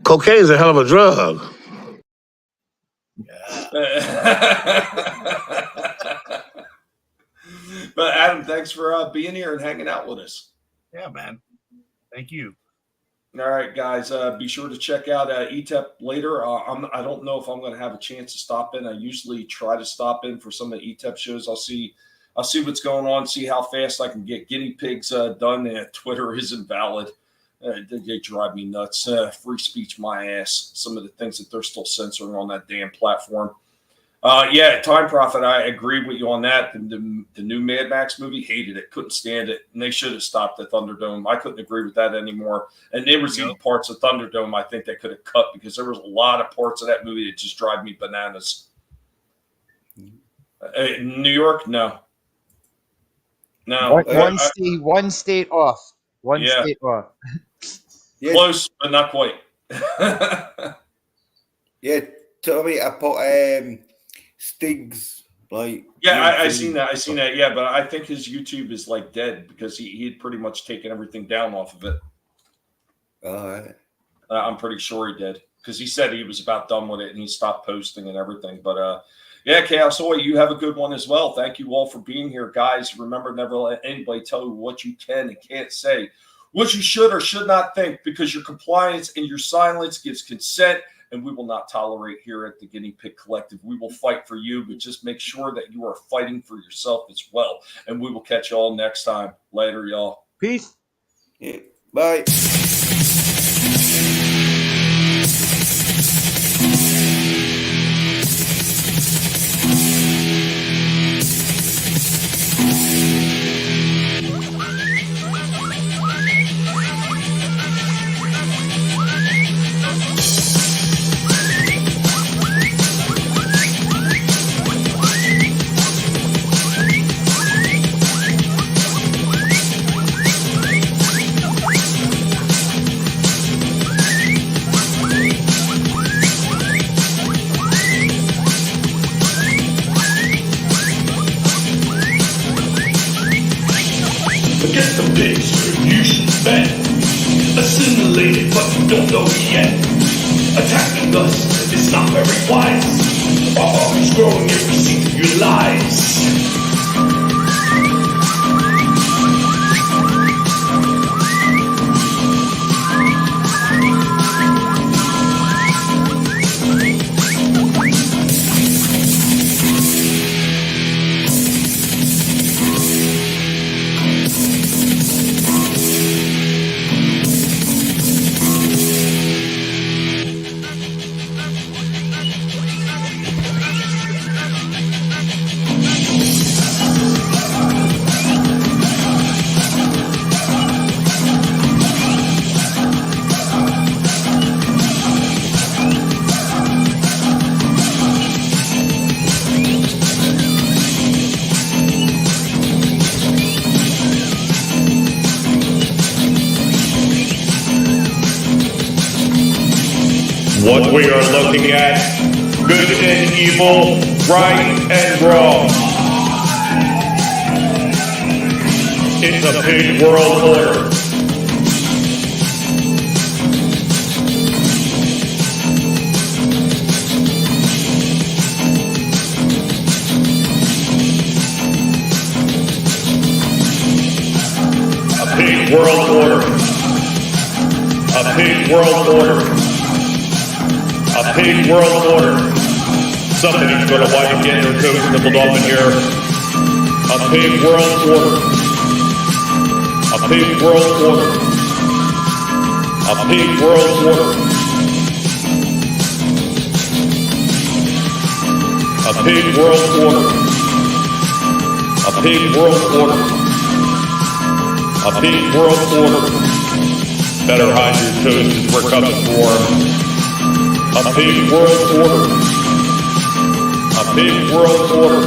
cocaine is a hell of a drug. But Adam, thanks for being here and hanging out with us. Yeah, man. Thank you. All right, guys. Be sure to check out ETEP later. I don't know if I'm going to have a chance to stop in. I usually try to stop in for some of the ETEP shows. I'll see what's going on. See how fast I can get guinea pigs done. And Twitter is invalid. They drive me nuts. Free speech, my ass. Some of the things that they're still censoring on that damn platform. Yeah, Time Prophet, I agree with you on that. The new Mad Max movie, hated it, couldn't stand it, and they should have stopped at Thunderdome. I couldn't agree with that anymore. And there was even parts of Thunderdome I think they could have cut because there was a lot of parts of that movie that just drive me bananas. New York, no. One state off. One state off. Close, but not quite. Yeah, Tommy, I put Stig's like. Yeah, I seen that. Yeah, but I think his YouTube is like dead because he had pretty much taken everything down off of it. All right. I'm pretty sure he did because he said he was about done with it and he stopped posting and everything. But yeah, Chaos Oi, you have a good one as well. Thank you all for being here, guys. Remember, never let anybody tell you what you can and can't say, what you should or should not think, because your compliance and your silence gives consent, and we will not tolerate here at the Guinea Pig Collective. We will fight for you, but just make sure that you are fighting for yourself as well. And we will catch you all next time. Later, y'all. Peace. Yeah. Bye. Forget the pigs, you should bet. Assimilated, but you don't know it yet. Attacking us is not very wise. Our army's growing every seat of your lives. What we are looking at, good and evil, right and wrong. It's a pig world order. A pig world order. A pig world order. A pig world order. Somebody's going to wind up getting their toes nibbled off in here. A pig world order. A pig world order. A pig world order. A pig world order. A pig world order. A pig world order. Better hide your toes as we're coming for them. A pig world order. A pig world order.